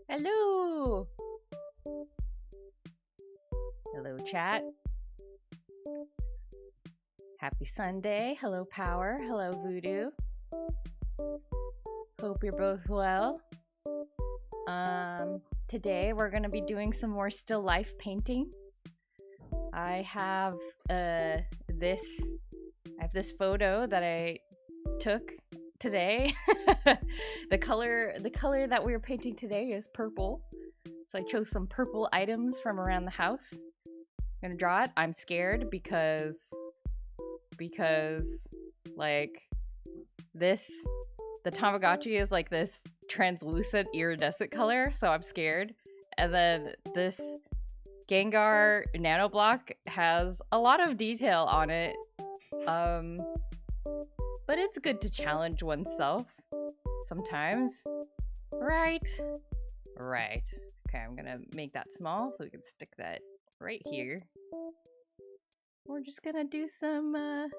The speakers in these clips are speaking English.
Hello! Hello, chat. Happy Sunday. Hello, Power. Hello, Voodoo. Hope you're both well. Today we're going to be doing some more still life painting. I have this photo that I took today. the color that we were painting today is purple. So I chose some purple items from around the house. I'm gonna draw it. I'm scared because like this, the Tamagotchi is like this translucent iridescent color, so I'm scared. And then this Gengar NANOBLOCK has a lot of detail on it. But it's good to challenge oneself sometimes. Right. Okay, I'm gonna make that small so we can stick that right here. We're just gonna do some, oh,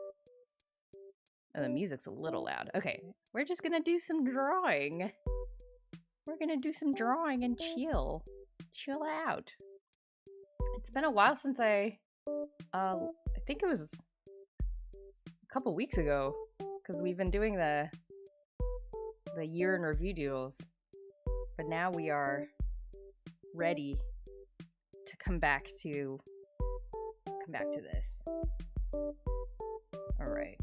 the music's a little loud. Okay, we're just gonna do some drawing. We're gonna do some drawing and chill. Chill out. It's been a while since I think it was a couple weeks ago, because we've been doing the year in review deals, but now we are ready to come back to this. All right.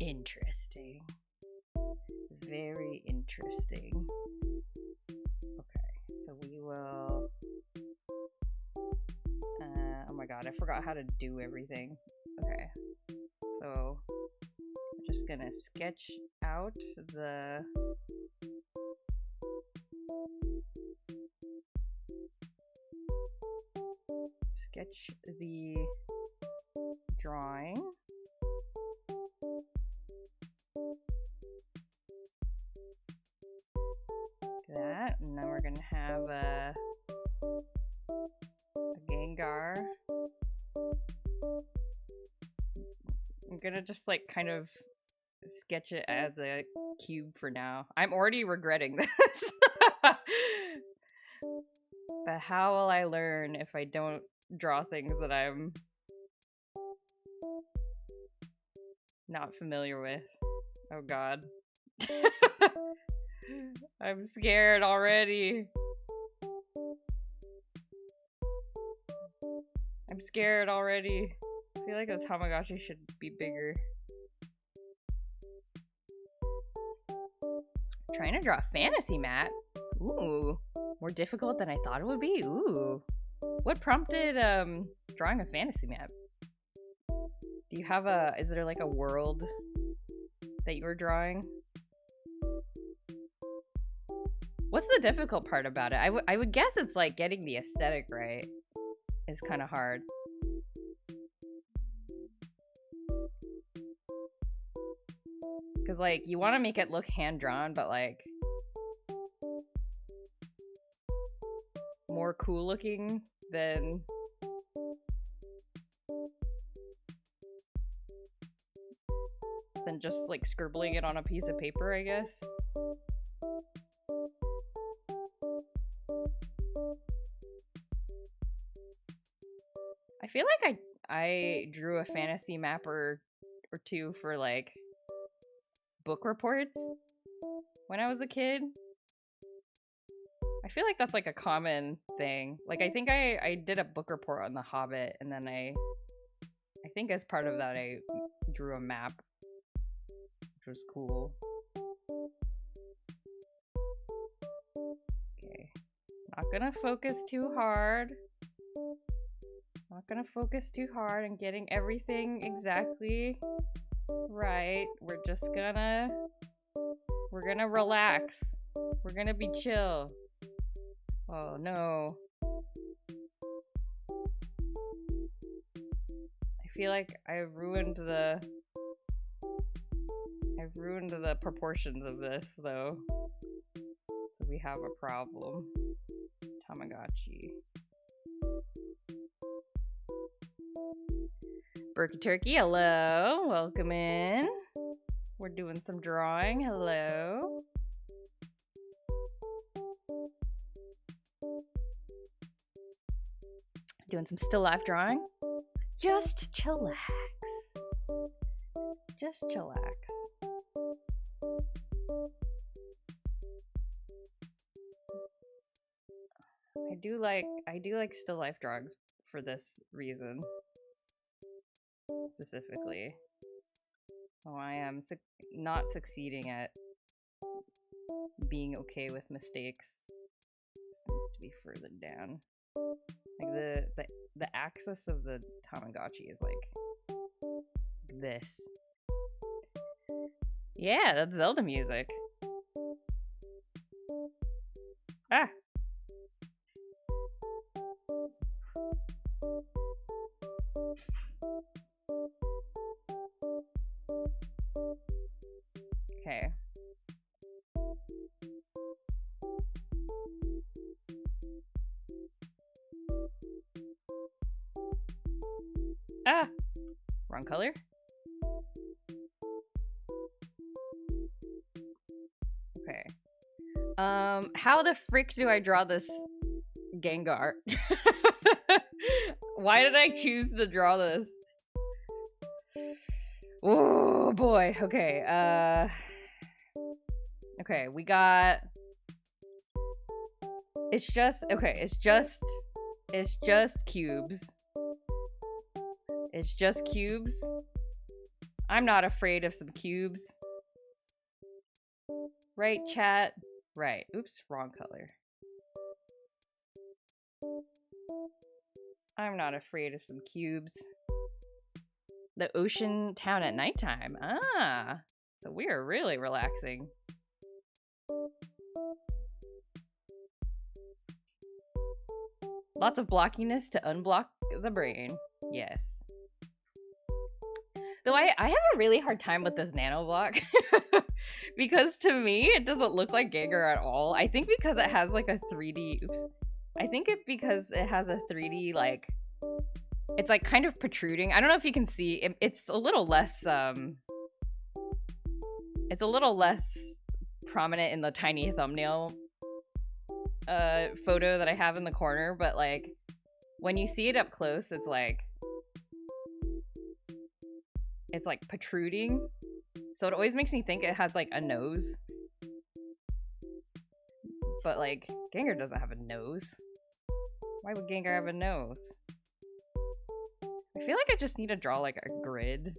Interesting. Very interesting. Okay, so we will. Oh my god, I forgot how to do everything. Okay, so we're just gonna sketch out the drawing. That, and then we're gonna have a Gengar. I'm gonna just like kind of sketch it as a cube for now. I'm already regretting this. But how will I learn if I don't draw things that I'm not familiar with? Oh god. I'm scared already. I'm scared already. I feel like the Tamagotchi should be bigger. Trying to draw a fantasy map? Ooh. More difficult than I thought it would be? Ooh. What prompted drawing a fantasy map? Do you have is there like a world that you were drawing? What's the difficult part about it? I would guess it's like getting the aesthetic right is kind of hard. Because like you want to make it look hand-drawn, but like more cool looking than just like scribbling it on a piece of paper, I guess. I feel like I drew a fantasy map or two for like book reports when I was a kid. I feel like that's like a common thing. Like I think I did a book report on The Hobbit, and then I think as part of that I drew a map, which was cool. Okay, not gonna focus too hard. Not gonna focus too hard on getting everything exactly right. We're gonna relax. We're gonna be chill. Oh no. I feel like I've ruined the proportions of this though. So we have a problem. Tamagotchi. Berkey Turkey, hello. Welcome in. We're doing some drawing. Hello. Doing some still life drawing. Just chillax. Just chillax. I do like still life drawings for this reason. Specifically. Oh, I am not succeeding at being okay with mistakes. This needs to be further down. Like the axis of the Tamagotchi is like this. Yeah, that's Zelda music. Ah. Okay. Ah! Wrong color. Okay. How the frick do I draw this Gengar? Why did I choose to draw this? Oh boy. Okay. Okay, we got... It's just cubes. It's just cubes. I'm not afraid of some cubes. Right, chat? Right. Oops, wrong color. I'm not afraid of some cubes. The ocean town at nighttime. Ah, so we are really relaxing. Lots of blockiness to unblock the brain. Yes. Though I have a really hard time with this NANOBLOCK. Because to me, it doesn't look like Gengar at all. I think because it has like a 3D... Oops. I think it's because it has a 3D, like... It's like kind of protruding. I don't know if you can see. It's a little less... It's a little less prominent in the tiny thumbnail photo that I have in the corner. But like, when you see it up close, it's like protruding. So it always makes me think it has like a nose. But like, Gengar doesn't have a nose. Why would Gengar have a nose? I feel like I just need to draw like a grid.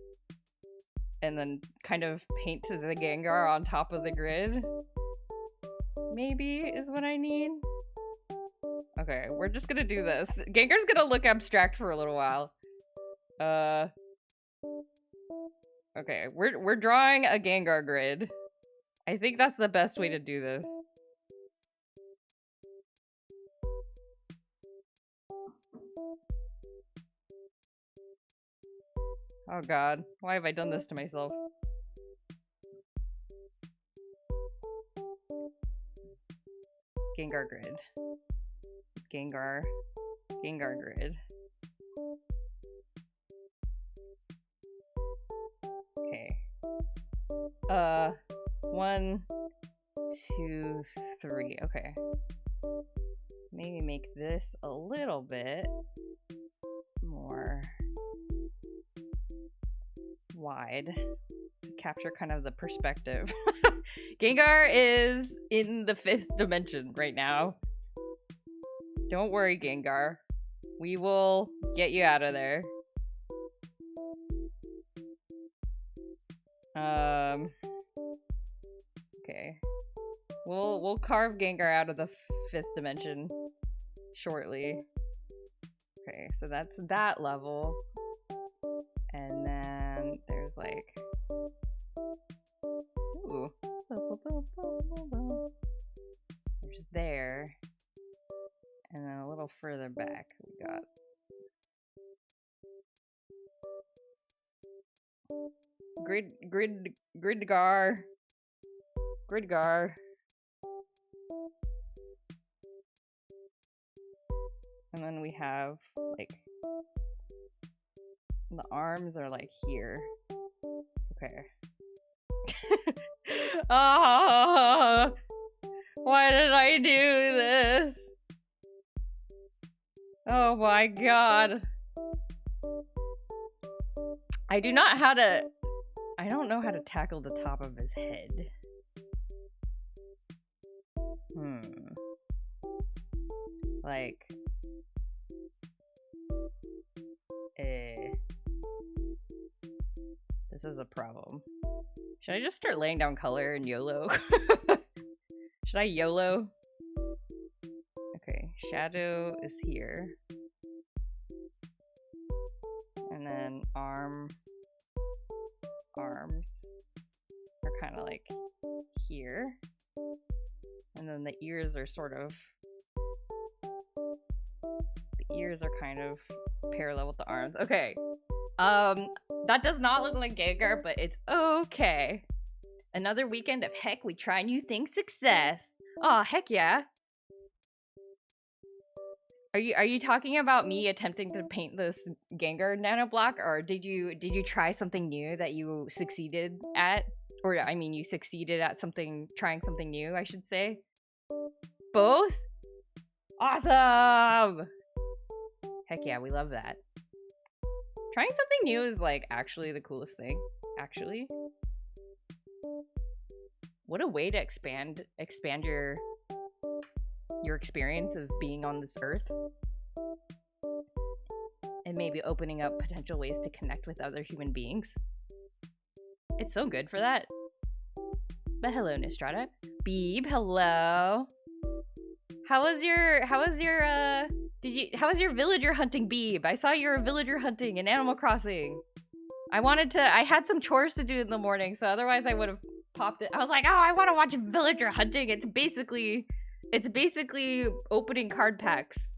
And then kind of paint to the Gengar on top of the grid. Maybe is what I need. Okay, we're just gonna do this. Gengar's gonna look abstract for a little while. Okay, we're drawing a Gengar grid. I think that's the best way to do this. Oh god, why have I done this to myself? Gengar grid. Gengar grid. Okay. 1, 2, 3. Okay. Maybe make this a little bit more wide. Capture kind of the perspective. Gengar is in the 5th dimension right now. Don't worry, Gengar. We will get you out of there. Okay. We'll carve Gengar out of the 5th dimension shortly. Okay, so that's that level. And then there's like... Ooh. There's there. And then a little further back, we got... Gridgar. And then we have, like... The arms are like here. Okay. Ah, why did I do this? Oh my god. I don't know how to tackle the top of his head. Like, this is a problem. Should I just start laying down color and YOLO? Should I YOLO? Okay, shadow is here. And then arms are kind of like here. And then the ears are sort of... The ears are kind of parallel with the arms. Okay. That does not look like Gengar, but it's okay. Another weekend of heck, we try new things success. Aw, heck yeah. Are you talking about me attempting to paint this Gengar NANOBLOCK, or did you try something new that you succeeded at? Or I mean, you succeeded at trying something new, I should say. Both? Awesome! Heck yeah, we love that. Trying something new is like actually the coolest thing. Actually. What a way to expand your experience of being on this earth. And maybe opening up potential ways to connect with other human beings. It's so good for that. But hello, Nistrata. Beeb, hello. How was your villager hunting, Beeb? I saw you were villager hunting in Animal Crossing. I had some chores to do in the morning, so otherwise I would have popped it. I was like, oh, I want to watch villager hunting. It's basically opening card packs,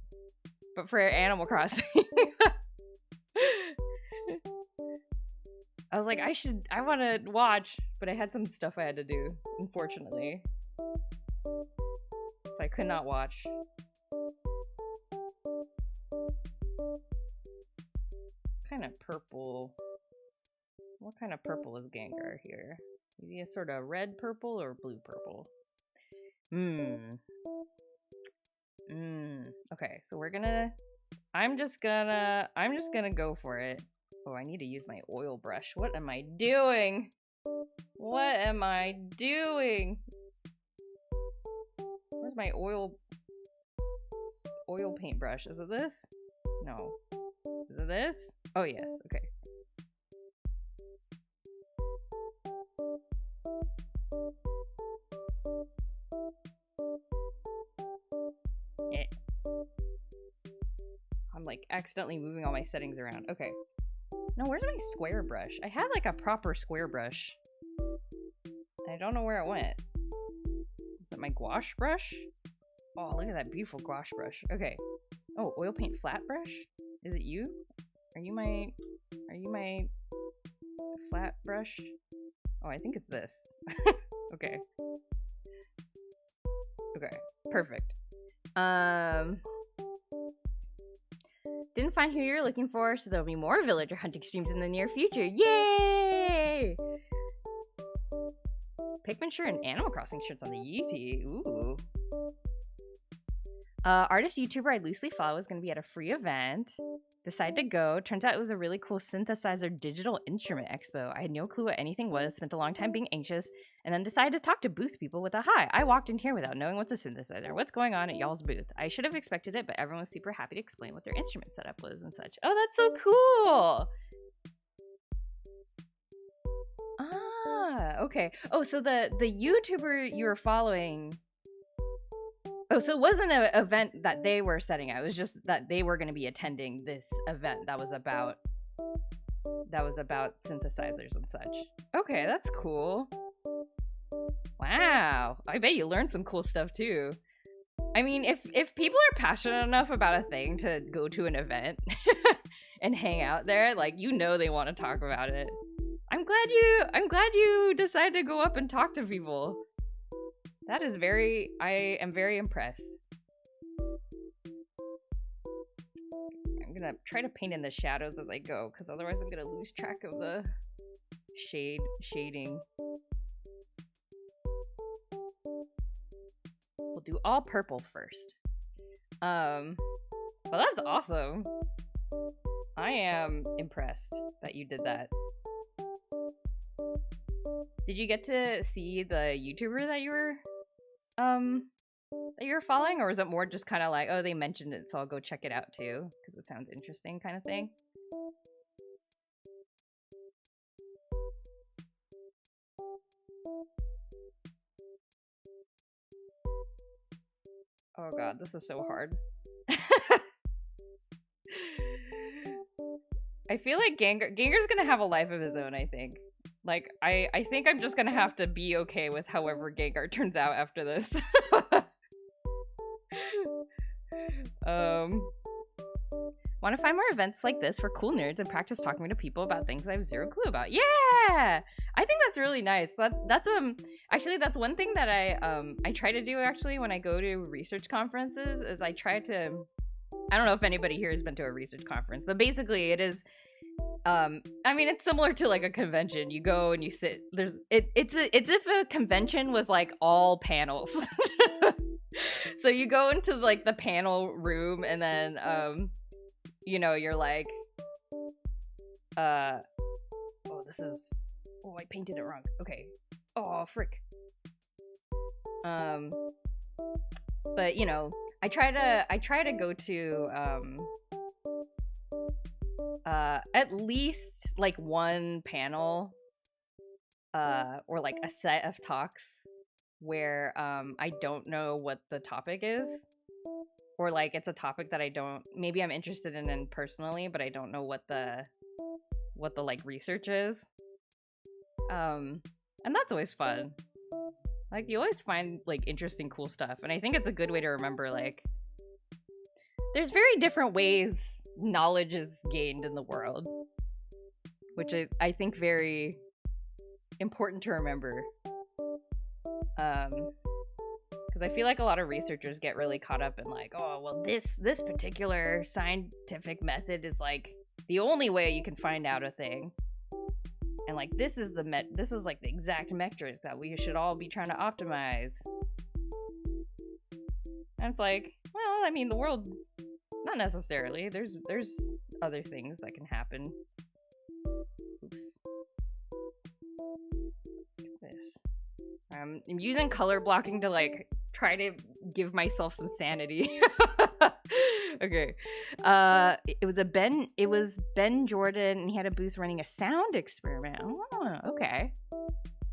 but for Animal Crossing. I was like, I want to watch, but I had some stuff I had to do, unfortunately. So I could not watch. What kind of purple? What kind of purple is Gengar here? Is he a sort of red purple or blue purple? Okay, so I'm just gonna go for it. Oh, I need to use my oil brush. What am I doing? What am I doing? Where's my oil paintbrush? Is it this? No. Is it this? Oh, yes. Okay. I'm like accidentally moving all my settings around. Okay. No, where's my square brush? I had like a proper square brush. I don't know where it went. Is it my gouache brush? Oh, look at that beautiful gouache brush. Okay. Oh, oil paint flat brush? Is it you? Are you my flat brush? Oh, I think it's this. Okay. Okay. Perfect. Didn't find who you're looking for, so there'll be more villager hunting streams in the near future. Yay! Pikmin shirt and Animal Crossing shirts on the Yeti. Ooh. Artist YouTuber I loosely follow is going to be at a free event. Decided to go. Turns out it was a really cool synthesizer digital instrument expo. I had no clue what anything was, spent a long time being anxious, and then decided to talk to booth people with a hi. I walked in here without knowing what's a synthesizer. What's going on at y'all's booth? I should have expected it, but everyone was super happy to explain what their instrument setup was and such. Oh, that's so cool! Ah, okay. Oh, so the YouTuber you were following... Oh, so it wasn't an event that they were setting out. It was just that they were going to be attending this event that was about synthesizers and such. Okay, that's cool. Wow. I bet you learned some cool stuff too. I mean, if people are passionate enough about a thing to go to an event and hang out there, like, you know they want to talk about it. I'm glad you decided to go up and talk to people. That is I am very impressed. I'm gonna try to paint in the shadows as I go, because otherwise I'm gonna lose track of the shading. We'll do all purple first. Well, that's awesome. I am impressed that you did that. Did you get to see the YouTuber that you were following, or was it more just kind of like, oh, they mentioned it, so I'll go check it out too because it sounds interesting, kind of thing? Oh god, this is so hard. I feel like Gengar's gonna have a life of his own, I think. Like, I think I'm just gonna have to be okay with however Gengar turns out after this. Want to find more events like this for cool nerds and practice talking to people about things I have zero clue about. Yeah! I think that's really nice. Actually, that's one thing that I try to do actually when I go to research conferences is I try to I don't know if anybody here has been to a research conference, but basically it is I mean, it's similar to like a convention. You go and you sit. It's if a convention was like all panels. So you go into like the panel room, and then you know, you're like oh, I painted it wrong. Okay. Oh, frick. But you know, I try to go to at least like one panel or like a set of talks where I don't know what the topic is, or like it's a topic that maybe I'm interested in personally, but I don't know what the like research is. And that's always fun. Like, you always find like interesting, cool stuff, and I think it's a good way to remember like there's very different ways knowledge is gained in the world, which I think very important to remember. Because I feel like a lot of researchers get really caught up in like, oh, well, this particular scientific method is like the only way you can find out a thing, and like this is like the exact metric that we should all be trying to optimize. And it's like, well, I mean, the world, not necessarily. There's other things that can happen. Oops. Look at this. I'm using color blocking to like try to give myself some sanity. Okay. It was Ben Jordan, and he had a booth running a sound experiment. Oh, okay.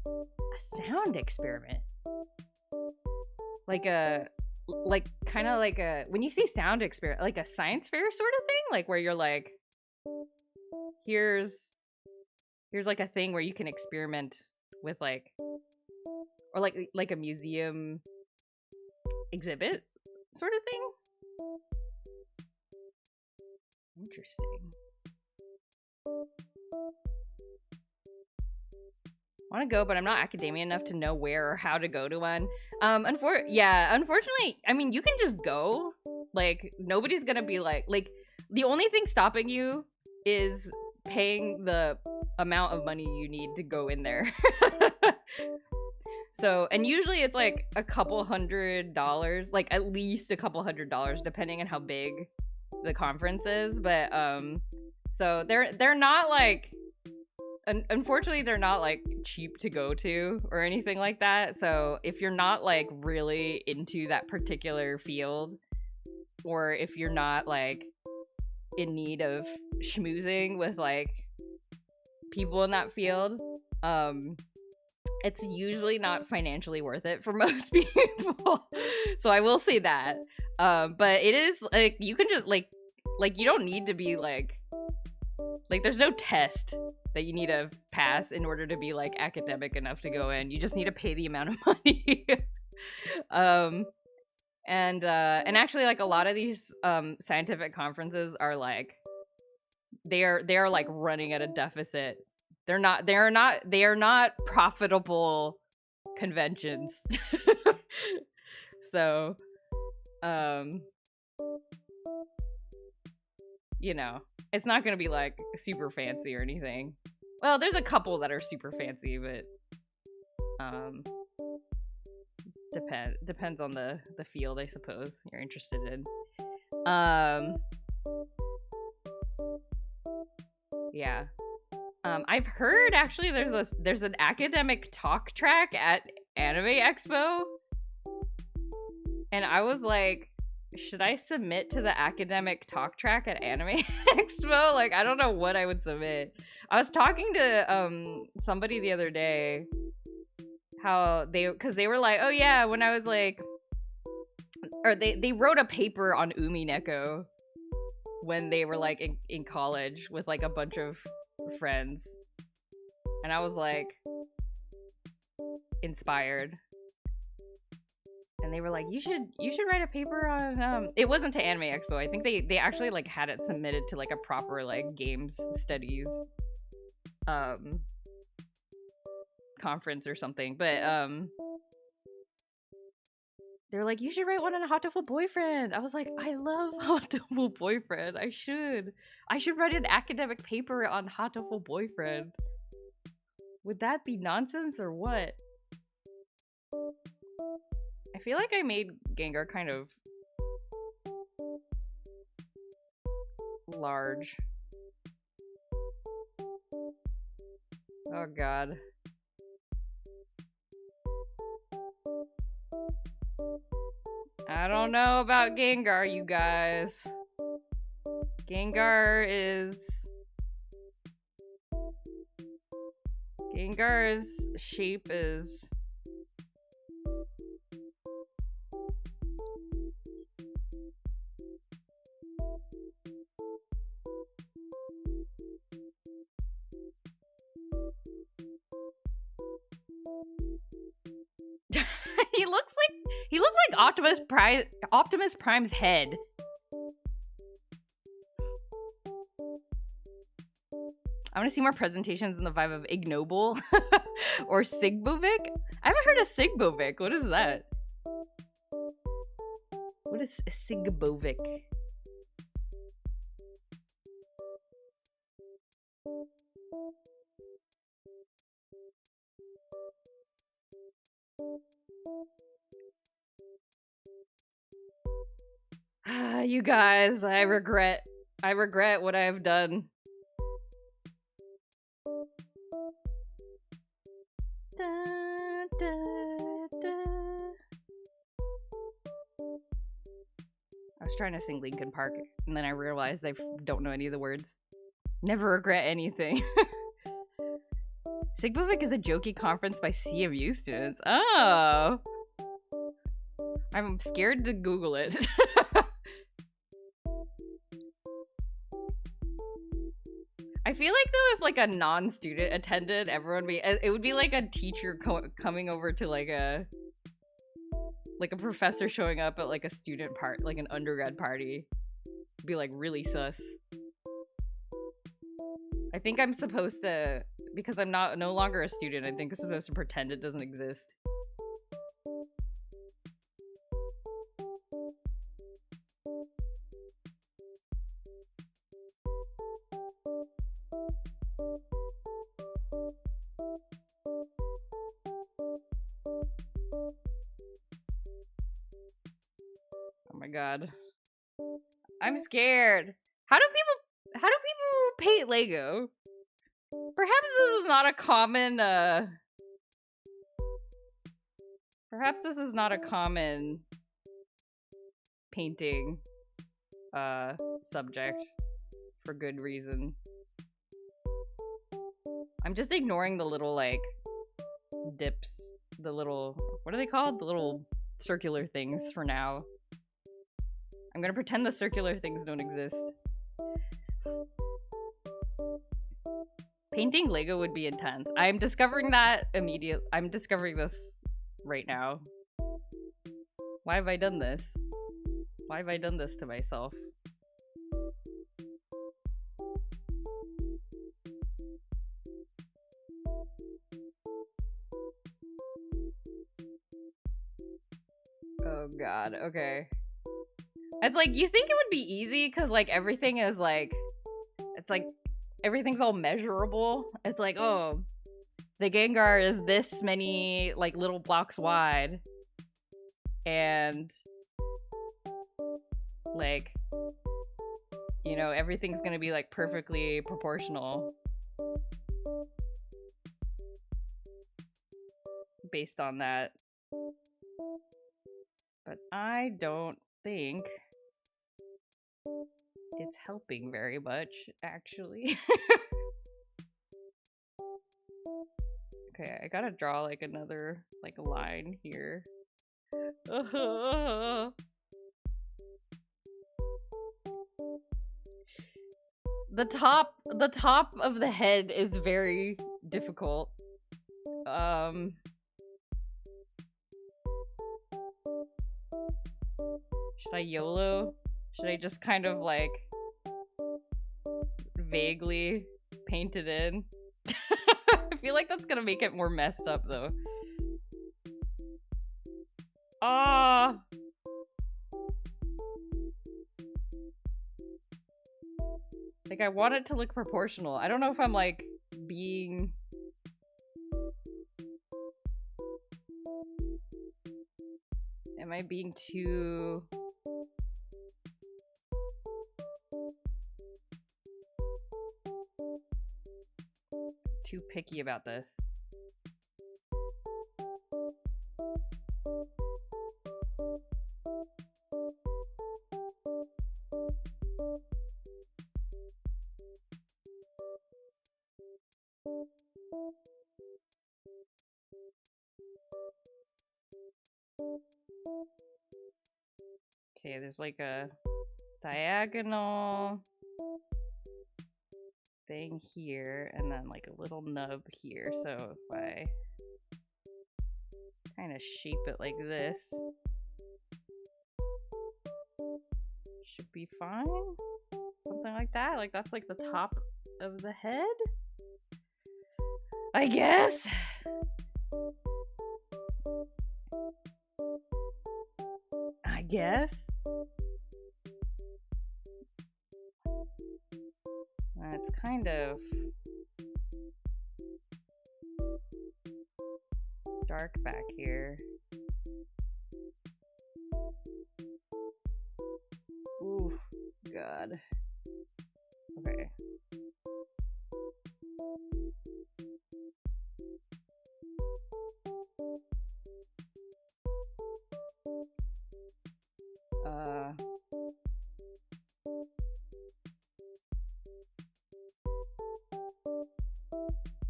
A sound experiment. Like kind of like when you say sound experiment, like a science fair sort of thing, like where you're like, here's like a thing where you can experiment with like, or like a museum exhibit sort of thing. Interesting. I want to go, but I'm not academia enough to know where or how to go to one. Unfortunately, I mean, you can just go. Like, nobody's gonna be like, the only thing stopping you is paying the amount of money you need to go in there. So, and usually it's like a couple $100, like at least a couple $100, depending on how big the conference is. But so they're not like, unfortunately, they're not like cheap to go to or anything like that. So if you're not like really into that particular field, or if you're not like in need of schmoozing with like people in that field, it's usually not financially worth it for most people. So I will say that. But it is like, you can just like you don't need to be like there's no test that you need to pass in order to be like academic enough to go in. You just need to pay the amount of money. And actually, like, a lot of these scientific conferences are like, they are like running at a deficit. They are not profitable conventions. So, you know, it's not gonna be like super fancy or anything. Well, there's a couple that are super fancy, but depends on the field, I suppose, you're interested in. Yeah. I've heard actually there's an academic talk track at Anime Expo, and I was like, should I submit to the academic talk track at Anime Expo? Like, I don't know what I would submit. I was talking to somebody the other day, because they were like, oh yeah, when I was like, or they wrote a paper on Umineko when they were like in college with like a bunch of friends, and I was like inspired, and they were like, you should write a paper on it wasn't to Anime Expo. I think they actually like had it submitted to like a proper like games studies conference or something, but They're like, you should write one on Hatoful Boyfriend. I was like, I love Hatoful Boyfriend. I should write an academic paper on Hatoful Boyfriend. Would that be nonsense or what? I feel like I made Gengar kind of large. Oh god. I don't know about Gengar, you guys. Gengar's shape is he looks like Optimus Prime's head. I want to see more presentations in the vibe of Ignoble or Sigbovic. I haven't heard of Sigbovic. What is that? What is Sigbovic? You guys, I regret what I have done. Da, da, da. I was trying to sing Linkin Park, and then I realized I don't know any of the words. Never regret anything. Sigbovic is a jokey conference by CMU students. Oh! I'm scared to Google it. I feel like though if like a non-student attended, it would be like a teacher coming over to like a professor showing up at like a student like an undergrad party. It'd be like really sus. I think I'm supposed to, because I'm no longer a student, I think I'm supposed to pretend it doesn't exist. Oh my god. I'm scared. How do people paint Lego? Perhaps this is not a common painting subject for good reason. I'm just ignoring the little like dips, the little, what are they called? The little circular things for now. I'm gonna pretend the circular things don't exist. Painting Lego would be intense. I'm discovering that immediately. I'm discovering this right now. Why have I done this? Why have I done this to myself? Oh god, okay. It's like, you think it would be easy because like everything is like, it's like everything's all measurable. It's like, oh, the Gengar is this many like little blocks wide, and like, you know, everything's gonna be like perfectly proportional based on that. But I don't think it's helping very much, actually. Okay, I gotta draw like another like line here. The top of the head is very difficult. Should I YOLO? Should I just kind of like vaguely paint it in? I feel like that's gonna make it more messed up though. Ah! Like, I want it to look proportional. I don't know if I'm, like, being... Am I being too... too picky about this? Okay, there's like a diagonal thing here, and then like a little nub here. So if I kind of shape it like this, should be fine. Something like that. Like that's like the top of the head, I guess. It's kind of dark back here. Ooh, God. Okay.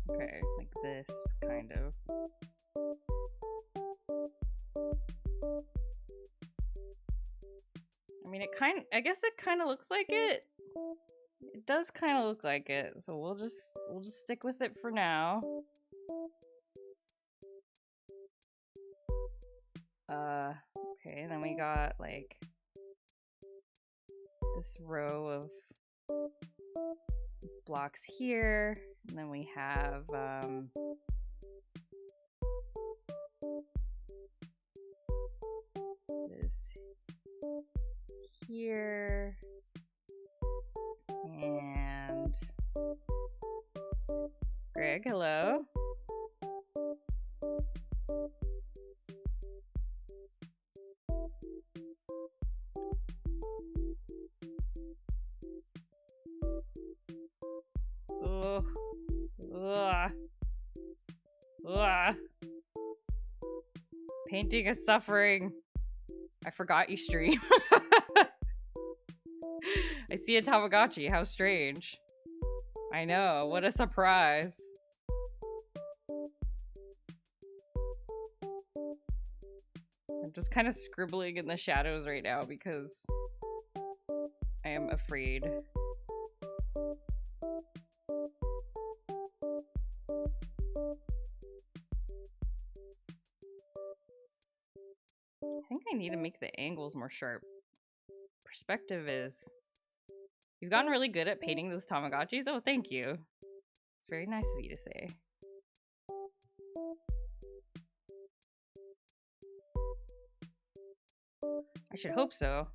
Okay, like this, kind of. I mean, I guess it kind of looks like it. It does kind of look like it, so we'll just stick with it for now. Okay, and then we got like this row of blocks here, and then we have this here, and Greg, hello. Ugh. Ugh. Ugh. Painting is suffering. I forgot you stream. I see a Tamagotchi. How strange. I know. What a surprise. I'm just kind of scribbling in the shadows right now because I am afraid. I think I need to make the angles more sharp. Perspective is... You've gotten really good at painting those Tamagotchis? Oh, thank you. It's very nice of you to say. I should hope so.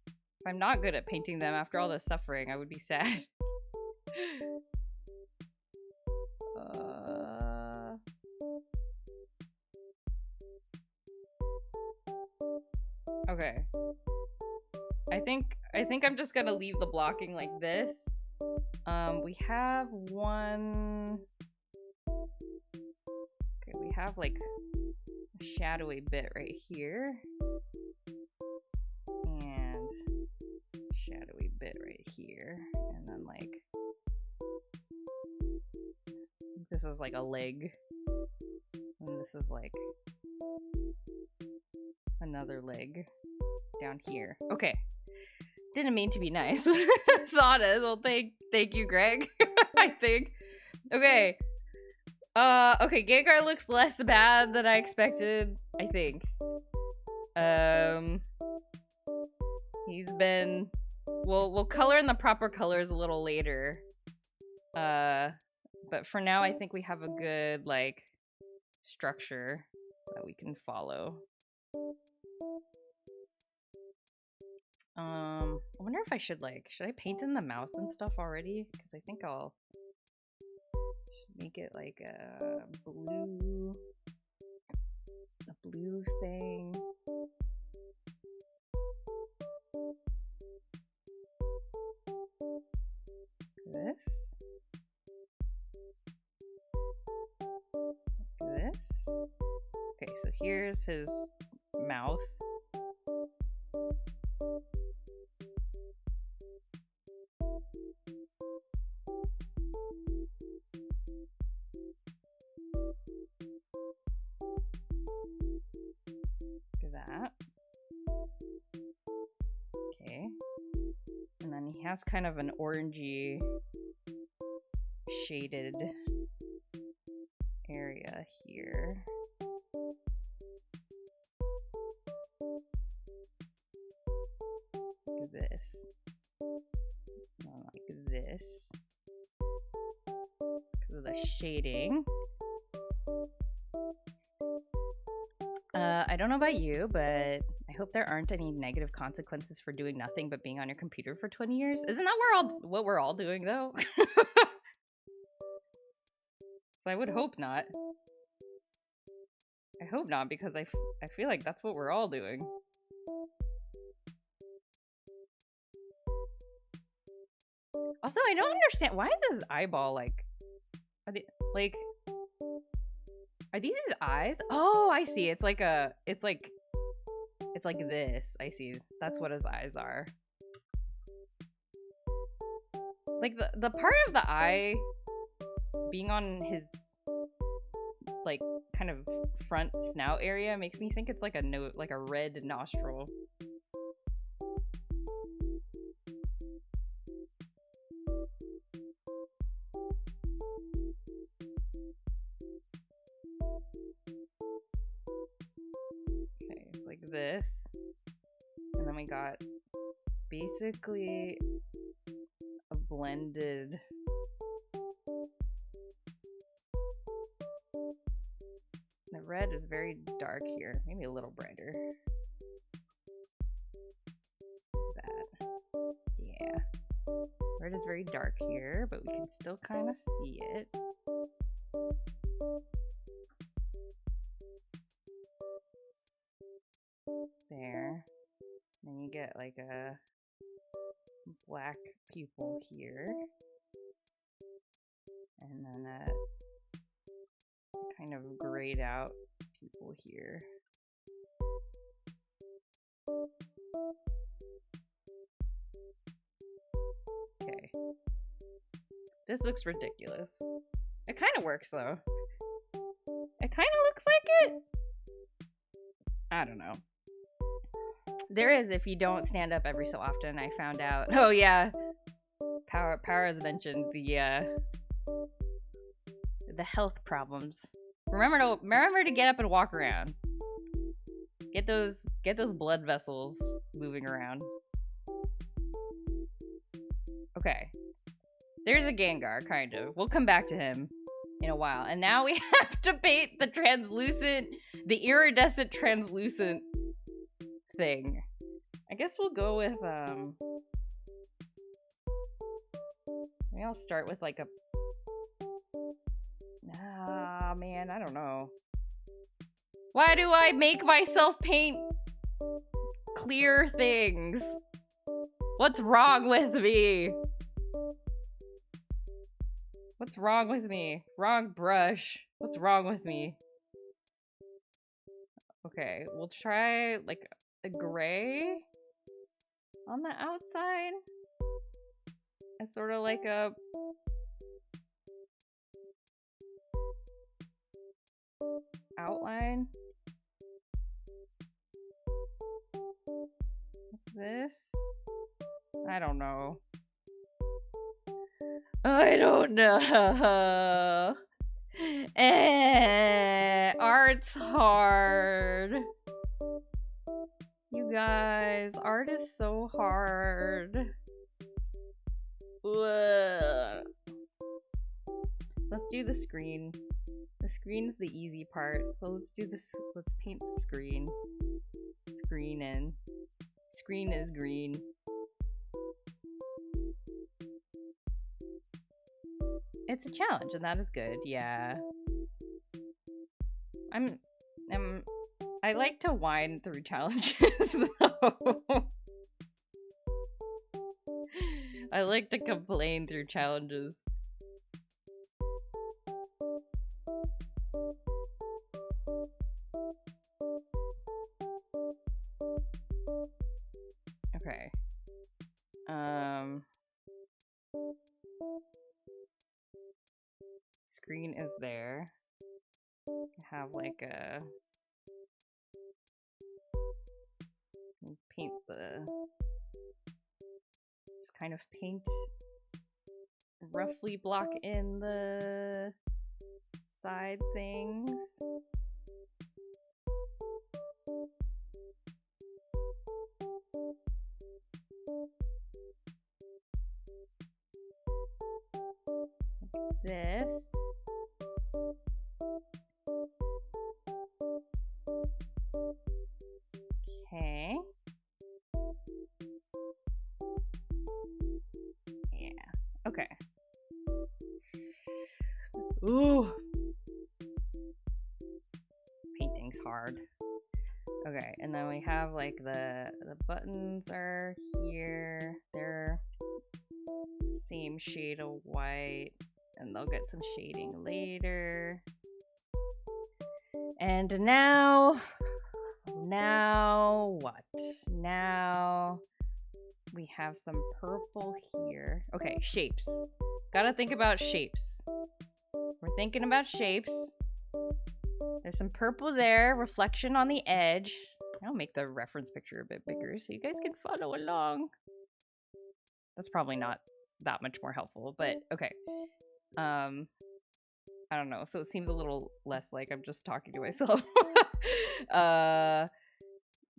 If I'm not good at painting them after all this suffering, I would be sad. Okay. I think I'm just gonna leave the blocking like this. We have one... Okay, we have like a shadowy bit right here. And shadowy bit right here. And then like... This is like a leg. And this is like... another leg down here. Okay. Didn't mean to be nice. Sawdust. Well, thank you, Greg. I think. Okay. Okay, Gengar looks less bad than I expected, I think. He's been... We'll color in the proper colors a little later. But for now, I think we have a good, like, structure. that we can follow. I wonder if I should I paint in the mouth and stuff already? Because I think I'll make it like a blue thing. This. This. Okay, so here's his mouth. That. Okay. And then he has kind of an orangey shaded area here. Like this. Not like this. Because of the shading. I don't know about you, but I hope there aren't any negative consequences for doing nothing but being on your computer for 20 years. Isn't that what we're all doing, though? So I would hope not. I hope not, because I feel like that's what we're all doing. Also, I don't understand. Why is his eyeball like... Are these his eyes? Oh, I see. It's like this. I see. That's what his eyes are. Like the part of the eye being on his like kind of front snout area makes me think it's like a red nostril. This, and then we got basically a blended the red is very dark here, maybe a little brighter. That, yeah, red is very dark here, but we can still kind of see it. There. Then you get like a black pupil here. And then a kind of grayed out pupil here. Okay. This looks ridiculous. It kind of works though. It kind of looks like it. I don't know. There is, if you don't stand up every so often, I found out. Oh yeah, Power has mentioned the health problems. Remember to get up and walk around. Get those blood vessels moving around. Okay, there's a Gengar, kind of. We'll come back to him in a while. And now we have to paint the iridescent translucent thing. I guess we'll go with maybe I'll start with like a man, I don't know. Why do I make myself paint clear things? What's wrong with me? What's wrong with me? Wrong brush. What's wrong with me? Okay, we'll try like a gray on the outside. It's sort of like a outline. This? I don't know. I don't know. Art's hard. You guys, art is so hard. Ugh. Let's do the screen. The screen's the easy part, so let's do this. Let's paint the screen. Screen in. Screen is green. It's a challenge, and that is good. Yeah. I like to whine through challenges, though. I like to complain through challenges. Okay. Screen is there. Have like a paint the just kind of paint roughly block in the side things. Like this. Okay. Yeah. Okay. Ooh. Painting's hard. Okay, and then we have like the buttons are here. They're same shade of white, and they'll get some shading later. And now what? Now we have some purple here. Okay, shapes. Gotta think about shapes. We're thinking about shapes. There's some purple there, reflection on the edge. I'll make the reference picture a bit bigger so you guys can follow along. That's probably not that much more helpful, but okay. I don't know, so it seems a little less like I'm just talking to myself.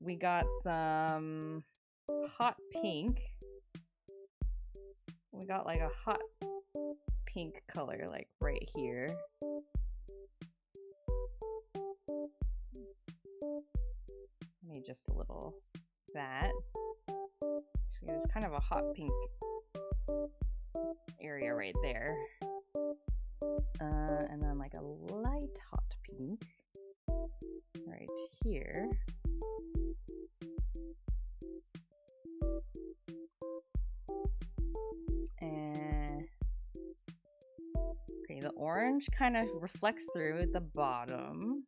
We got some hot pink. We got like a hot pink color like right here. Maybe just a little that. So there's kind of a hot pink area right there. And then like a light hot pink right here. And okay, the orange kind of reflects through at the bottom.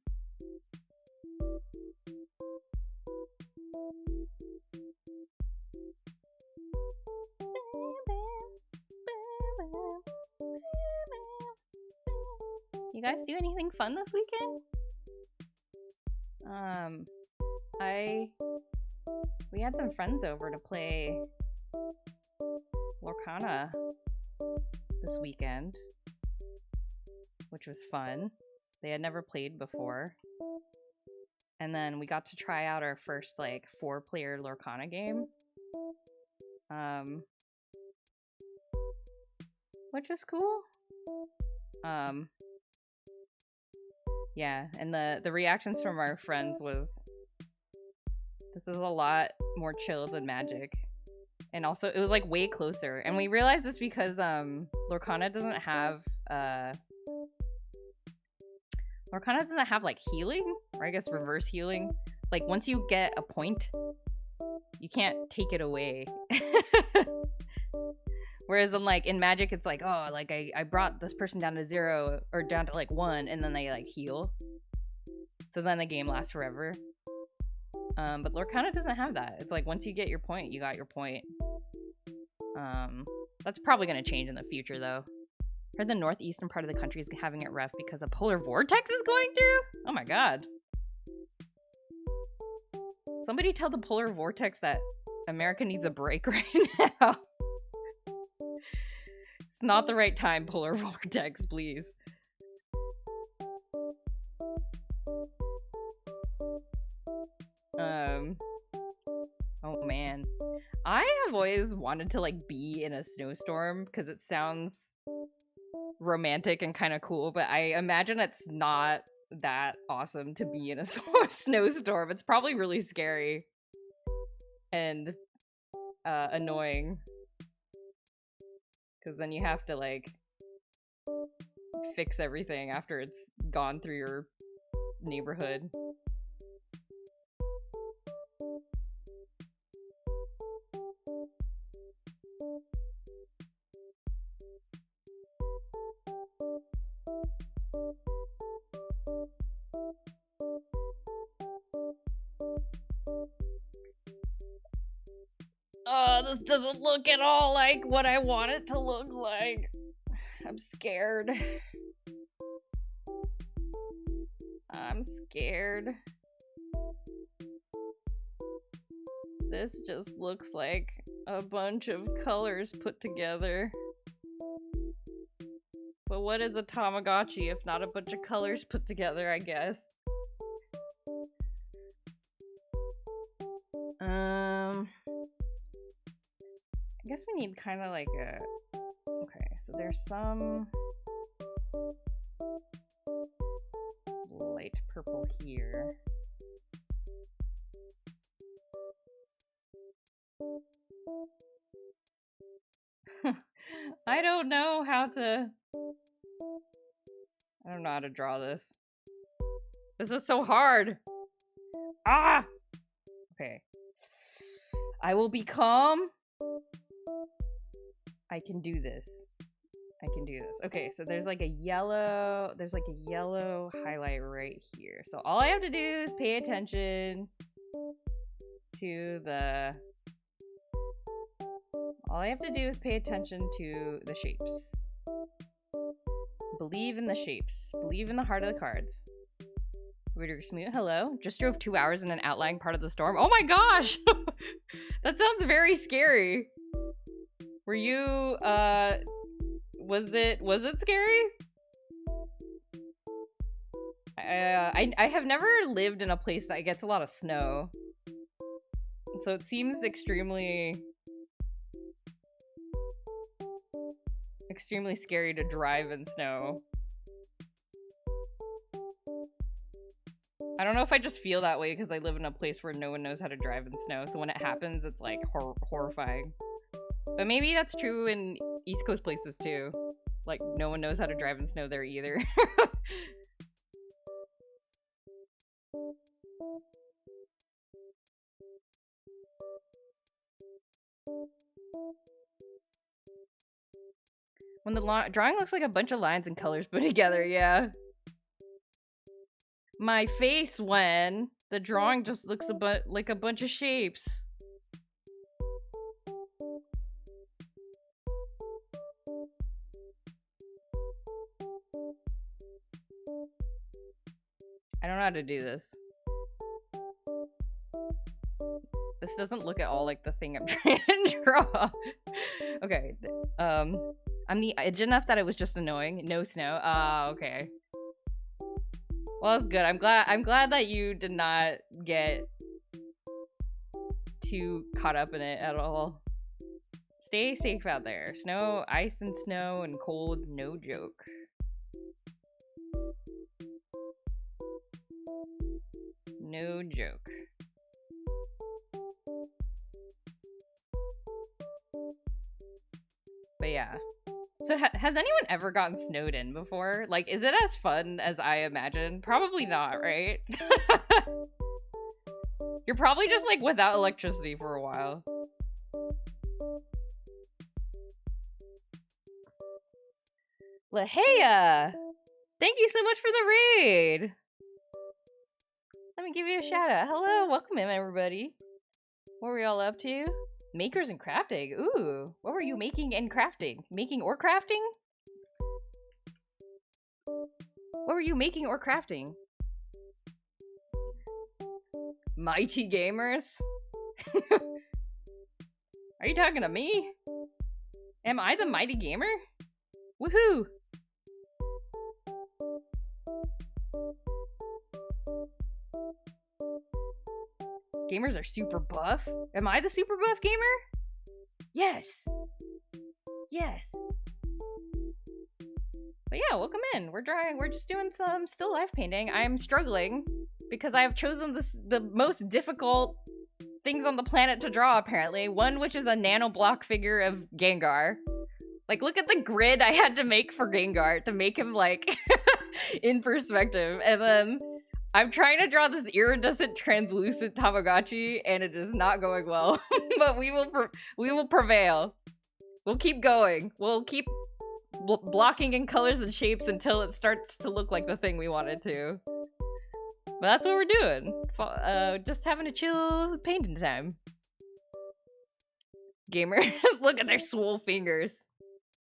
You guys do anything fun this weekend? We had some friends over to play Lorcana this weekend, which was fun. They had never played before. And then we got to try out our first like 4-player Lorcana game. Which was cool. Yeah, and the reactions from our friends was this was a lot more chill than Magic. And also it was like way closer. And we realized this because Lorcana doesn't have like healing, or I guess reverse healing. Like once you get a point, you can't take it away. Whereas in Magic, it's like, oh, like I brought this person down to 0 or down to like 1, and then they like heal. So then the game lasts forever. But Lorcana doesn't have that. It's like once you get your point, you got your point. That's probably gonna change in the future though. Heard the northeastern part of the country is having it rough because a polar vortex is going through? Oh my god. Somebody tell the polar vortex that America needs a break right now. It's not the right time, polar vortex, please. Oh man. I have always wanted to like be in a snowstorm because it sounds romantic and kind of cool, but I imagine it's not that awesome to be in a snowstorm. It's probably really scary and annoying, because then you have to like fix everything after it's gone through your neighborhood. Oh, this doesn't look at all like what I want it to look like. I'm scared. I'm scared. This just looks like a bunch of colors put together. But what is a Tamagotchi if not a bunch of colors put together, I guess? I guess we need kind of like a... Okay, so there's some light purple here. I don't know how to... I don't know how to draw this. This is so hard! Ah! Okay. I will be calm. I can do this. I can do this. Okay, so there's like a yellow highlight right here. So all I have to do is pay attention to the... All I have to do is pay attention to the shapes. Believe in the shapes. Believe in the heart of the cards. Reader Smoot, hello. Just drove 2 hours in an outlying part of the storm. Oh my gosh! That sounds very scary. Were you, was it scary? I have never lived in a place that gets a lot of snow. So it seems extremely scary to drive in snow. I don't know if I just feel that way because I live in a place where no one knows how to drive in snow, so when it happens, it's like horrifying. But maybe that's true in East Coast places too. Like, no one knows how to drive in snow there either. When the drawing looks like a bunch of lines and colors put together, yeah. My face when the drawing just looks like a bunch of shapes. I don't know how to do this. This doesn't look at all like the thing I'm trying to draw. Okay, I'm the edge enough that it was just annoying. No snow. Okay. Well, that's good. I'm glad that you did not get too caught up in it at all. Stay safe out there. Snow, ice and snow and cold, no joke. No joke. But yeah. So has anyone ever gotten snowed in before? Like, is it as fun as I imagine? Probably not, right? You're probably just like without electricity for a while. Lahea! Thank you so much for the raid! Let me give you a shout out. Hello, welcome in everybody. What were y'all up to? Makers and crafting. Ooh, what were you making and crafting? Making or crafting? What were you making or crafting? Mighty gamers? Are you talking to me? Am I the mighty gamer? Woohoo! Gamers are super buff? Am I the super buff gamer? Yes! Yes! But yeah, welcome in. We're just doing some still life painting. I'm struggling because I have chosen the most difficult things on the planet to draw, apparently. One which is a NANOBLOCK figure of Gengar. Like, look at the grid I had to make for Gengar to make him, like, in perspective. And then I'm trying to draw this iridescent translucent Tamagotchi, and it is not going well. But we will prevail. We'll keep going. We'll keep blocking in colors and shapes until it starts to look like the thing we want it to. But that's what we're doing. Just having a chill painting time. Gamers, look at their swole fingers.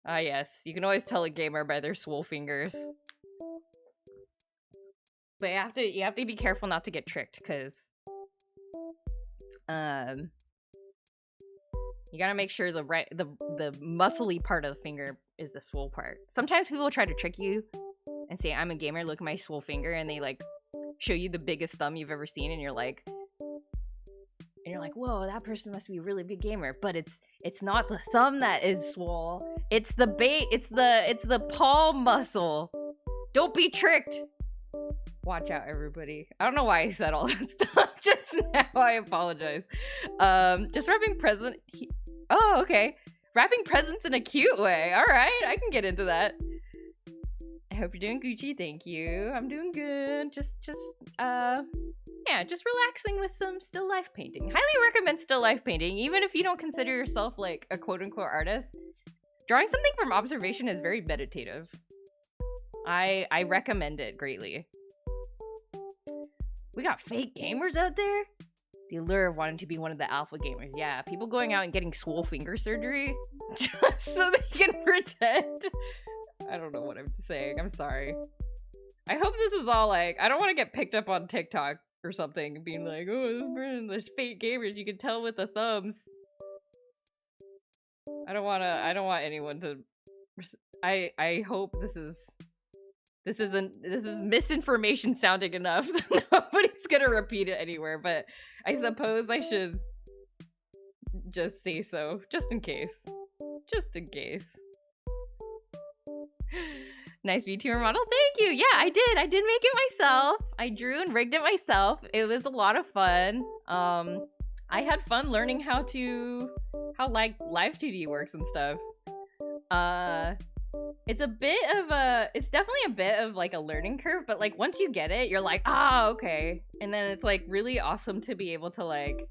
Ah yes, you can always tell a gamer by their swole fingers. But you have to be careful not to get tricked, because you gotta make sure the muscly part of the finger is the swole part. Sometimes people try to trick you and say, I'm a gamer, look at my swole finger, and they like show you the biggest thumb you've ever seen, and you're like, whoa, that person must be a really big gamer. But it's not the thumb that is swole. It's the palm muscle. Don't be tricked. Watch out, everybody. I don't know why I said all that stuff just now. I apologize. Just wrapping present. Oh, okay. Wrapping presents in a cute way. All right, I can get into that. I hope you're doing Gucci. Thank you. I'm doing good. Yeah, just relaxing with some still life painting. Highly recommend still life painting, even if you don't consider yourself like a quote-unquote artist. Drawing something from observation is very meditative. I recommend it greatly. We got fake gamers out there? The allure of wanting to be one of the alpha gamers. Yeah, people going out and getting swole finger surgery just so they can pretend. I don't know what I'm saying. I'm sorry. I hope this is all like, I don't want to get picked up on TikTok or something being like, oh, there's fake gamers. You can tell with the thumbs. I don't want anyone to. I hope this is misinformation sounding enough that nobody's gonna repeat it anywhere, but I suppose I should just say so, just in case. Just in case. Nice VTuber model, thank you! Yeah, I did make it myself. I drew and rigged it myself. It was a lot of fun. I had fun learning how like live 2D works and stuff. It's definitely a bit of like a learning curve, but like once you get it, you're like, ah, okay. And then it's like really awesome to be able to like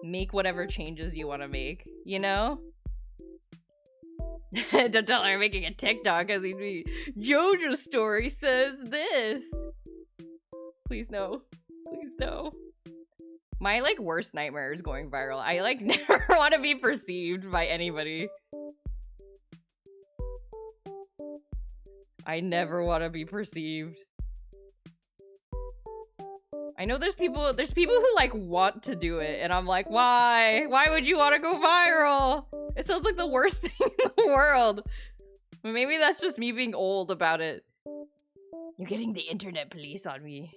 make whatever changes you want to make, you know? Don't tell her I'm making a TikTok as JoJo's story says this. Please no. Please no. My like worst nightmare is going viral. I like never want to be perceived by anybody. I never want to be perceived. I know there's people who like want to do it, and I'm like, why? Why would you want to go viral? It sounds like the worst thing in the world. But maybe that's just me being old about it. You're getting the internet police on me.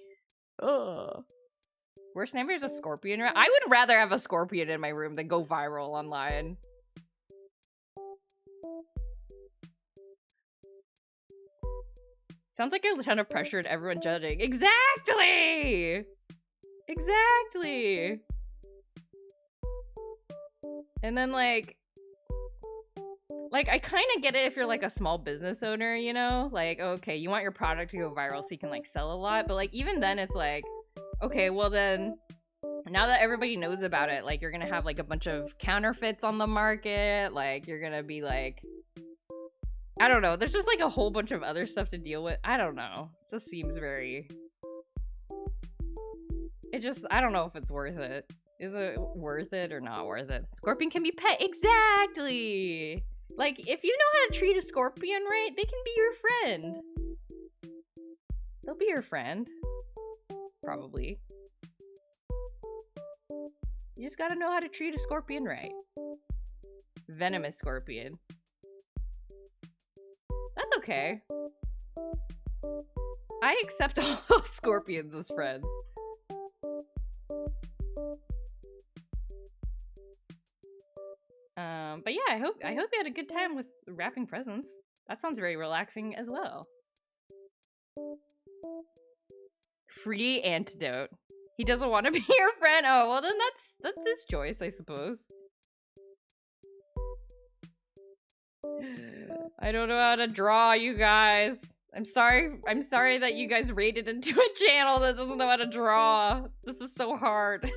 Ugh. Worst nightmare is a scorpion. I would rather have a scorpion in my room than go viral online. Sounds like a ton of pressure and everyone judging. Exactly! Exactly! And then like I kind of get it if you're like a small business owner, you know? Like, okay, you want your product to go viral so you can like sell a lot, but like even then it's like, okay, well then, now that everybody knows about it, like you're gonna have like a bunch of counterfeits on the market, like you're gonna be like, I don't know, there's just like a whole bunch of other stuff to deal with. I don't know. It just seems very... I don't know if it's worth it. Is it worth it or not worth it? Scorpion can be pet. Exactly! Like, if you know how to treat a scorpion right, they can be your friend. They'll be your friend. Probably. You just gotta know how to treat a scorpion right. Venomous scorpion. That's okay. I accept all scorpions as friends. But yeah, I hope you had a good time with wrapping presents. That sounds very relaxing as well. Free antidote. He doesn't want to be your friend. Oh, well then that's his choice, I suppose. I don't know how to draw, you guys. I'm sorry that you guys raided into a channel that doesn't know how to draw. This is so hard.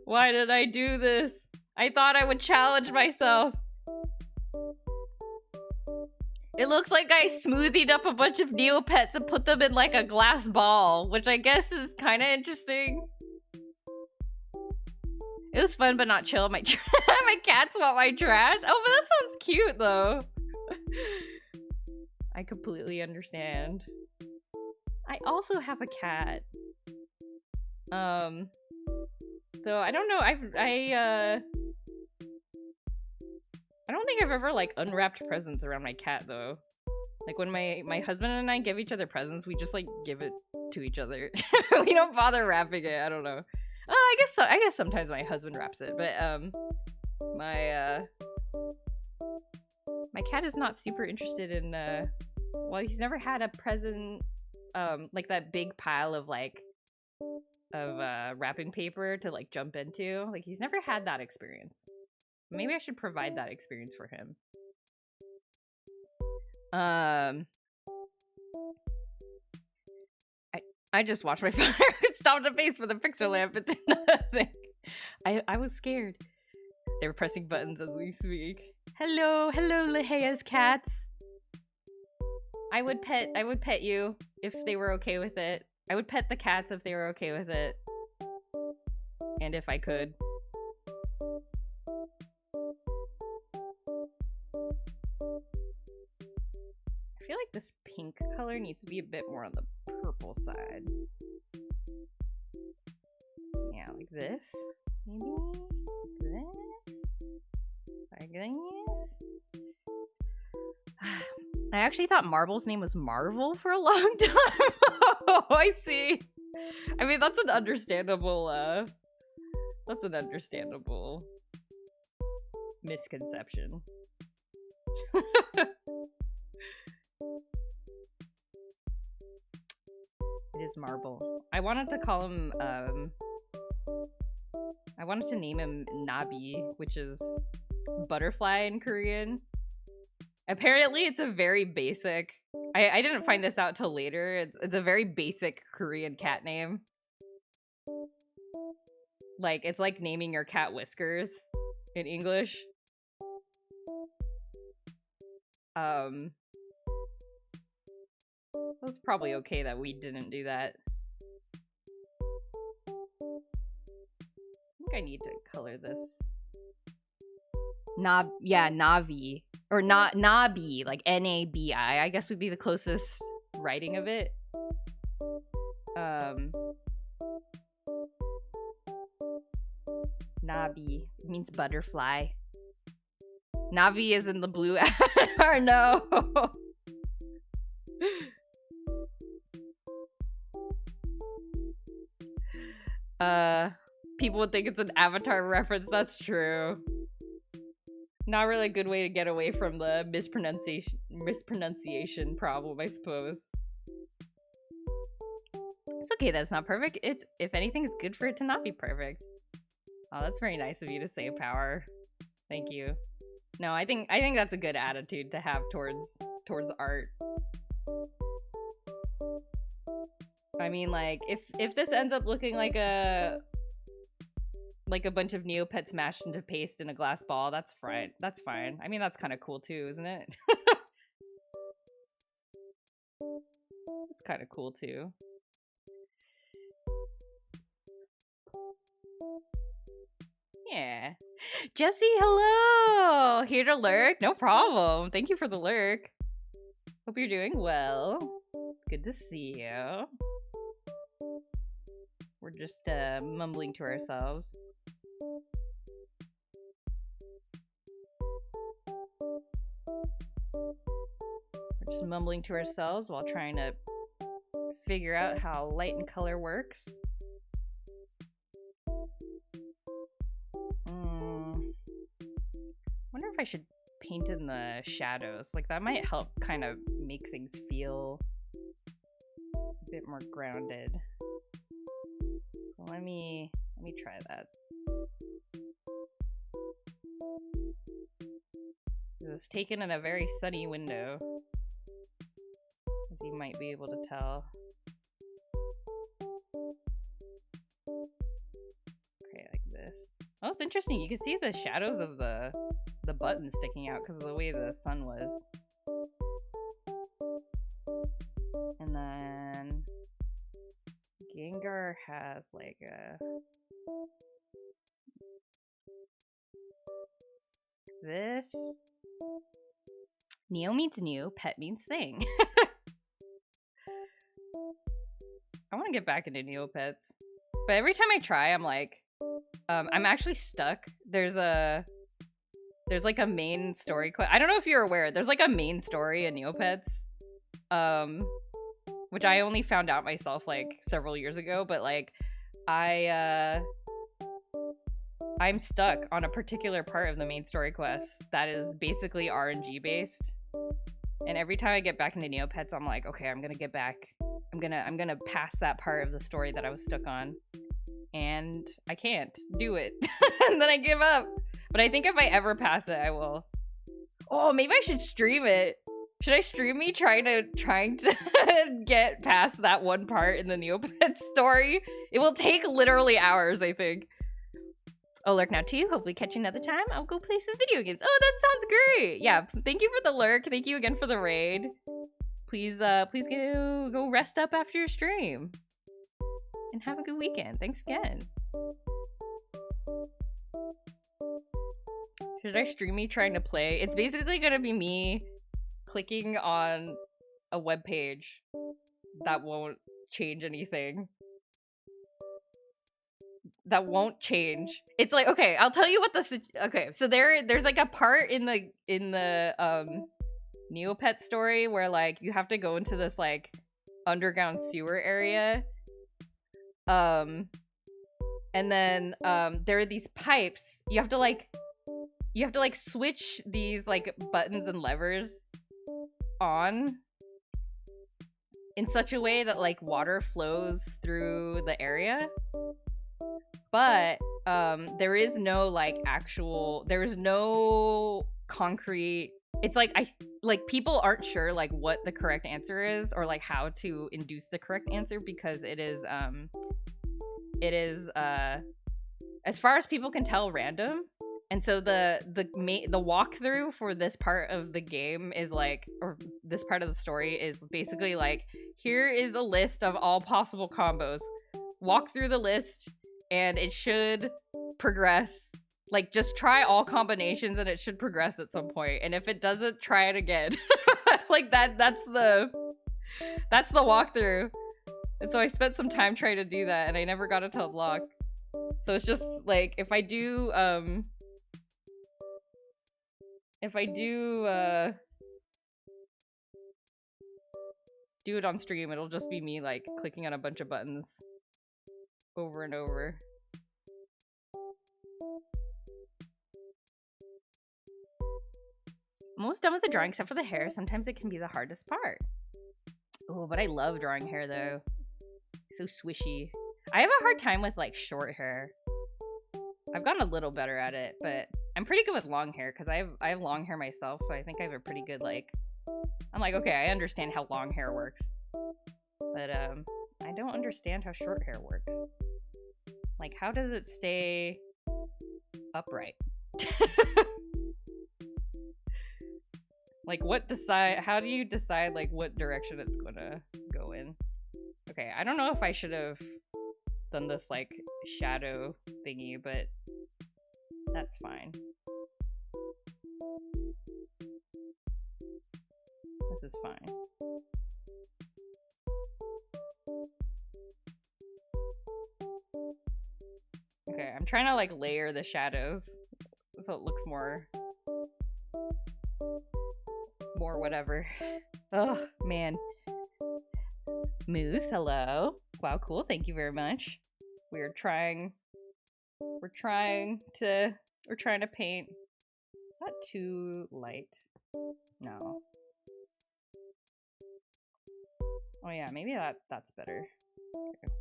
Why did I do this? I thought I would challenge myself. It looks like I smoothied up a bunch of Neopets and put them in like a glass ball, which I guess is kind of interesting. It was fun, but not chill. My cats want my trash. Oh, but that sounds cute, though. I completely understand. I also have a cat. Though I don't know. I don't think I've ever like unwrapped presents around my cat, though. Like when my husband and I give each other presents, we just like give it to each other. We don't bother wrapping it. I don't know. I guess so. I guess sometimes my husband wraps it, but my cat is not super interested in well, he's never had a present like that big pile of wrapping paper to like jump into. Like he's never had that experience. Maybe I should provide that experience for him. I just watched my phone stop the face for the pixel lamp. It did nothing. I was scared. They were pressing buttons as we speak. Hello, Lehea's cats. I would pet you if they were okay with it. I would pet the cats if they were okay with it. And if I could. I feel like this pink color needs to be a bit more on the purple side. Yeah, like this. Maybe this. Like this. I actually thought Marble's name was Marvel for a long time. Oh, I see. I mean, that's an understandable misconception. It is Marble. I wanted to call him, I wanted to name him Nabi, which is butterfly in Korean. Apparently, it's a very basic... I didn't find this out till later. It's a very basic Korean cat name. Like, it's like naming your cat Whiskers in English. It was probably okay that we didn't do that. I think I need to color this. Navi. Or Nabi, like N-A-B-I, I guess would be the closest writing of it. Nabi. It means butterfly. Navi is in the blue or no. People would think it's an Avatar reference, that's true. Not really a good way to get away from the mispronunciation problem, I suppose. It's okay that it's not perfect. It's, if anything, it's good for it to not be perfect. Oh, that's very nice of you to say, Power. Thank you. No, I think that's a good attitude to have towards art. I mean, like, if this ends up looking like a bunch of Neopets mashed into paste in a glass ball, that's fine. That's fine. I mean, that's kind of cool too, isn't it? It's kind of cool too. Yeah. Jesse, hello! Here to lurk? No problem. Thank you for the lurk. Hope you're doing well. Good to see you. We're just mumbling to ourselves. We're just mumbling to ourselves while trying to figure out how light and color works. Wonder if I should paint in the shadows. Like that might help kind of make things feel a bit more grounded. So let me try that. It was taken in a very sunny window, as you might be able to tell. Okay, like this. Oh, it's interesting. You can see the shadows of the button sticking out because of the way the sun was. And then Gengar has like a... This... Neo means new, pet means thing. I want to get back into Neopets. But every time I try, I'm like... I'm actually stuck. There's like a main story quest. I don't know if you're aware. There's like a main story in Neopets. Which I only found out myself like several years ago, but like I'm stuck on a particular part of the main story quest that is basically RNG based. And every time I get back into Neopets, I'm like, okay, I'm gonna get back. I'm gonna pass that part of the story that I was stuck on. And I can't do it. And then I give up. But I think if I ever pass it, I will. Oh, maybe I should stream it. Should I stream me trying to get past that one part in the Neopets story? It will take literally hours, I think. Oh, lurk now too. Hopefully catch you another time. I'll go play some video games. Oh, that sounds great. Yeah, thank you for the lurk. Thank you again for the raid. Please go rest up after your stream. And have a good weekend. Thanks again. Should I stream me trying to play? It's basically gonna be me clicking on a web page that won't change anything. That won't change. It's like, okay, I'll tell you what the okay. So there's like a part in the Neopet story where like you have to go into this like underground sewer area. And then there are these pipes. You have to like switch these like buttons and levers on in such a way that like water flows through the area. But there is no like there is no concrete. It's like people aren't sure like what the correct answer is or like how to induce the correct answer because it is as far as people can tell random. And so the walkthrough for this part of the game is like, or this part of the story is basically like, here is a list of all possible combos. Walk through the list and it should progress. Like, just try all combinations and it should progress at some point. And if it doesn't, try it again. Like that's the walkthrough. And so I spent some time trying to do that and I never got it to unlock. So it's just like, if I do do it on stream, it'll just be me like clicking on a bunch of buttons over and over. I'm almost done with the drawing except for the hair. Sometimes it can be the hardest part. Oh, but I love drawing hair though. So swishy. I have a hard time with like short hair. I've gotten a little better at it, but I'm pretty good with long hair because I have long hair myself, so I think I have a pretty good like, I'm like, okay, I understand how long hair works. But I don't understand how short hair works. Like, how does it stay upright? Like, how do you decide like what direction it's gonna go in? Okay, I don't know if I should have done this like shadow thingy, but that's fine. This is fine. Okay, I'm trying to like layer the shadows so it looks more whatever. Oh man. Moose, hello. Wow, cool. Thank you very much. We're trying to paint that too light? No. Oh yeah, maybe that's better. Okay.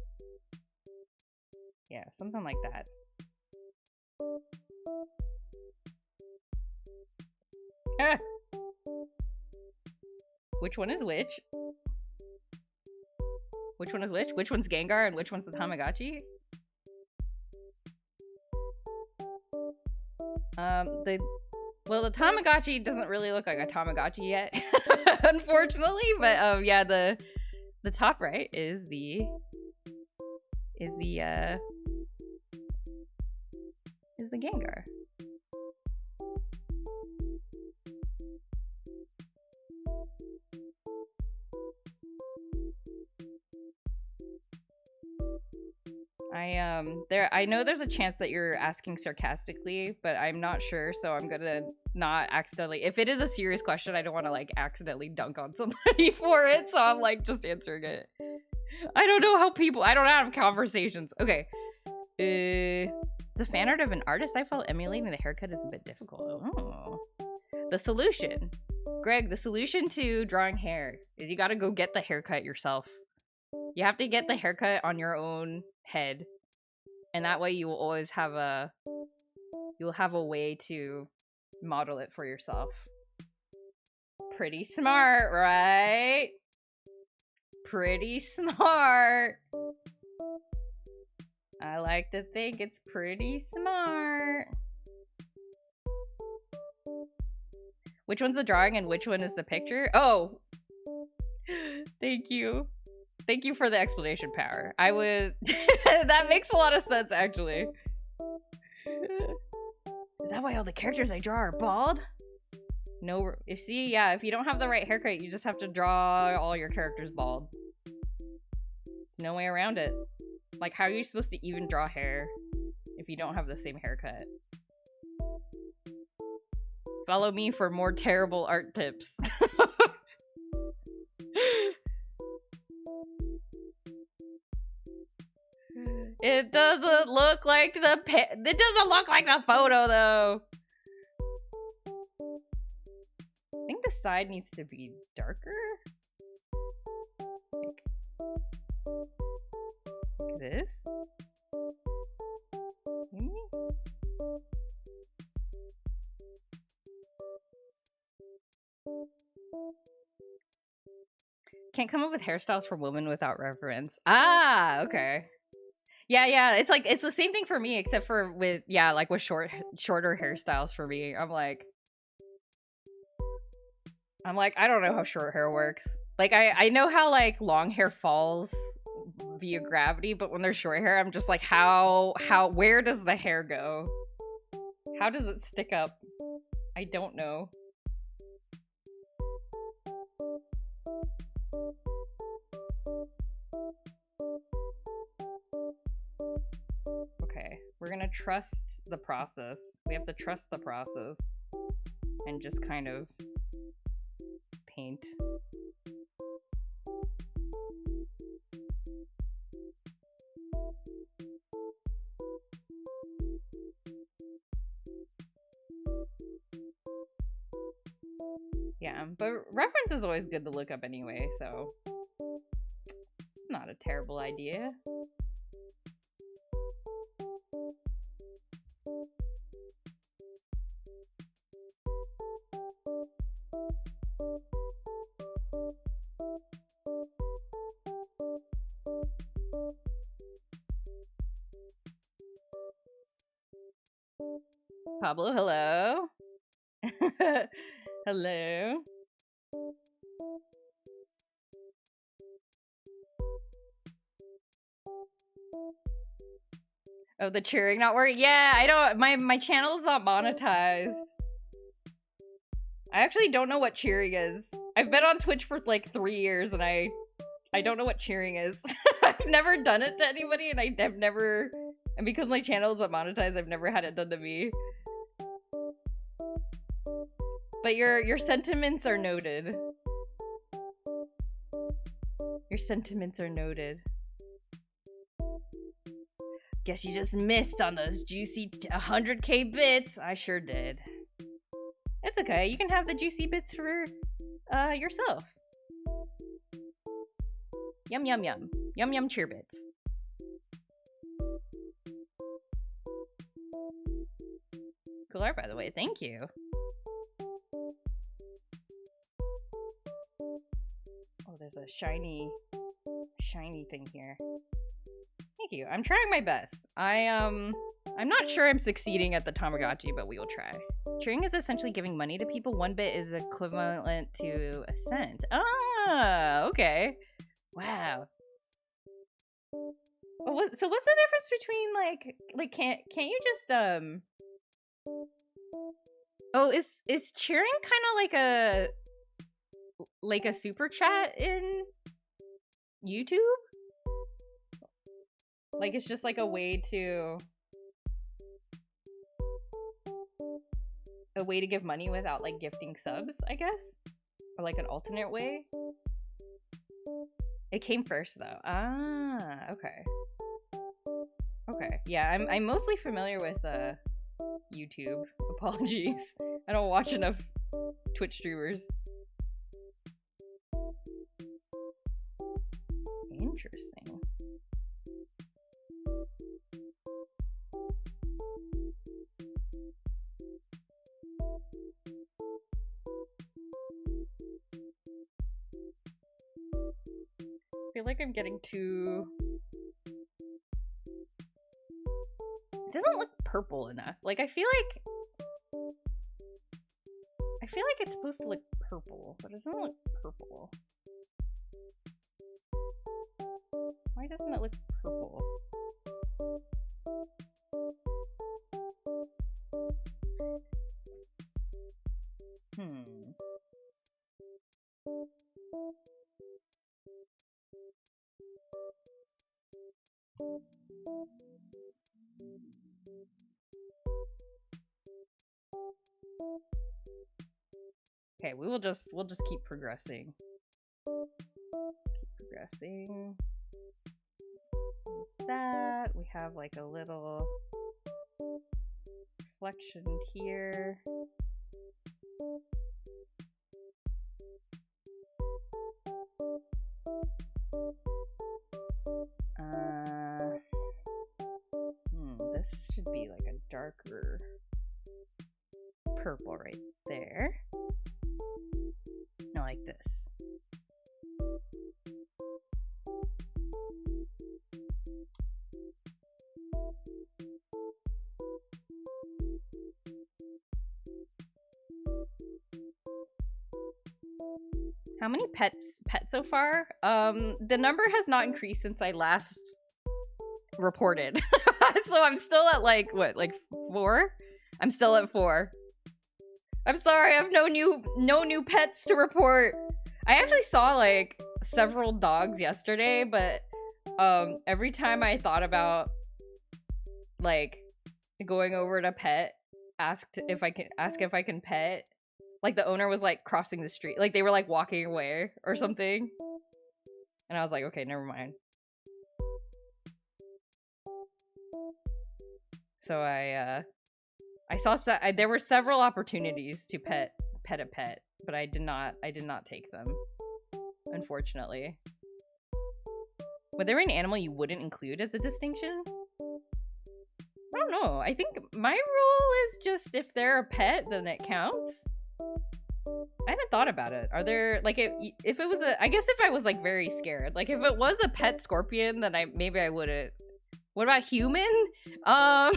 Yeah, something like that. Ah! Which one is which? Which one is which? Which one's Gengar and which one's the Tamagotchi? Well, the Tamagotchi doesn't really look like a Tamagotchi yet, unfortunately. But yeah, the top right is the Gengar. I know there's a chance that you're asking sarcastically, but I'm not sure, so I'm gonna not accidentally. If it is a serious question, I don't want to like accidentally dunk on somebody for it, so I'm like just answering it. I don't know how people. I don't have conversations. Okay. The fan art of an artist I felt emulating the haircut is a bit difficult. Oh. The solution, Greg. The solution to drawing hair is you got to go get the haircut yourself. You have to get the haircut on your own head. And that way you will always have you'll have a way to model it for yourself. Pretty smart, right? Pretty smart. I like to think it's pretty smart. Which one's the drawing and which one is the picture? Oh! Thank you. Thank you for the explanation power. I would... That makes a lot of sense, actually. Is that why all the characters I draw are bald? No, you see, yeah, if you don't have the right haircut, you just have to draw all your characters bald. There's no way around it. Like, how are you supposed to even draw hair if you don't have the same haircut? Follow me for more terrible art tips. It doesn't look like it doesn't look like the photo though. I think the side needs to be darker. Like this. Maybe? Can't come up with hairstyles for women without reference. Ah, okay. Yeah, it's like it's the same thing for me, except for with like with shorter hairstyles for me. I'm like I don't know how short hair works. Like I know how like long hair falls via gravity, but when there's short hair, I'm just like where does the hair go? How does it stick up? I don't know. Okay, we're gonna trust the process. We have to trust the process and just kind of paint. Yeah, but reference is always good to look up anyway, so it's not a terrible idea. Pablo, hello. Hello. Oh, the cheering not working? Yeah, I don't, my channel's not monetized. I actually don't know what cheering is. I've been on Twitch for like 3 years and I don't know what cheering is. I've never done it to anybody and I've never, and because my channel isn't monetized, I've never had it done to me. But your sentiments are noted. Your sentiments are noted. Guess you just missed on those juicy 100k bits. I sure did. It's okay. You can have the juicy bits for yourself. Yum yum yum. Yum yum cheer bits. Cool art, by the way. Thank you. Oh, there's a shiny thing here. Thank you. I'm trying my best. I'm not sure I'm succeeding at the Tamagotchi, but we will try. Cheering is essentially giving money to people. 1 bit is equivalent to a cent. Ah, okay. Wow. Well, so what's the difference between like can't you just Oh, is cheering kind of like a super chat in YouTube? Like it's just like a way to give money without like gifting subs, I guess? Or like an alternate way? It came first though. Ah, okay. Okay. Yeah, I'm mostly familiar with YouTube. Apologies. I don't watch enough Twitch streamers. Interesting. I feel like I'm getting too... It doesn't look purple enough. Like, I feel like it's supposed to look purple, but it doesn't look purple. Why doesn't it look purple? Okay, we'll just keep progressing. Keep progressing. There's that. We have like a little reflection here. This should be like a darker purple right there. No, like this. How many pets so far? The number has not increased since I last reported. So I'm still at like, what, like 4? I'm still at 4. I'm sorry, I have no new pets to report. I actually saw like several dogs yesterday, but every time I thought about like going over to pet, ask if I can pet, like the owner was like crossing the street, like they were like walking away or something, and I was like, okay, never mind. So I saw there were several opportunities to pet a pet, but I did not take them, unfortunately. Were there an animal you wouldn't include as a distinction? I don't know. I think my rule is just if they're a pet, then it counts. I haven't thought about it. Are there like if it was I guess if I was like very scared, like if it was a pet scorpion, then maybe I wouldn't. What about human? I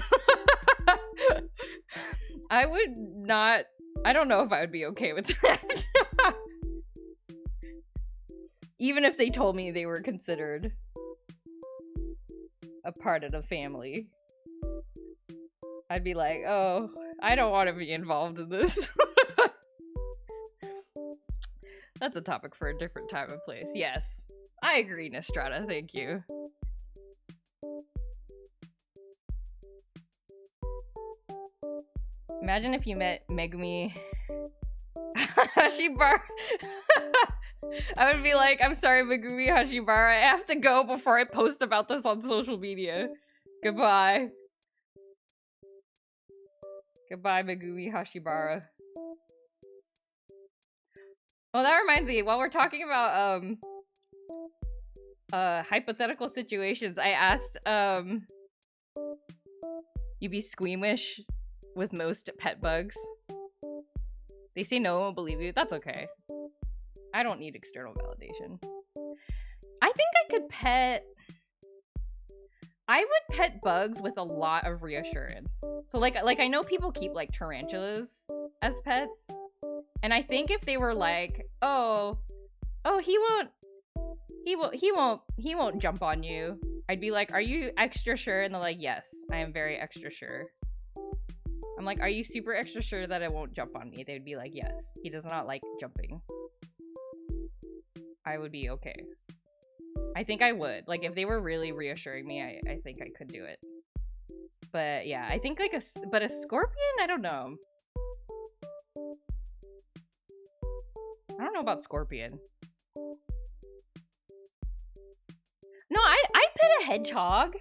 would not. I don't know if I would be okay with that. Even if they told me they were considered a part of the family, I'd be like, oh, I don't want to be involved in this. That's a topic for a different time and place. Yes, I agree, Nostrata. Thank you. Imagine if you met Megumi Hashibara. I would be like, I'm sorry, Megumi Hashibara. I have to go before I post about this on social media. Goodbye. Goodbye, Megumi Hashibara. Well, that reminds me, while we're talking about hypothetical situations, I asked you be squeamish with most pet bugs. They say no one will believe you. That's okay. I don't need external validation. I think I could pet... I would pet bugs with a lot of reassurance. So like I know people keep like tarantulas as pets. And I think if they were like, oh, he won't jump on you. I'd be like, are you extra sure? And they're like, yes, I am very extra sure. I'm like, are you super extra sure that it won't jump on me? They'd be like, yes, he does not like jumping. I would be okay. I think I would. Like, if they were really reassuring me, I think I could do it. But yeah, I think like a scorpion? I don't know. I don't know about scorpion. No, I pet a hedgehog.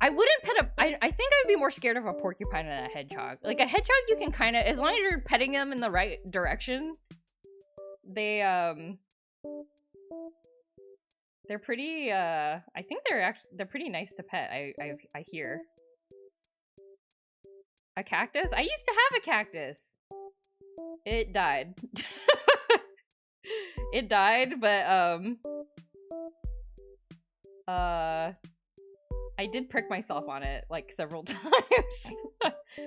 I wouldn't pet a... I think I'd be more scared of a porcupine than a hedgehog. Like, a hedgehog, you can kind of... As long as you're petting them in the right direction, they're pretty, I think they're pretty nice to pet, I hear. A cactus? I used to have a cactus. It died. It died, but, I did prick myself on it, like, several times.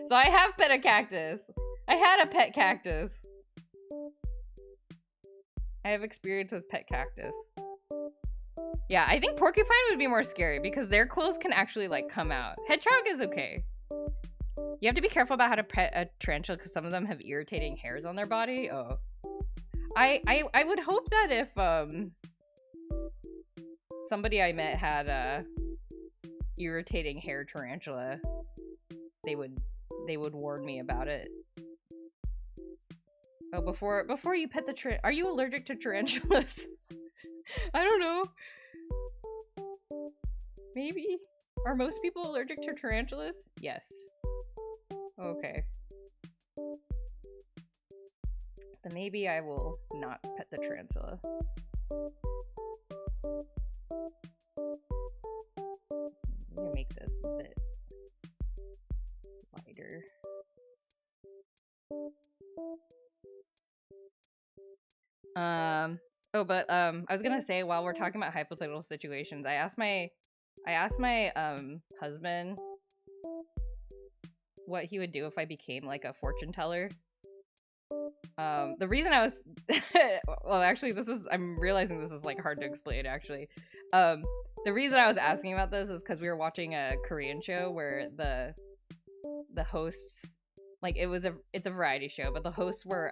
So I have pet a cactus. I had a pet cactus. I have experience with pet cactus. Yeah, I think porcupine would be more scary because their quills can actually, like, come out. Hedgehog is okay. You have to be careful about how to pet a tarantula because some of them have irritating hairs on their body. Oh. I would hope that if, somebody I met had a irritating hair tarantula, they would warn me about it. Oh, before you pet the are you allergic to tarantulas? I don't know. Maybe? Are most people allergic to tarantulas? Yes. Okay. Then maybe I will not pet the tarantula. I'm gonna make this a bit lighter. I was gonna say, while we're talking about hypothetical situations, I asked my husband what he would do if I became like a fortune teller. The reason I was well, actually, I'm realizing this is like hard to explain actually. The reason I was asking about this is because we were watching a Korean show where the hosts, like, it's a variety show, but the hosts were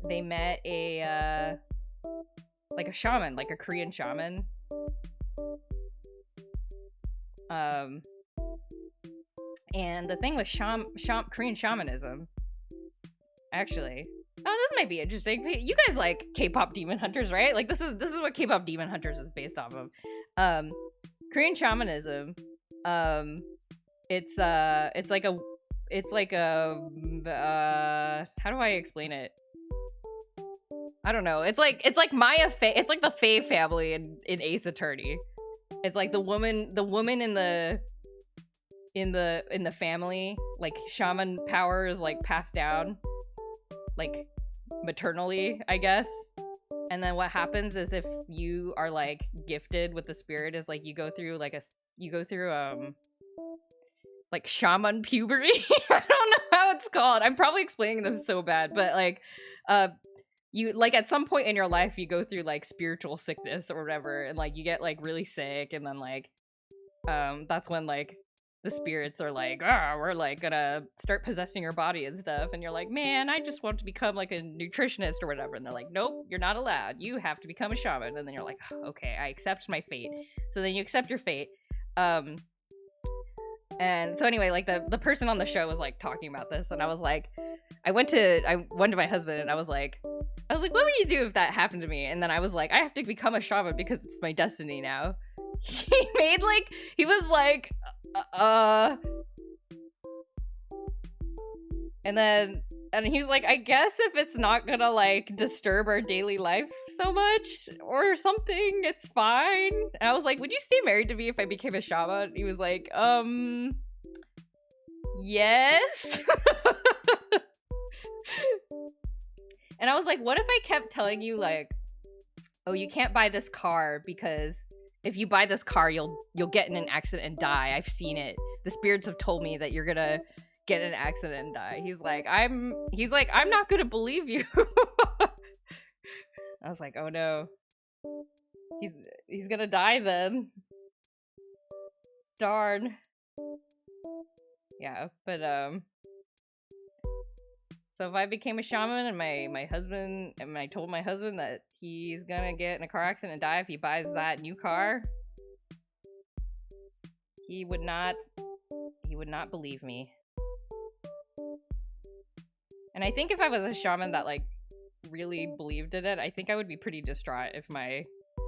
they met a like a shaman, like a Korean shaman. And the thing with Korean shamanism, actually, oh, this might be interesting. You guys like K-pop Demon Hunters, right? Like, this is what K-pop Demon Hunters is based off of. Korean shamanism, it's like a how do I explain it? I don't know. It's like Maya it's like the Faye family in Ace Attorney. It's like the woman in the family, like, shaman power is like passed down, like, maternally, I guess. And then what happens is, if you are like gifted with the spirit, is like you go through like shaman puberty. I don't know how it's called. I'm probably explaining this so bad, but like you, like, at some point in your life you go through like spiritual sickness or whatever, and like you get like really sick, and then like that's when like the spirits are like, we're like gonna start possessing your body and stuff, and you're like, man, I just want to become like a nutritionist or whatever, and they're like, nope, you're not allowed, you have to become a shaman. And then you're like, okay, I accept my fate. So then you accept your fate. And so anyway, like, the person on the show was like talking about this, and I was like, I went to my husband, and I was like, what would you do if that happened to me? And then I was like, I have to become a shaman because it's my destiny now. He was like, and then And he's like, I guess if it's not gonna like disturb our daily life so much or something, it's fine. And I was like, would you stay married to me if I became a shaman? He was like, yes. And I was like, what if I kept telling you like, oh, you can't buy this car because if you buy this car, you'll get in an accident and die. I've seen it. The spirits have told me that you're gonna get in an accident and die. He's like, I'm not gonna believe you. I was like, oh no. He's gonna die then. Darn. Yeah, but so if I became a shaman and my husband, and I told my husband that he's gonna get in a car accident and die if he buys that new car, he would not believe me. And I think if I was a shaman that like really believed in it, I think I would be pretty distraught if my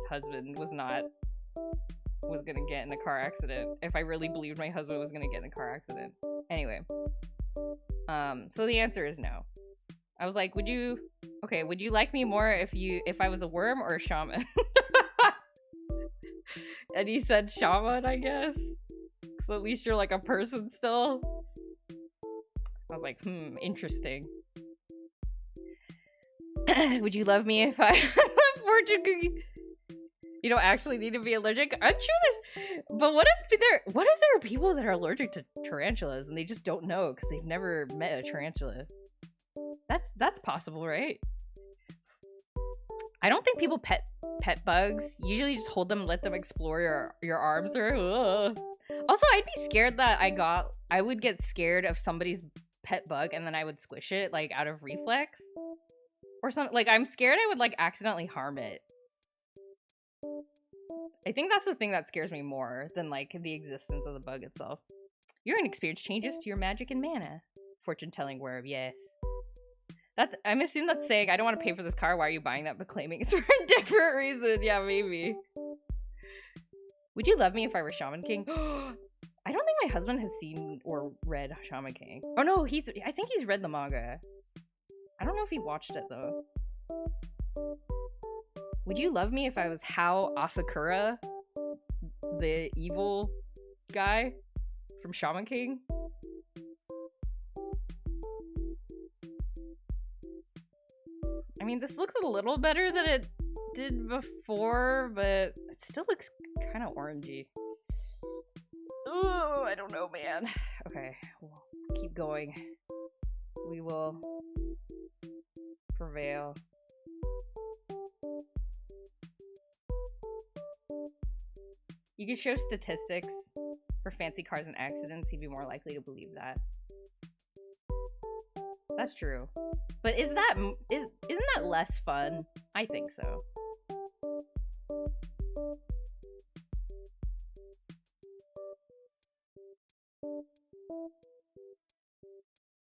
husband was gonna get in a car accident. If I really believed my husband was gonna get in a car accident. Anyway. So the answer is no. I was like, would you like me more if I was a worm or a shaman? And he said shaman, I guess. So at least you're like a person still. I was like, interesting. Would you love me if I fortune cookie? You don't actually need to be allergic. I'm sure but what if there are people that are allergic to tarantulas and they just don't know because they've never met a tarantula? That's possible, right? I don't think people pet bugs. Usually just hold them, let them explore your arms or Also, I'd be scared that I would get scared of somebody's pet bug and then I would squish it like out of reflex or something. Like I'm scared I would like accidentally harm it. I think that's the thing that scares me more than like the existence of the bug itself. You're gonna experience changes to your magic and mana. Fortune telling worm, yes. I'm assuming that's saying I don't want to pay for this car. Why are you buying that? But claiming it's for a different reason. Yeah, maybe. Would you love me if I were Shaman King? I don't think my husband has seen or read Shaman King. Oh no, I think he's read the manga. I don't know if he watched it though. Would you love me if I was Hao Asakura, the evil guy from Shaman King? I mean, this looks a little better than it did before, but it still looks kind of orangey. Oh, I don't know, man. Okay, we'll keep going. We will prevail. You could show statistics for fancy cars and accidents. He'd be more likely to believe that. That's true. But isn't that less fun? I think so.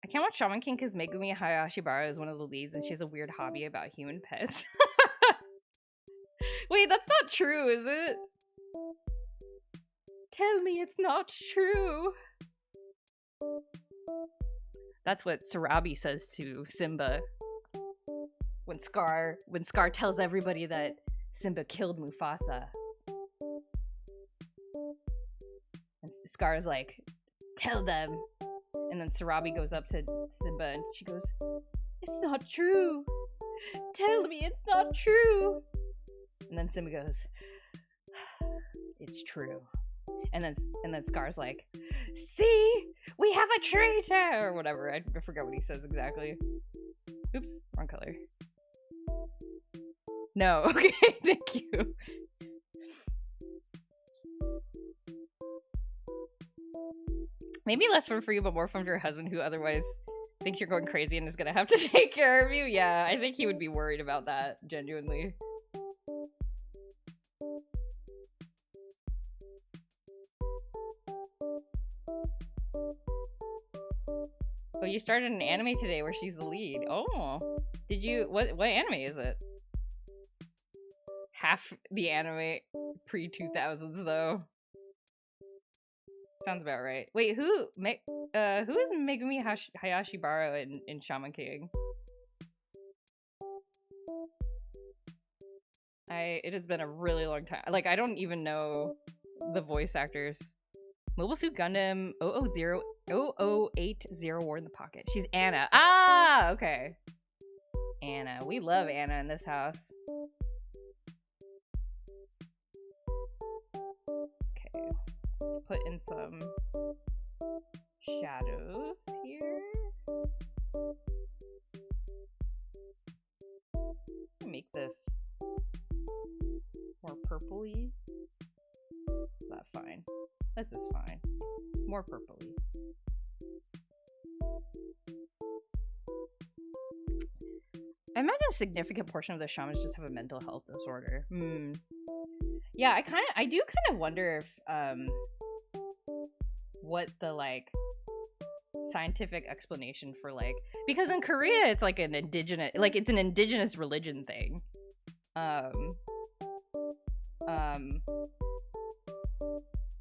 I can't watch Shaman King because Megumi Hayashibara is one of the leads and she has a weird hobby about human pets. Wait, that's not true, is it? Tell me it's not true. That's what Sarabi says to Simba when Scar tells everybody that Simba killed Mufasa. And Scar's like, tell them. And then Sarabi goes up to Simba and she goes, it's not true. Tell me it's not true. And then Simba goes, it's true. And then Scar's like, see, we have a traitor, or whatever. I forget what he says exactly. Oops, wrong color. No, okay, thank you. Maybe less fun for you, but more fun for your husband, who otherwise thinks you're going crazy and is gonna have to take care of you. Yeah, I think he would be worried about that, genuinely. Oh, you started an anime today where she's the lead. Oh, did you? What anime is it? Half the anime pre-2000s though. Sounds about right. Wait, who is Megumi Hayashibara in Shaman King? It has been a really long time. Like, I don't even know the voice actors. Mobile Suit Gundam 0080 War in the Pocket. She's Anna. Ah, okay. Anna. We love Anna in this house. Okay. Let's put in some shadows here. Make this more purpley. Is that fine? This is fine. More purpley. I imagine a significant portion of the shamans just have a mental health disorder. Yeah, I do kind of wonder if what the like scientific explanation for like, because in Korea it's like an indigenous religion thing.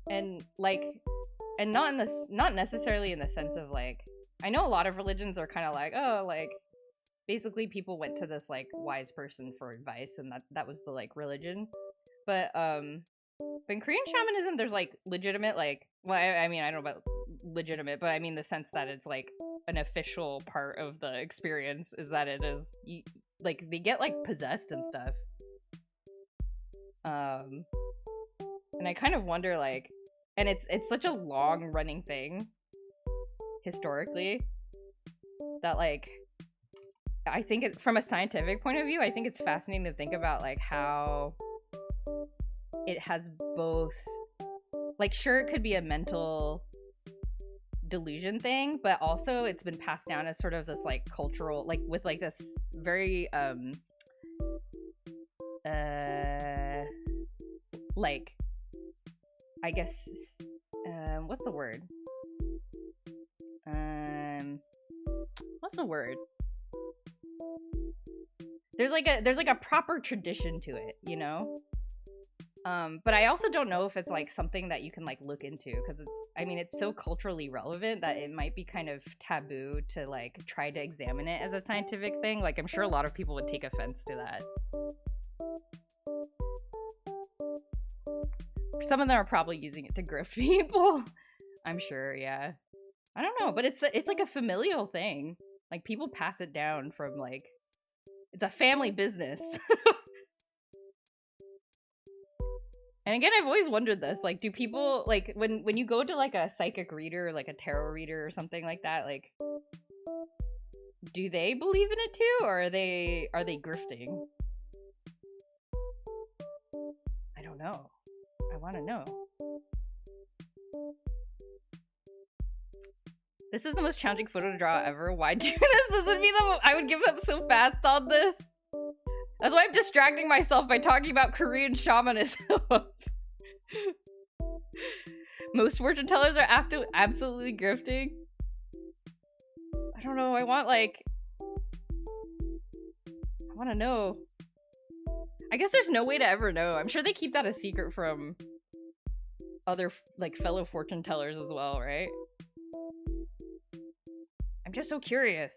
And like, and not necessarily in the sense of like, I know a lot of religions are kind of like, oh, like basically people went to this like wise person for advice and that was the like religion. But in Korean shamanism there's like legitimate like, well, I mean I don't know about legitimate, but I mean the sense that it's like an official part of the experience is that it is like they get like possessed and stuff. And I kind of wonder like, and it's such a long running thing historically that like I think from a scientific point of view, I think it's fascinating to think about like how it has both, like, sure, it could be a mental delusion thing, but also it's been passed down as sort of this like cultural, like with like this very like, I guess what's the word? What's the word? There's like a proper tradition to it, you know? But I also don't know if it's like something that you can like look into, because it's so culturally relevant that it might be kind of taboo to like try to examine it as a scientific thing. Like I'm sure a lot of people would take offense to that. Some of them are probably using it to grift people. I'm sure, yeah. I don't know, but it's like a familial thing. Like people pass it down from like, it's a family business. And again, I've always wondered this, like, do people, like, when you go to, like, a psychic reader, like a tarot reader or something like that, like, do they believe in it too, or are they grifting? I don't know. I want to know. This is the most challenging photo to draw ever. Why do this? This would be I would give up so fast on this. That's why I'm distracting myself by talking about Korean shamanism. Most fortune tellers are absolutely grifting. I don't know. I want to know. I guess there's no way to ever know. I'm sure they keep that a secret from other like fellow fortune tellers as well, right? I'm just so curious.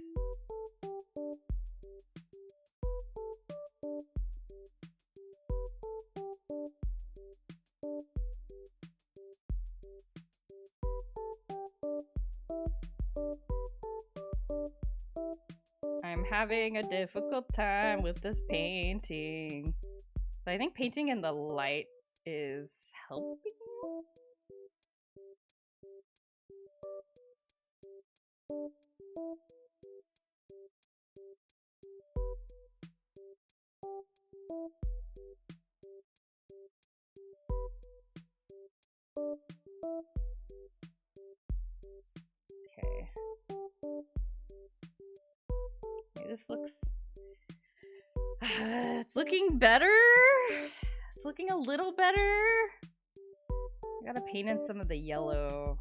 I'm having a difficult time with this painting. But I think painting in the light is helping. Okay. Okay, this looks... it's looking better. It's looking a little better. I gotta paint in some of the yellow.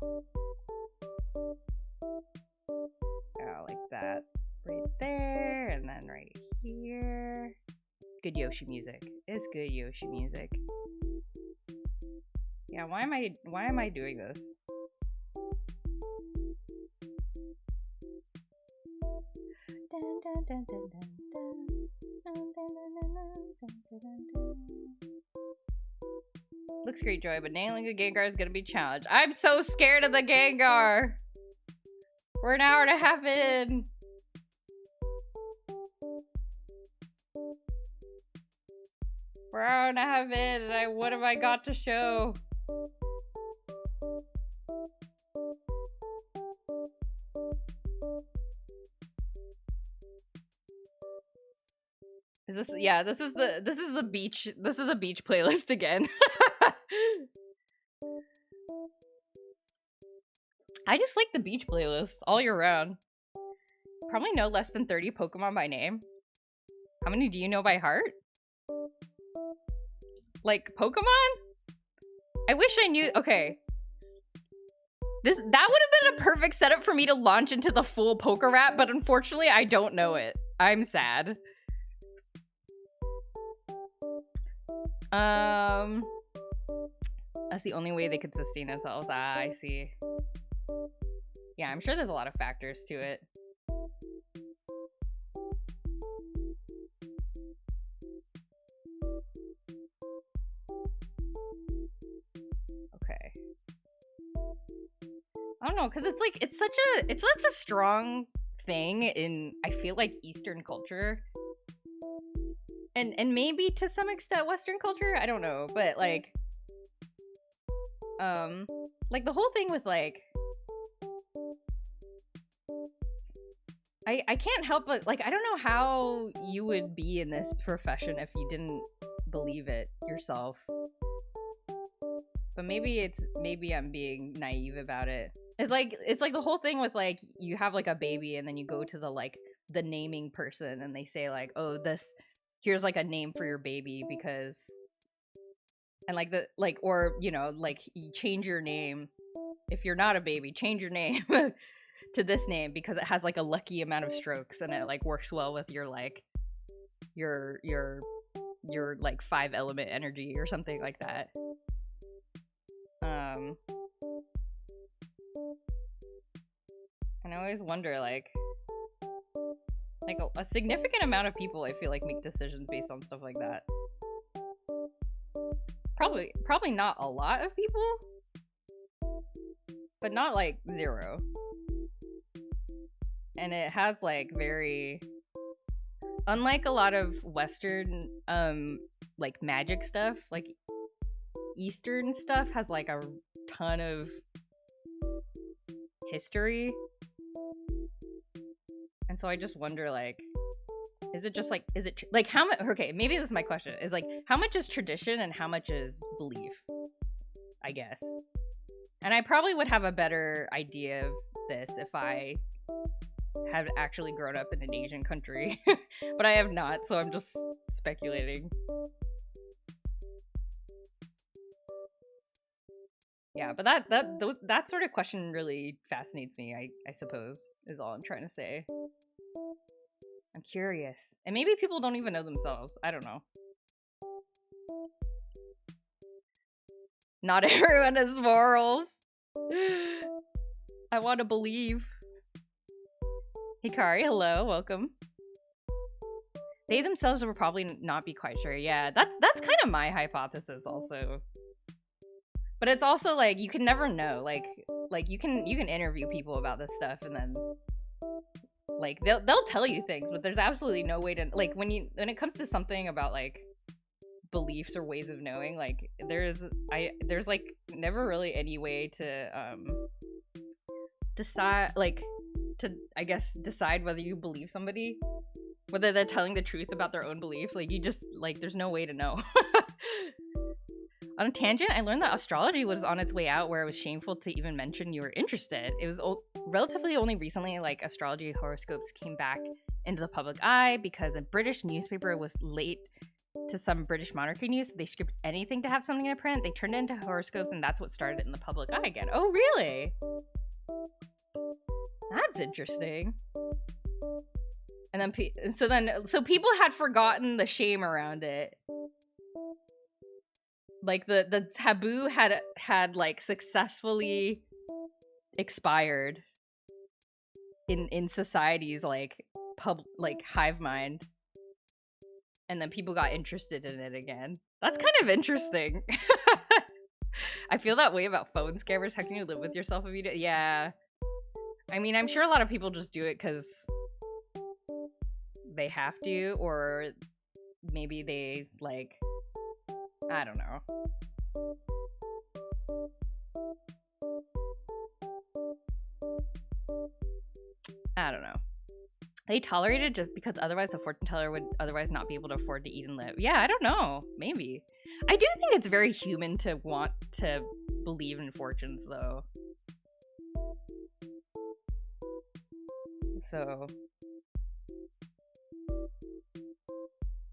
Yeah, like that. Right there, and then right here. Good Yoshi music. It's good Yoshi music. Yeah, why am I doing this? Looks great, Joy, but nailing the Gengar is gonna be challenged. I'm so scared of the Gengar! We're an hour and a half in! We're an hour and a half in, and what have I got to show? Is this, yeah, this is the beach, this is a beach playlist again. I just like the beach playlist all year round. Probably know less than 30 Pokemon by name. How many do you know by heart? Like, Pokemon? I wish I knew, okay. That would have been a perfect setup for me to launch into the full Poke Rap, but unfortunately I don't know it. I'm sad. That's the only way they could sustain themselves. Ah, I see. Yeah, I'm sure there's a lot of factors to it. Okay. I don't know, because it's like, it's such a strong thing in, I feel like, Eastern culture. And maybe to some extent Western culture, I don't know, but like the whole thing with like, I can't help but like, I don't know how you would be in this profession if you didn't believe it yourself. But maybe I'm being naive about it. It's like the whole thing with like, you have like a baby and then you go to the naming person and they say like, oh, here's like a name for your baby because, and like or you know, like you change your name if you're not a baby, change your name to this name because it has like a lucky amount of strokes and it like works well with your like your like 5 element energy or something like that. And I always wonder like a significant amount of people I feel like make decisions based on stuff like that. Probably not a lot of people, but not like 0. And it has like very, unlike a lot of Western like magic stuff, like Eastern stuff has like a ton of history. And so I just wonder, like, is it like how much, okay, maybe this is my question, is like, how much is tradition and how much is belief, I guess. And I probably would have a better idea of this if I had actually grown up in an Asian country, but I have not, so I'm just speculating. Yeah, but that sort of question really fascinates me, I suppose, is all I'm trying to say. I'm curious. And maybe people don't even know themselves. I don't know. Not everyone has morals. I want to believe. Hikari, hello, welcome. They themselves will probably not be quite sure. Yeah, that's kind of my hypothesis also. But it's also like, you can never know. Like you can interview people about this stuff and then like they'll tell you things, but there's absolutely no way to, like, when it comes to something about like beliefs or ways of knowing, like there's like never really any way to decide, like, to, I guess, decide whether you believe somebody, whether they're telling the truth about their own beliefs. Like, you just, like, there's no way to know. On a tangent, I learned that astrology was on its way out, where it was shameful to even mention you were interested. It was relatively only recently, like, astrology horoscopes came back into the public eye because a British newspaper was late to some British monarchy news. They skipped anything to have something in print. They turned it into horoscopes, and that's what started it in the public eye again. Oh, really? That's interesting. And then, so people had forgotten the shame around it. Like the taboo had like successfully expired in societies like like hive mind, and then people got interested in it again. That's kind of interesting. I feel that way about phone scammers. How can you live with yourself if you do? Yeah. I mean, I'm sure a lot of people just do it because they have to, or maybe they, like, I don't know. I don't know. They tolerate it just because otherwise the fortune teller would otherwise not be able to afford to eat and live. Yeah, I don't know. Maybe. I do think it's very human to want to believe in fortunes, though. So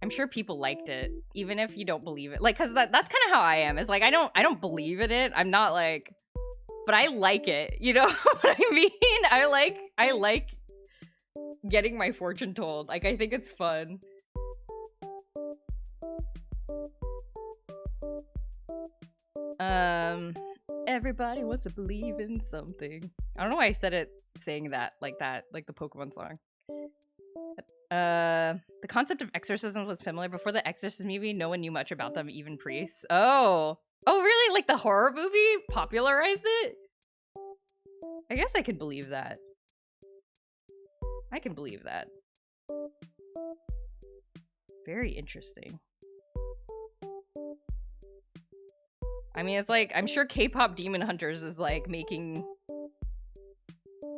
I'm sure people liked it, even if you don't believe it. Like, cause that's kind of how I am. It's like I don't believe in it. I'm not like, but I like it. You know what I mean? I like getting my fortune told. Like, I think it's fun. Everybody wants to believe in something. I don't know why I said it saying that, like the Pokemon song. The concept of exorcisms was familiar before the Exorcist movie. No one knew much about them, even priests. Oh, really? Like the horror movie popularized it? I guess I could believe that. I can believe that. Very interesting. I mean, it's like, I'm sure K-pop Demon Hunters is like making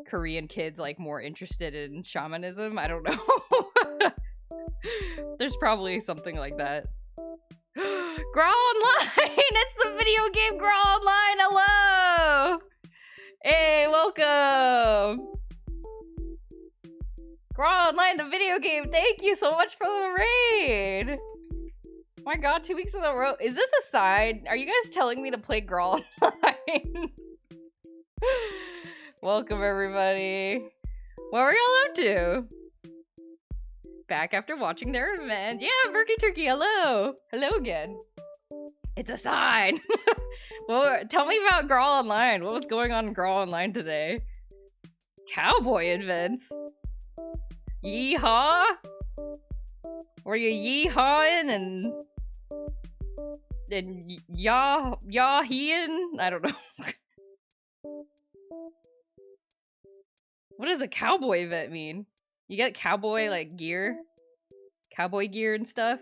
Korean kids like more interested in shamanism. I don't know. There's probably something like that. Growl Online! It's the video game Growl Online! Hello! Hey, welcome! Growl Online, the video game! Thank you so much for the raid! My god, 2 weeks in a row. Is this a sign? Are you guys telling me to play Growl Online? Welcome, everybody. What were y'all up to? Back after watching their event. Yeah, Murky Turkey, hello. Hello again. It's a sign. Well, tell me about Growl Online. What was going on in Growl Online today? Cowboy events. Yeehaw? Were you yeehawing and yaheeing? I don't know. What does a cowboy event mean? You get cowboy, like, gear? Cowboy gear and stuff?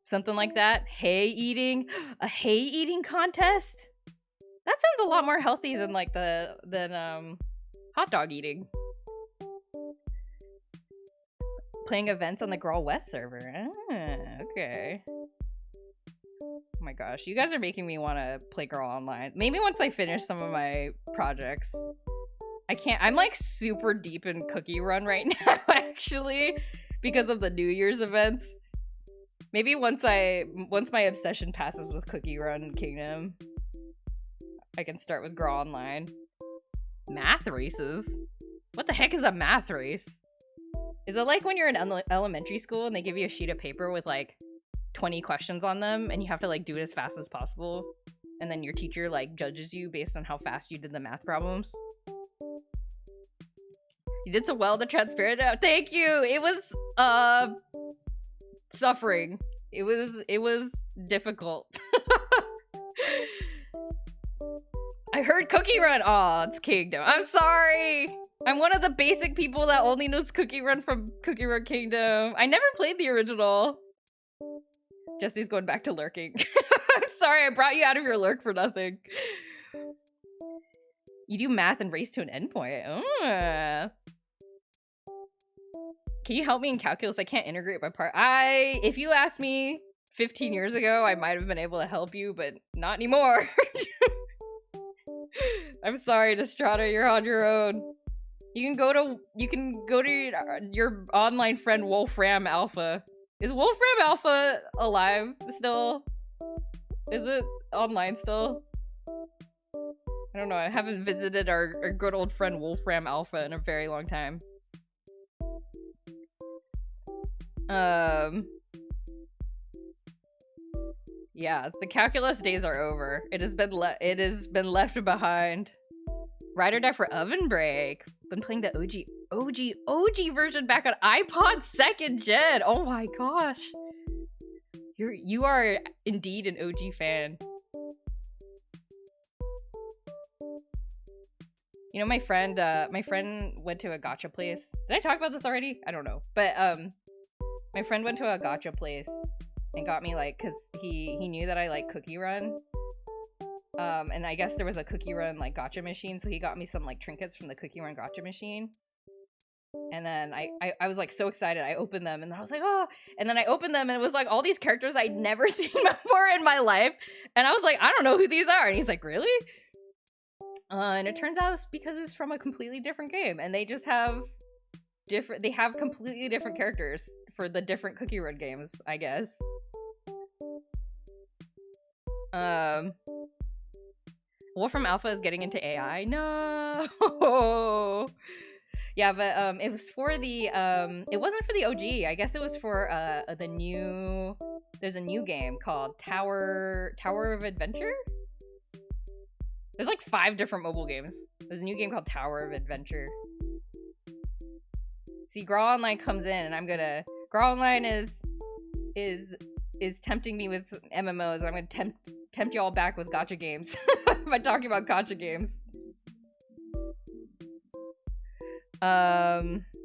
Something like that? Hay eating? A hay eating contest? That sounds a lot more healthy than, like, than hot dog eating. Playing events on the Grawl West server. Ah, okay. Oh my gosh, you guys are making me want to play Grawl Online. Maybe once I finish some of my projects. I can't. I'm like super deep in Cookie Run right now, actually, because of the New Year's events. Maybe once my obsession passes with Cookie Run Kingdom, I can start with Grawl Online. Math races? What the heck is a math race? Is it like when you're in elementary school and they give you a sheet of paper with like 20 questions on them and you have to like do it as fast as possible, and then your teacher like judges you based on how fast you did the math problems? You did so well, the transparent. Thank you. It was suffering. It was difficult. I heard Cookie Run. Aw, it's Kingdom. I'm sorry. I'm one of the basic people that only knows Cookie Run from Cookie Run Kingdom. I never played the original. Jesse's going back to lurking. I'm sorry, I brought you out of your lurk for nothing. You do math and race to an endpoint. Can you help me in calculus? I can't integrate by part. If you asked me 15 years ago, I might have been able to help you, but not anymore. I'm sorry, Destrata, you're on your own. You can go to your online friend Wolfram Alpha. Is Wolfram Alpha alive still? Is it online still? I don't know. I haven't visited our good old friend Wolfram Alpha in a very long time. Yeah, the calculus days are over. It has been left behind. Ride or Die for Oven Break. Been playing the OG version back on iPod 2nd gen. Oh my gosh. You are indeed an OG fan. You know, my friend went to a gacha place. Did I talk about this already? I don't know. But my friend went to a gacha place and got me, like, cause he knew that I like Cookie Run. And I guess there was a Cookie Run like gacha machine, so he got me some like trinkets from the Cookie Run gacha machine. And then I was like so excited. I opened them and I was like, oh, and then I opened them and it was like all these characters I'd never seen before in my life. And I was like, I don't know who these are. And he's like, really? And it turns out it's because it's from a completely different game, and they just have completely different characters for the different Cookie Run games, I guess. Wolfram Alpha is getting into AI. No. Yeah, but it was for the it wasn't for the OG. I guess it was for the new. There's a new game called Tower of Adventure. There's like 5 different mobile games. There's a new game called Tower of Adventure. See, Graw Online comes in, and I'm gonna. Graw Online is tempting me with MMOs. I'm gonna tempt y'all back with gacha games by talking about gacha games.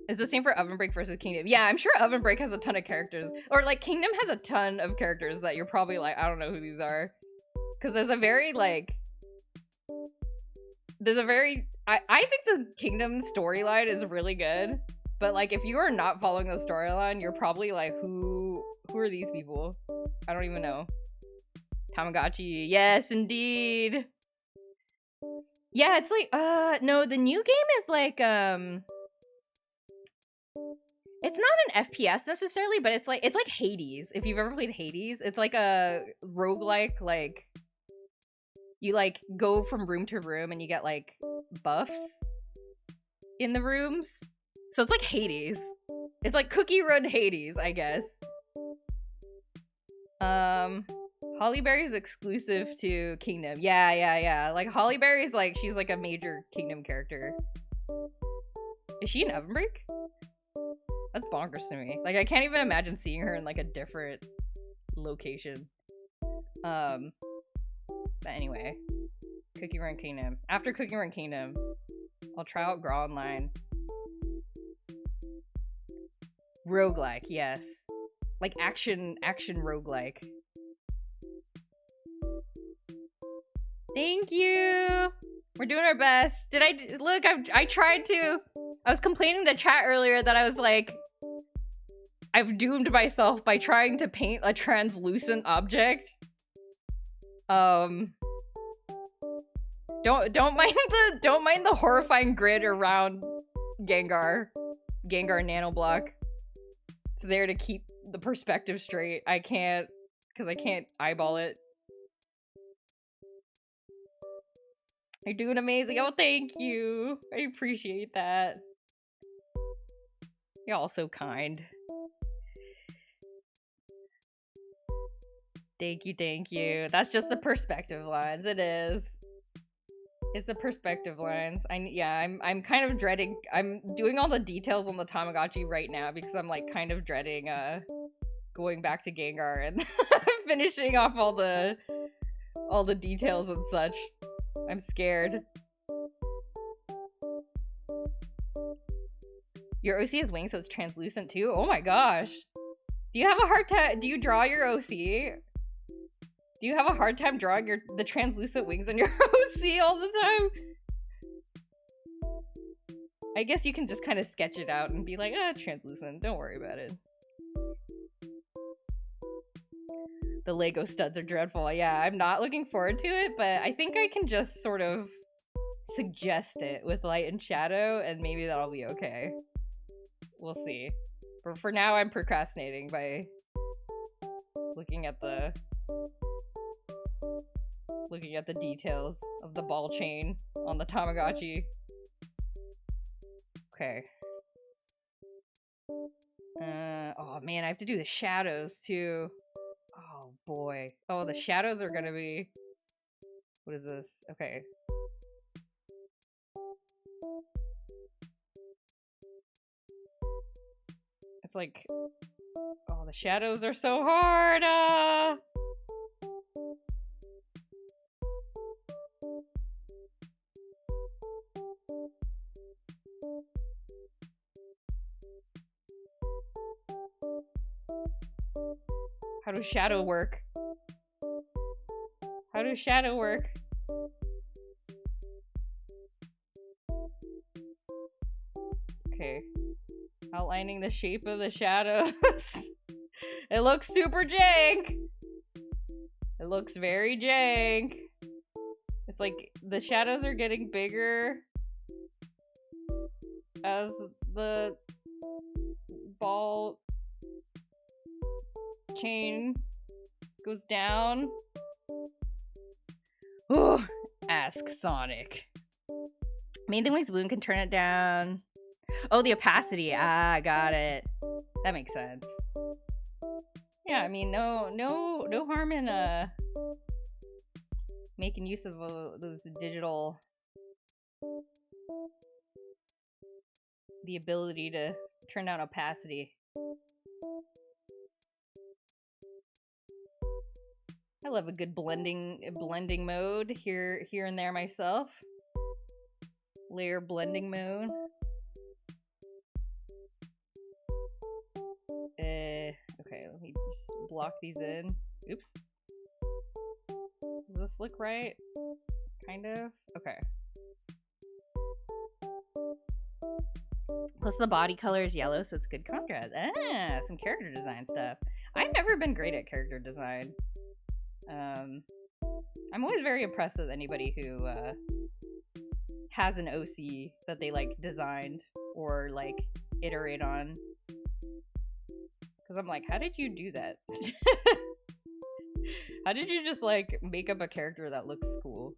Is the same for Oven Break versus Kingdom? Yeah, I'm sure Oven Break has a ton of characters, or like Kingdom has a ton of characters that you're probably like, I don't know who these are, because there's a very like. I think the Kingdom storyline is really good, but like if you are not following the storyline, you're probably like, who are these people? I don't even know. Tamagotchi, yes, indeed. Yeah, it's like, no, the new game is like, it's not an FPS necessarily, but it's like Hades. If you've ever played Hades, it's like a roguelike, like, you like go from room to room and you get like buffs in the rooms. So it's like Hades. It's like Cookie Run Hades, I guess. Hollyberry's exclusive to Kingdom. Yeah. Like Hollyberry's like, she's like a major Kingdom character. Is she in Oven Break? That's bonkers to me. Like I can't even imagine seeing her in like a different location. But anyway, Cookie Run Kingdom. After Cookie Run Kingdom, I'll try out Graw Online. Roguelike, yes. Like action roguelike. Thank you! We're doing our best. Look, I tried to... I was complaining to chat earlier that I was like... I've doomed myself by trying to paint a translucent object. Don't mind the horrifying grid around Gengar NANOBLOCK. It's there to keep the perspective straight. I can't eyeball it. You're doing amazing. Oh, thank you. I appreciate that. You're all so kind. Thank you. That's just the perspective lines. It is. It's the perspective lines. I'm kind of dreading. I'm doing all the details on the Tamagotchi right now because I'm like kind of dreading going back to Gengar and finishing off all the details and such. I'm scared. Your OC has wings, so it's translucent too? Oh my gosh. Do you have a hard time? Do you draw your OC? Do you have a hard time drawing the translucent wings on your OC all the time? I guess you can just kind of sketch it out and be like, translucent. Don't worry about it. The Lego studs are dreadful. Yeah, I'm not looking forward to it, but I think I can just sort of suggest it with light and shadow, and maybe that'll be okay. We'll see. But for now, I'm procrastinating by looking at the details of the ball chain on the Tamagotchi. Okay. Oh man, I have to do the shadows too. Oh boy. Oh, the shadows are gonna be... What is this? Okay. It's like, oh, the shadows are so hard. How does shadow work? How does shadow work? Okay. Outlining the shape of the shadows. It looks super jank. It looks very jank. It's like the shadows are getting bigger as the ball chain goes down. Ooh, ask Sonic. Main thing was Bloom can turn it down. Oh, the opacity. Ah, got it. That makes sense. Yeah, I mean, no harm in making use of those digital, the ability to turn down opacity. I love a good blending mode here and there myself. Layer blending mode. Okay, let me just block these in. Oops. Does this look right? Kind of? Okay. Plus the body color is yellow, so it's good contrast. Ah, some character design stuff. I've never been great at character design. I'm always very impressed with anybody who has an OC that they like designed or like iterate on. Because I'm like, how did you do that? How did you just like make up a character that looks cool?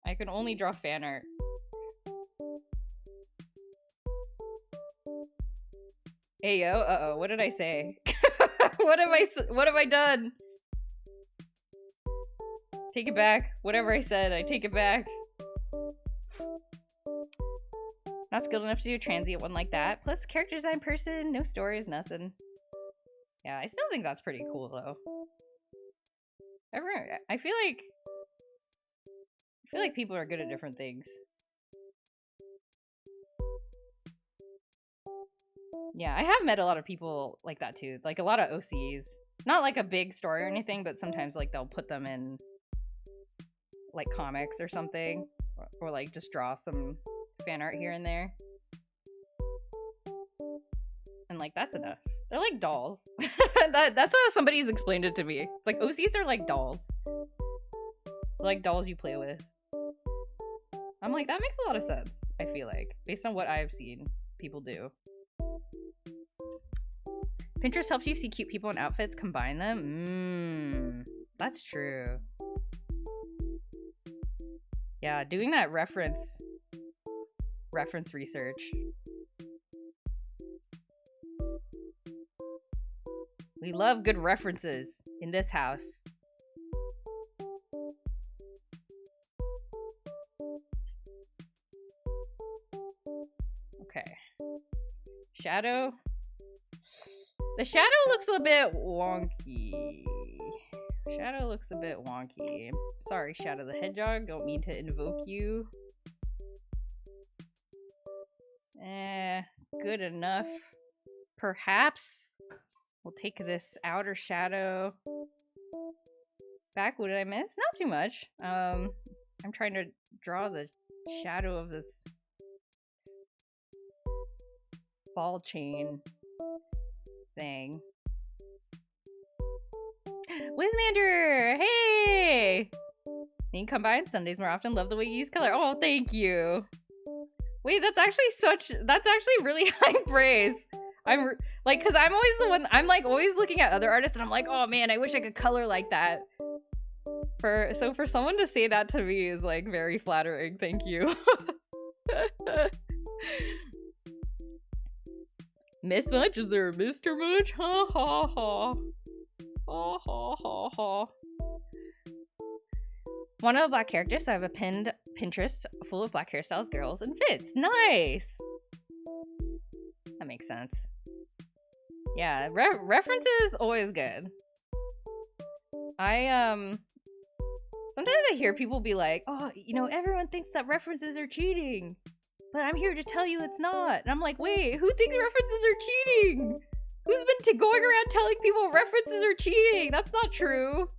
I can only draw fan art. Hey yo, uh-oh, what did I say? What have I done? Take it back. Whatever I said, I take it back. Not skilled enough to do a transient one like that. Plus, character design person, no stories, nothing. Yeah, I still think that's pretty cool though. I feel like people are good at different things. Yeah, I have met a lot of people like that too. Like a lot of OCs. Not like a big story or anything, but sometimes like they'll put them in like comics or something. Or like just draw some fan art here and there. And like that's enough. They're like dolls. That's how somebody's explained it to me. It's like OCs are like dolls. They're like dolls you play with. I'm like, that makes a lot of sense, I feel like. Based on what I've seen people do. Pinterest helps you see cute people in outfits, combine them. That's true. Yeah, doing that reference research. We love good references in this house. Okay. Shadow. The shadow looks a bit wonky. Shadow looks a bit wonky. I'm sorry, Shadow the Hedgehog. Don't mean to invoke you. Good enough. Perhaps. We'll take this outer shadow back. What did I miss? Not too much. I'm trying to draw the shadow of this ball chain thing. Wizmander! Hey! You can combine Sundays more often. Love the way you use color. Oh, thank you. Wait, that's actually really high praise. I'm like, cause I'm always the one, I'm like always looking at other artists and I'm like, oh man, I wish I could color like that. So for someone to say that to me is like very flattering. Thank you. Miss Much? Is there a Mr. Much? Ha ha ha. Ha ha ha ha. One of the black characters, so I have a pinned Pinterest full of black hairstyles, girls, and fits. Nice! That makes sense. Yeah, references, always good. Sometimes I hear people be like, oh, you know, everyone thinks that references are cheating, but I'm here to tell you it's not. And I'm like, wait, who thinks references are cheating? Who's been going around telling people references are cheating? That's not true.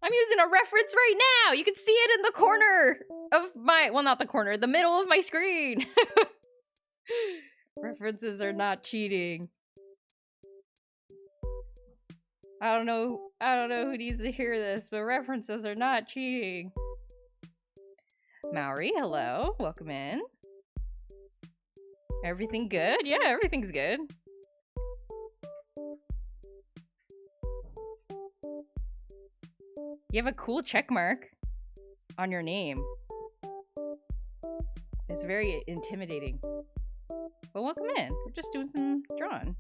I'm using a reference right now. You can see it in the corner of my, well, not the corner, the middle of my screen. References are not cheating. I don't know who needs to hear this, but references are not cheating. Maori, hello. Welcome in. Everything good? Yeah, everything's good. You have a cool check mark on your name. It's very intimidating. But welcome in. We're just doing some drawing.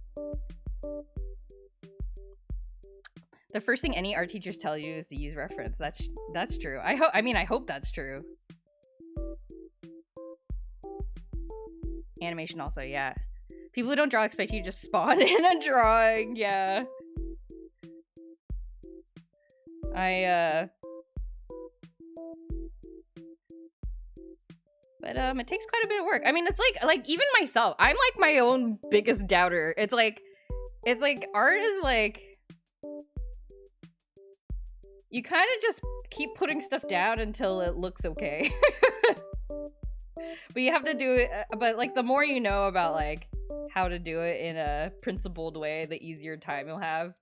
The first thing any art teachers tell you is to use reference. That's true. I hope that's true. Animation also, yeah. People who don't draw expect you to just spawn in a drawing, yeah. But it takes quite a bit of work. I mean, it's like even myself, I'm like my own biggest doubter. It's like art is like, you kind of just keep putting stuff down until it looks okay. But you have to do it, but like the more you know about like how to do it in a principled way, the easier time you'll have.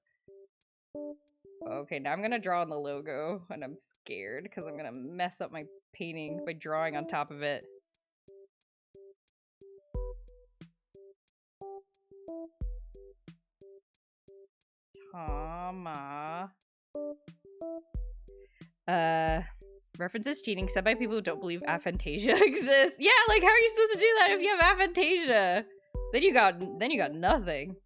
Okay, now I'm gonna draw on the logo, and I'm scared because I'm gonna mess up my painting by drawing on top of it. Tama. References cheating said by people who don't believe aphantasia exists. Yeah, like how are you supposed to do that if you have aphantasia? Then you got nothing.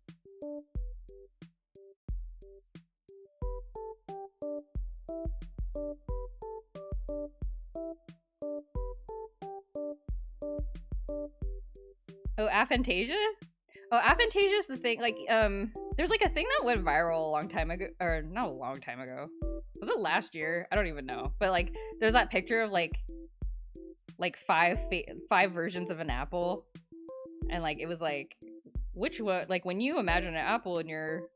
Oh, aphantasia? Oh, aphantasia is the thing, like, there's like a thing that went viral a long time ago, or not a long time ago. Was it last year? I don't even know. But like, there's that picture of like five versions of an apple. And like, it was like, which one, like when you imagine an apple in your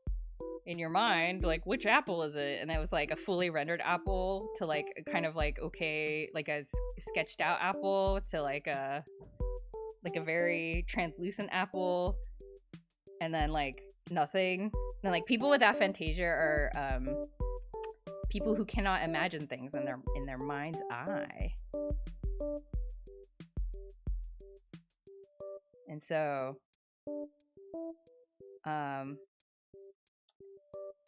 mind, like which apple is it? And it was like a fully rendered apple to like kind of like, okay, like a sketched out apple to like a very translucent apple, and then like nothing. And then like people with aphantasia are people who cannot imagine things in their mind's eye. And so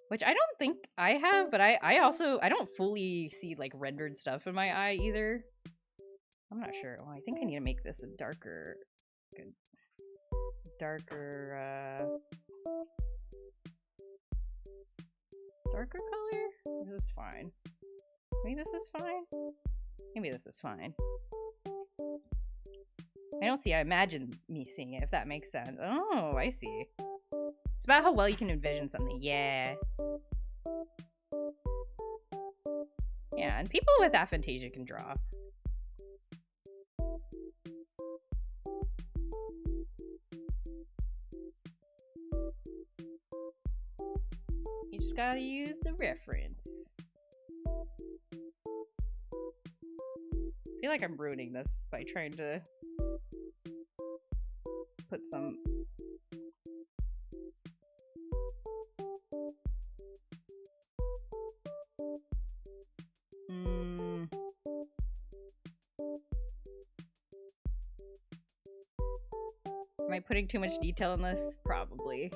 which I don't think I have, but I don't fully see like rendered stuff in my eye either. I'm not sure. Well, I think I need to make this a darker color? This is fine. Maybe this is fine? Maybe this is fine. I don't see, I imagine me seeing it, if that makes sense. Oh, I see. It's about how well you can envision something. Yeah. Yeah, and people with aphantasia can draw. You just gotta use the reference. I feel like I'm ruining this by trying to put some... Am I putting too much detail in this? Probably.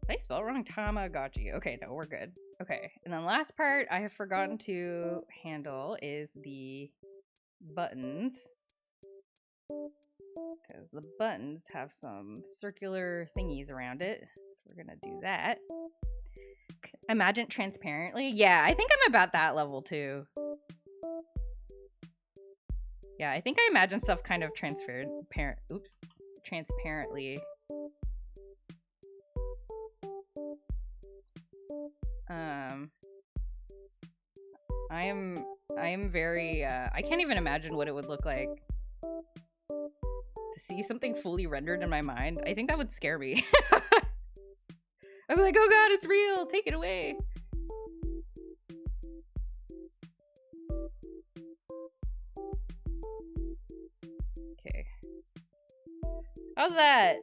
Did I spell wrong? Tamagotchi. Okay, no, we're good. Okay, and then last part I have forgotten to handle is the buttons. Because the buttons have some circular thingies around it. So we're gonna do that. Imagine transparently? Yeah, I think I'm about that level too. Yeah, I think I imagine stuff kind of transparently. I am very, I can't even imagine what it would look like to see something fully rendered in my mind. I think that would scare me. I'd be like, oh god, it's real, take it away. Okay. How's that?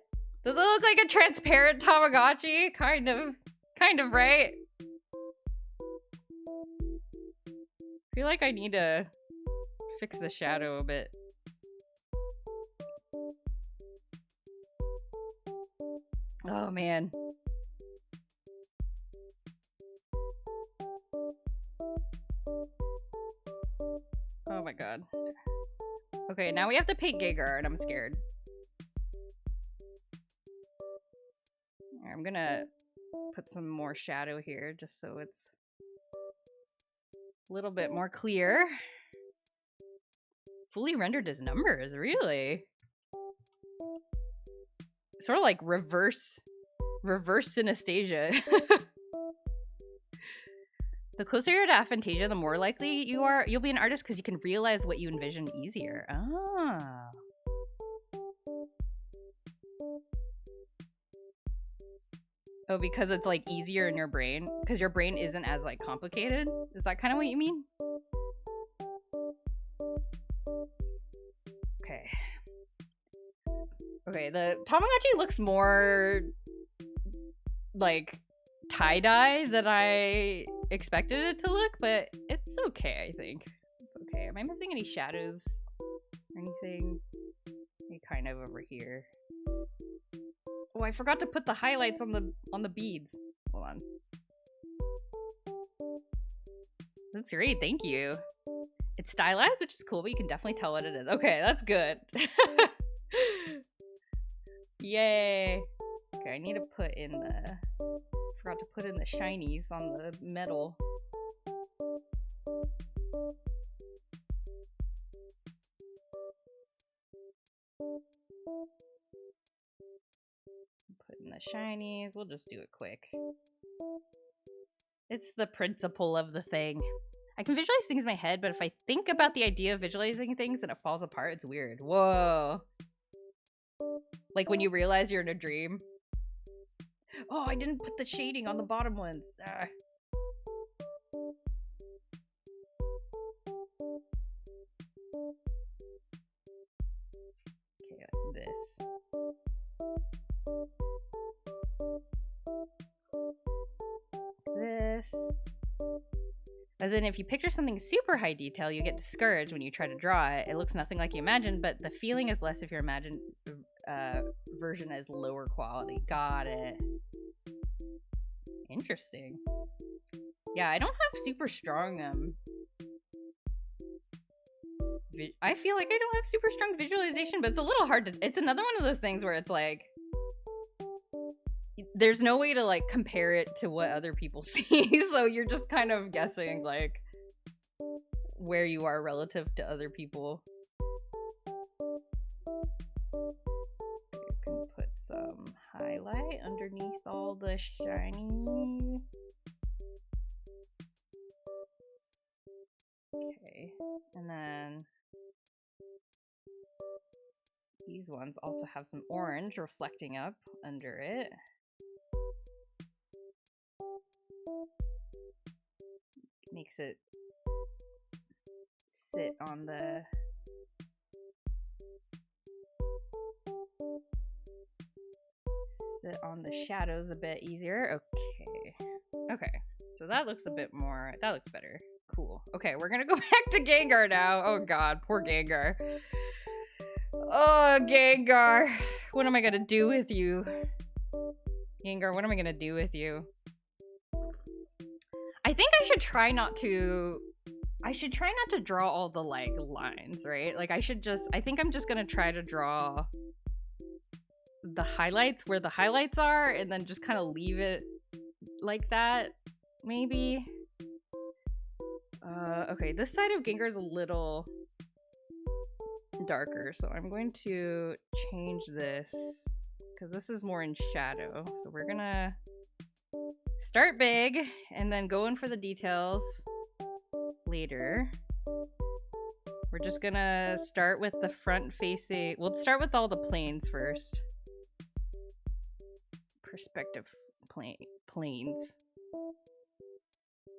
Does it look like a transparent Tamagotchi? Kind of, right? I feel like I need to fix the shadow a bit. Oh man. Oh my god. Okay, now we have to paint Gengar and I'm scared. I'm gonna put some more shadow here just so it's a little bit more clear. Fully rendered as numbers, really? Sort of like reverse synesthesia. The closer you're to aphantasia, the more likely you'll be an artist because you can realize what you envision easier. Ah. Oh, because it's like easier in your brain? Because your brain isn't as like complicated? Is that kind of what you mean? Okay. Okay, the Tamagotchi looks more like tie-dye than I expected it to look, but it's okay, I think. It's okay. Am I missing any shadows or anything? Maybe kind of over here. Oh, I forgot to put the highlights on the beads. Hold on. Looks great, thank you. It's stylized, which is cool, but you can definitely tell what it is. Okay, that's good. Yay. Okay, I need to put in the... Forgot to put in the shinies on the metal. Put in the shinies. We'll just do it quick. It's the principle of the thing. I can visualize things in my head, but if I think about the idea of visualizing things and it falls apart, it's weird. Whoa. Like when you realize you're in a dream. Oh, I didn't put the shading on the bottom ones. Ah. Okay, like this. This. As in, if you picture something super high detail, you get discouraged when you try to draw it. It looks nothing like you imagined, but the feeling is less if your imagined version is lower quality. Got it. Interesting. Yeah, I don't have super strong, I feel like I don't have super strong visualization, but it's a little hard to, it's another one of those things where it's like, there's no way to like compare it to what other people see, so you're just kind of guessing like where you are relative to other people. You can put some highlight underneath all the shiny. Okay, and then these ones also have some orange reflecting up under it. Makes it sit on the shadows a bit easier. Okay, so that looks a bit more, that looks better. Cool. Okay, we're gonna go back to Gengar now. Oh god, poor Gengar. Oh, Gengar. What am I gonna do with you? Gengar, what am I gonna do with you? I think I should try not to draw all the like lines, right? Like I think I'm just gonna try to draw the highlights where the highlights are and then just kind of leave it like that. maybe. Okay, this side of Gengar is a little darker, so I'm going to change this because this is more in shadow. So we're gonna start big and then go in for the details later. We're just gonna start with the front facing. We'll start with all the planes first. Perspective planes.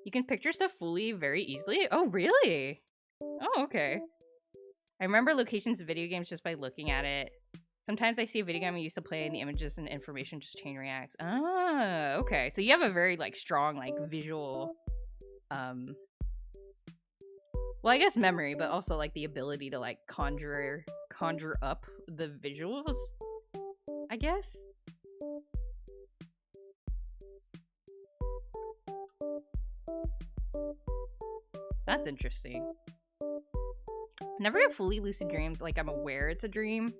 You can picture stuff fully very easily. Oh, really? Oh, okay. I remember locations of video games just by looking at it. Sometimes I see a video game I used to play and the images and information just chain reacts. Ah, okay. So you have a very like strong like visual well, I guess memory, but also like the ability to like conjure up the visuals, I guess. That's interesting. Never get fully lucid dreams. Like, I'm aware it's a dream,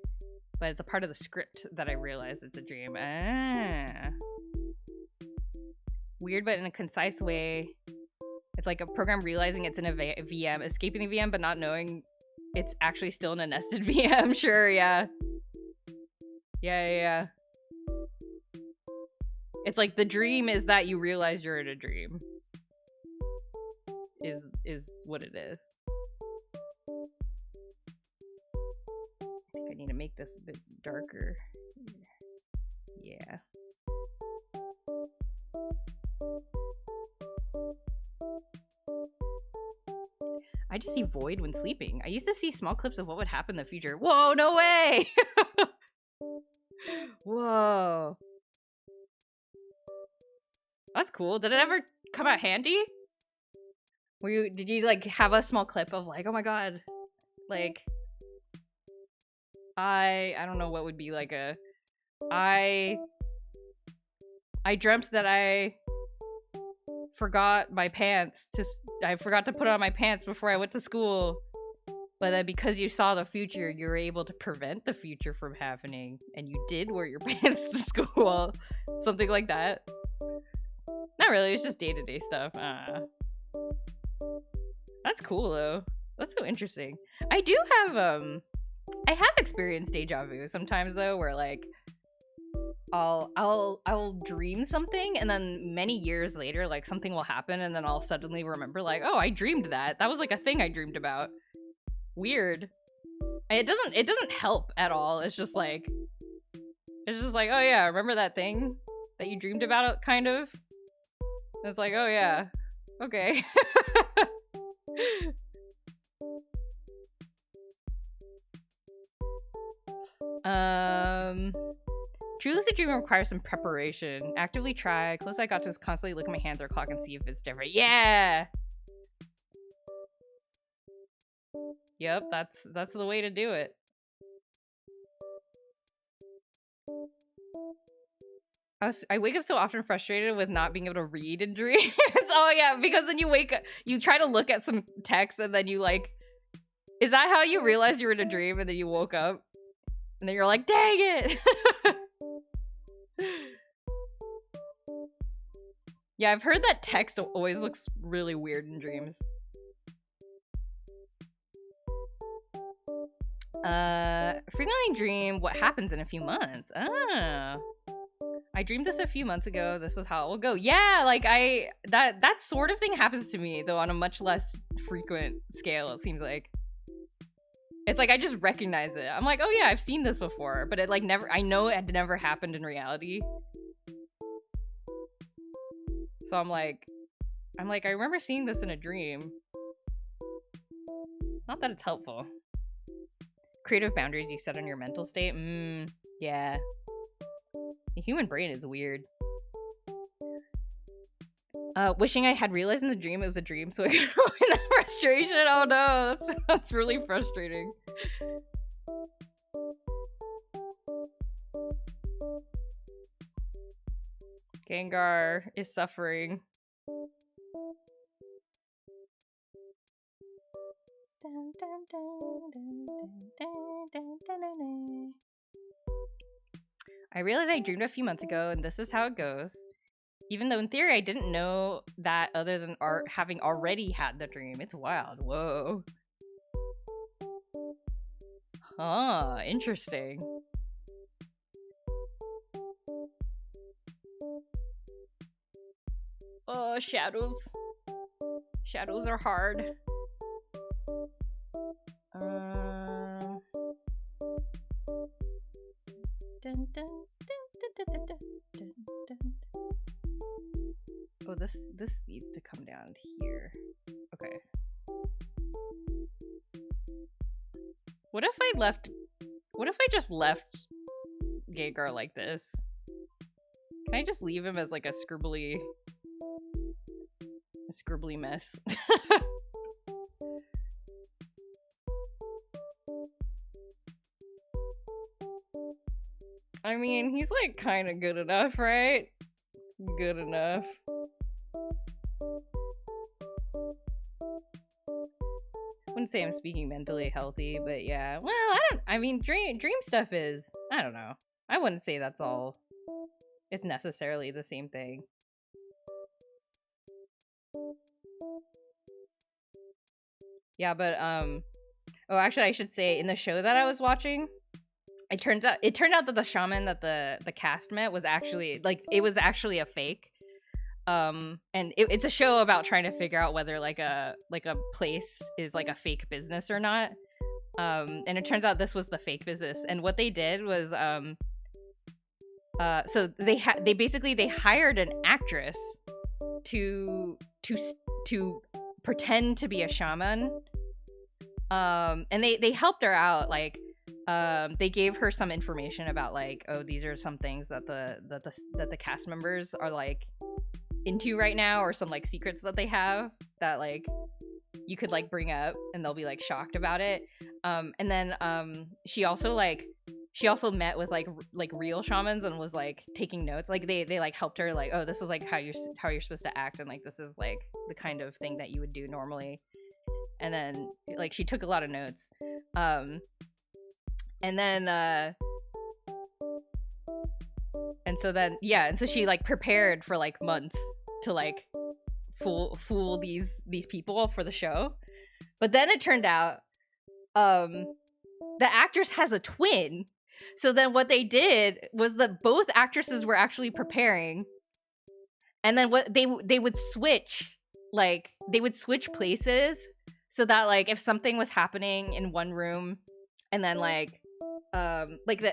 but it's a part of the script that I realize it's a dream. Ah. Weird, but in a concise way. It's like a program realizing it's in a VM, escaping the VM, but not knowing it's actually still in a nested VM. Sure, yeah. Yeah. It's like the dream is that you realize you're in a dream. Is what it is. I think I need to make this a bit darker. Yeah. I just see void when sleeping. I used to see small clips of what would happen in the future. Whoa, no way! Whoa. That's cool. Did it ever come out handy? Did you like have a small clip of like, oh my god, like I don't know what would be like a I dreamt that I forgot my pants I forgot to put on my pants before I went to school, but then because you saw the future, you were able to prevent the future from happening, and you did wear your pants to school. Something like that. Not really, it's just day-to-day stuff. That's cool though. That's so interesting. I do have I have experienced deja vu sometimes though, where like I'll dream something and then many years later like something will happen and then I'll suddenly remember like, oh, I dreamed that. That was like a thing I dreamed about. Weird. It doesn't help at all. It's just like oh yeah, remember that thing that you dreamed about kind of? And it's like, oh yeah. Okay. True lucid dreaming requires some preparation. Actively try. Close I got to is constantly look at my hands or clock and see if it's different. Yeah. Yep, that's the way to do it. I wake up so often frustrated with not being able to read in dreams. Oh yeah, because then you wake up, you try to look at some text and then you like, is that how you realized you were in a dream and then you woke up? And then you're like, dang it! Yeah, I've heard that text always looks really weird in dreams. Frequently dream what happens in a few months. Ah. I dreamed this a few months ago. This is how it will go. Yeah, like that sort of thing happens to me though on a much less frequent scale, it seems like. It's like I just recognize it. I'm like, oh yeah, I've seen this before, but it like never, I know it had never happened in reality. So I'm like, I remember seeing this in a dream. Not that it's helpful. Creative boundaries you set on your mental state. Yeah. The human brain is weird. Wishing I had realized in the dream it was a dream so I could avoid that frustration. Oh no, that's really frustrating. Gengar is suffering. I realized I dreamed a few months ago, and this is how it goes. Even though in theory I didn't know that other than having already had the dream. It's wild. Whoa. Huh, interesting. Oh, shadows. Shadows are hard. Dun, dun, dun, oh, this needs to come down here. Okay. What if I just left Gengar like this? Can I just leave him as like a scribbly mess? I mean, he's like kind of good enough, right? It's good enough. Wouldn't say I'm speaking mentally healthy, but yeah. Well, I mean, dream stuff is, I don't know. I wouldn't say that's all. It's necessarily the same thing. Yeah, but oh, actually, I should say in the show that I was watching, it turned out that the shaman that the cast met was actually it was actually a fake. And it's a show about trying to figure out whether like a place is like a fake business or not. And it turns out this was the fake business, and what they did was so they basically hired an actress to pretend to be a shaman, and they helped her out. Like they gave her some information about like, oh, these are some things that the cast members are like into right now, or some like secrets that they have that like you could like bring up and they'll be like shocked about it. And then she also met with like real shamans and was like taking notes. Like they like helped her like, oh, this is like how you're supposed to act, and like this is like the kind of thing that you would do normally. And then like she took a lot of notes. And then and so then yeah, and so she like prepared for like months to like fool these people for the show. But then it turned out the actress has a twin. So then what they did was that both actresses were actually preparing, and then what they would switch, like they would switch places so that like if something was happening in one room, and then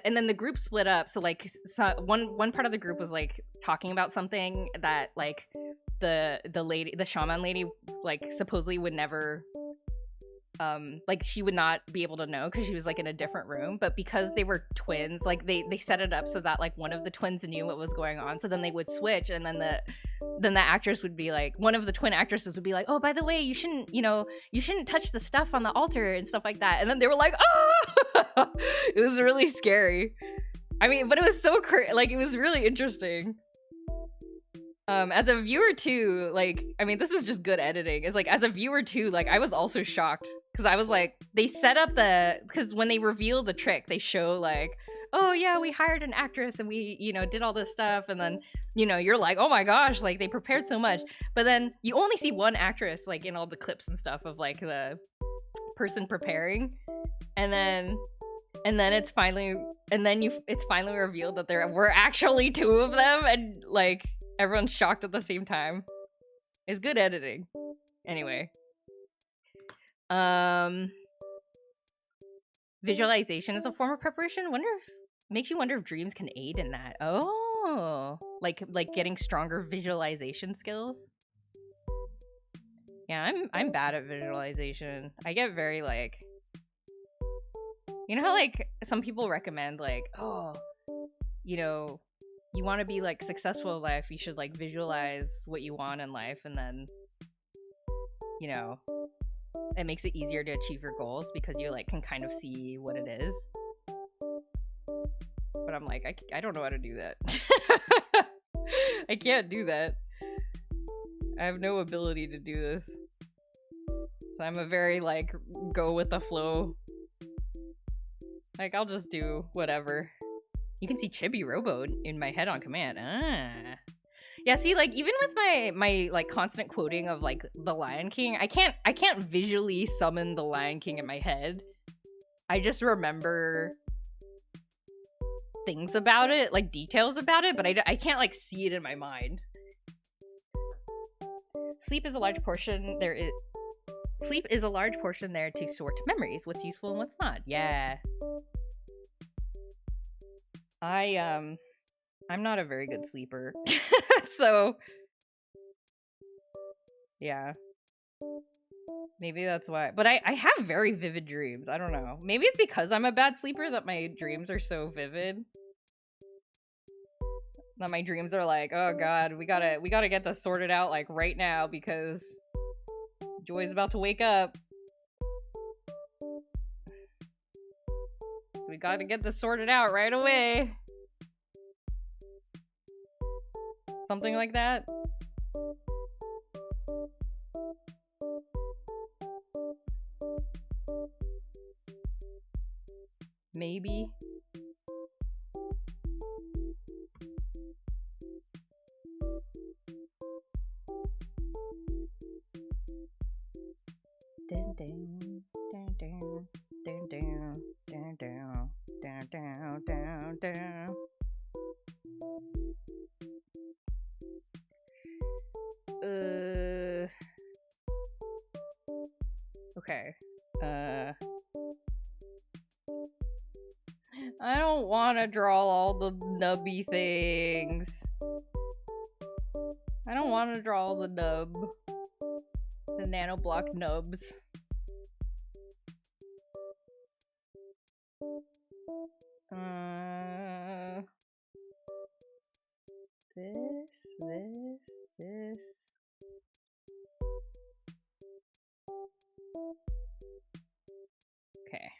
and then the group split up. So like one part of the group was like talking about something that like the shaman lady like supposedly would never like she would not be able to know because she was like in a different room. But because they were twins, like they set it up so that like one of the twins knew what was going on. So then they would switch, and then the actress would be like, one of the twin actresses would be like, oh, by the way, you shouldn't touch the stuff on the altar and stuff like that. And then they were like, oh. It was really scary. I mean, but it was so like it was really interesting. As a viewer too, like, I mean, this is just good editing. It's like, as a viewer too, like, I was also shocked because I was like, they set up because when they reveal the trick, they show like, oh yeah, we hired an actress and we, did all this stuff, and then, you're like, oh my gosh, like they prepared so much, but then you only see one actress like in all the clips and stuff of like the person preparing, and then it's finally revealed that there were actually two of them, and like everyone's shocked at the same time. It's good editing. Anyway. Visualization is a form of preparation. Makes you wonder if dreams can aid in that. Oh, like getting stronger visualization skills. Yeah, I'm bad at visualization. I get very like, how like some people recommend like, oh, you want to be like successful in life, you should like visualize what you want in life, and then it makes it easier to achieve your goals because you like can kind of see what it is. But I'm like, I don't know how to do that. I can't do that. I have no ability to do this. So I'm a very like go with the flow. Like I'll just do whatever. You can see Chibi Robo in my head on command. Ah. Yeah, see, like even with my like constant quoting of like the Lion King, I can't visually summon the Lion King in my head. I just remember things about it, like details about it, but I can't like see it in my mind. Sleep is a large portion there to sort memories, what's useful and what's not. Yeah. I'm not a very good sleeper. So yeah. Maybe that's why. But I have very vivid dreams. I don't know. Maybe it's because I'm a bad sleeper that my dreams are so vivid. That my dreams are like, oh god, we gotta get this sorted out like right now because Joy's about to wake up. So we gotta get this sorted out right away. Something like that. Maybe. Dun, dun, dun, dun, dun, dun, dun, dun, dun, dun, dun, dun. Okay. I don't want to draw all the nubby things. I don't want to draw all the NANOBLOCK nubs. This. Okay.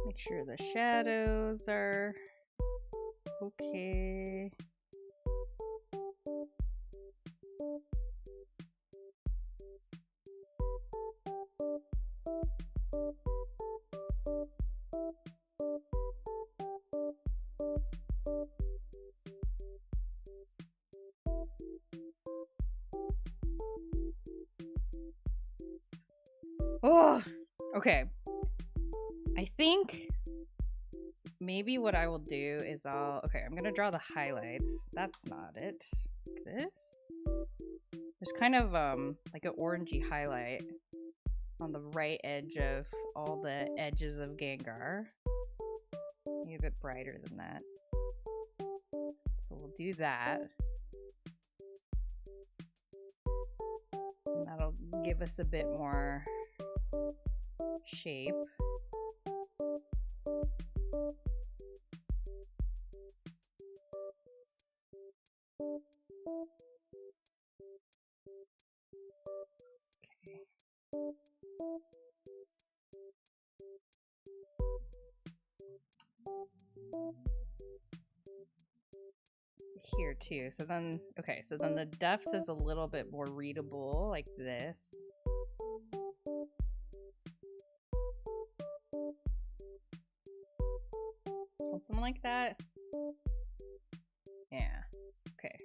Make sure the shadows are okay. Oh, okay. I think maybe what I will do is I'm gonna draw the highlights. That's not it. This? There's kind of like an orangey highlight on the right edge of all the edges of Gengar. Maybe a bit brighter than that. So we'll do that. And that'll give us a bit more shape. Okay. Here too. So then the depth is a little bit more readable, like this. Something like that. Yeah. Okay.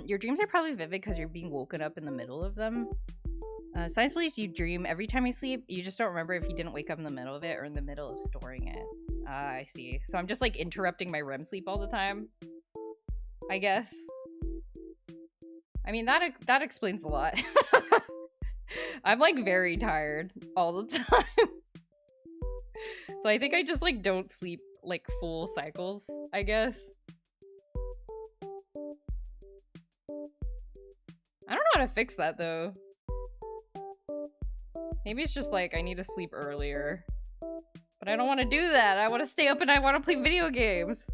Your dreams are probably vivid because you're being woken up in the middle of them. Science believes you dream every time you sleep. You just don't remember if you didn't wake up in the middle of it or in the middle of storing it. I see. So I'm just like interrupting my REM sleep all the time, I guess. I mean, that explains a lot. I'm like very tired all the time. So I think I just like don't sleep like full cycles, I guess. I don't know how to fix that though. Maybe it's just like I need to sleep earlier. But I don't want to do that. I want to stay up and I want to play video games.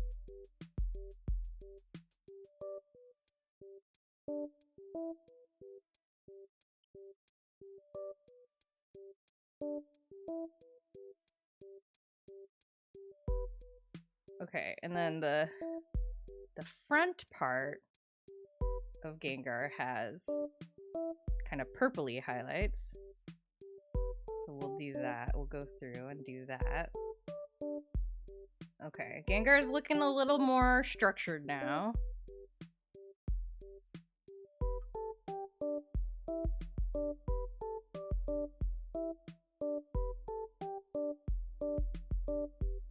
Okay, and then the front part, of Gengar has kind of purpley highlights. So we'll do that. We'll go through and do that. Okay, Gengar's looking a little more structured now.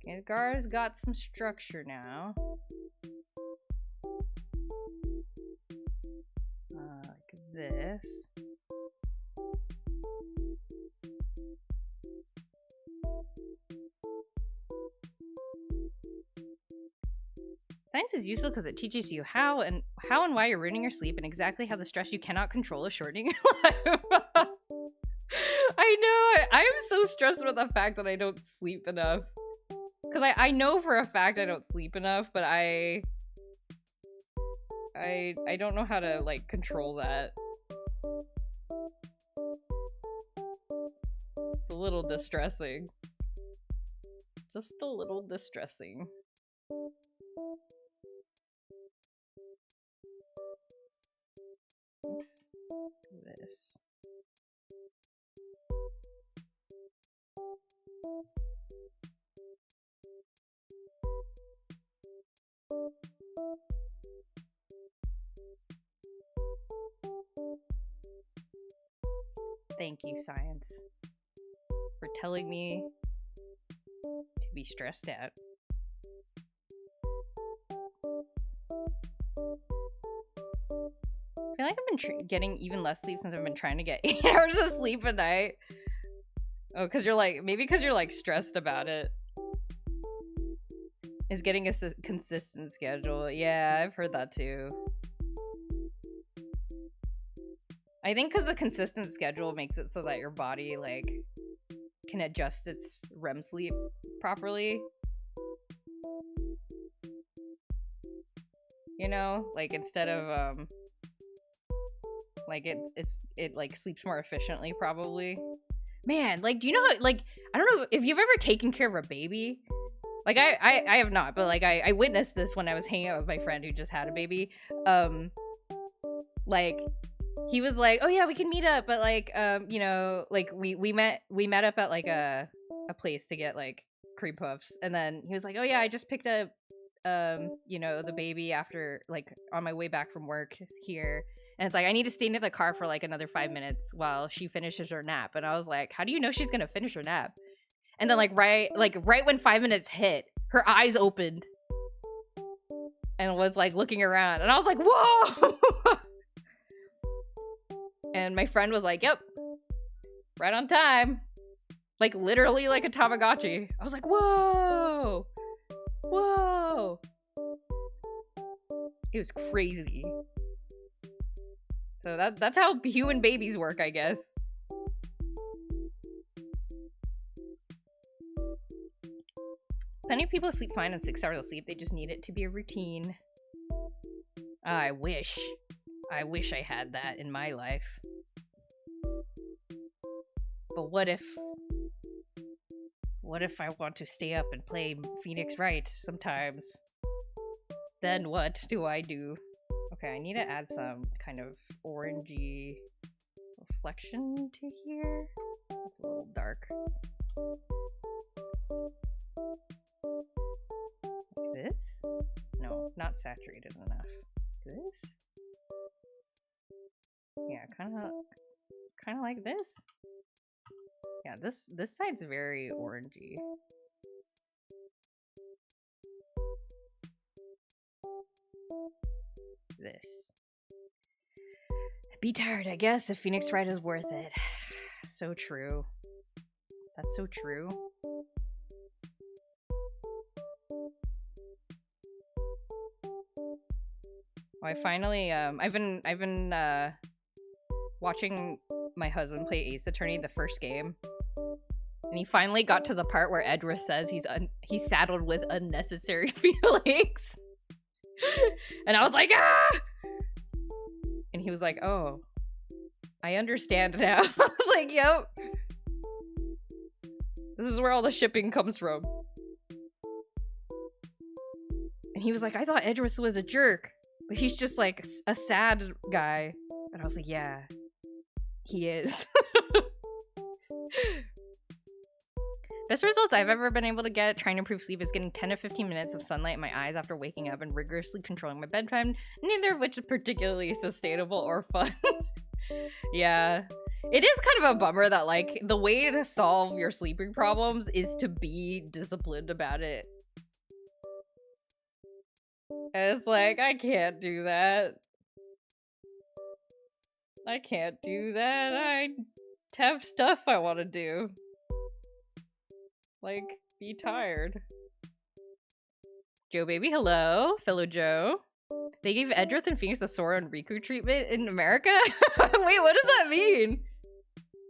Gengar's got some structure now. Like this. Science is useful because it teaches you how and why you're ruining your sleep and exactly how the stress you cannot control is shortening your life. I know. I am so stressed with the fact that I don't sleep enough. Because I know for a fact I don't sleep enough, but I don't know how to, like, control that. It's a little distressing. Just a little distressing. Oops. This. Thank you, science, for telling me to be stressed out. I feel like I've been getting even less sleep since I've been trying to get 8 hours of sleep a night. Oh, because you're like, maybe because you're like stressed about it. Is getting a consistent schedule. Yeah, I've heard that too. I think because the consistent schedule makes it so that your body, like, can adjust its REM sleep properly. You know? Like, instead of, like, it like, sleeps more efficiently, probably. Man, like, do you know how, like, I don't know if you've ever taken care of a baby. Like, I have not, but, like, I witnessed this when I was hanging out with my friend who just had a baby. Like, he was like, oh yeah, we can meet up, but, like, you know, like, we met up at, like, a place to get, like, cream puffs, and then he was like, oh yeah, I just picked up, you know, the baby after, like, on my way back from work here, and it's like, I need to stay in the car for, like, another 5 minutes while she finishes her nap, and I was like, how do you know she's gonna finish her nap? And then, like, right when 5 minutes hit, her eyes opened, and was, like, looking around, and I was like, whoa! And my friend was like, yep, right on time. Like, literally like a Tamagotchi. I was like, whoa! Whoa! It was crazy. So that's how human babies work, I guess. Plenty of people sleep fine on 6 hours of sleep. They just need it to be a routine. I wish I had that in my life. But what if I want to stay up and play Phoenix Wright sometimes? Then what do I do? Okay, I need to add some kind of orangey reflection to here. It's a little dark. Like this? No, not saturated enough. This? Yeah, kind of like this. Yeah, this side's very orangey. This. Be tired, I guess, if Phoenix Wright is worth it. So true. That's so true. Oh, I finally, I've been watching my husband play Ace Attorney the first game, and he finally got to the part where Edris says he's saddled with unnecessary feelings, and I was like, ah! And he was like, oh, I understand now. I was like, yep, this is where all the shipping comes from. And he was like, I thought Edris was a jerk. But he's just like a sad guy. And I was like, yeah, he is. Best results I've ever been able to get trying to improve sleep is getting 10 to 15 minutes of sunlight in my eyes after waking up and rigorously controlling my bedtime, neither of which is particularly sustainable or fun. Yeah. It is kind of a bummer that, like, the way to solve your sleeping problems is to be disciplined about it. And it's like, I can't do that. I can't do that. I have stuff I want to do. Like, be tired. Joe baby, hello. Fellow Joe. They gave Edrith and Phoenix the Sora and Riku treatment in America? Wait, what does that mean?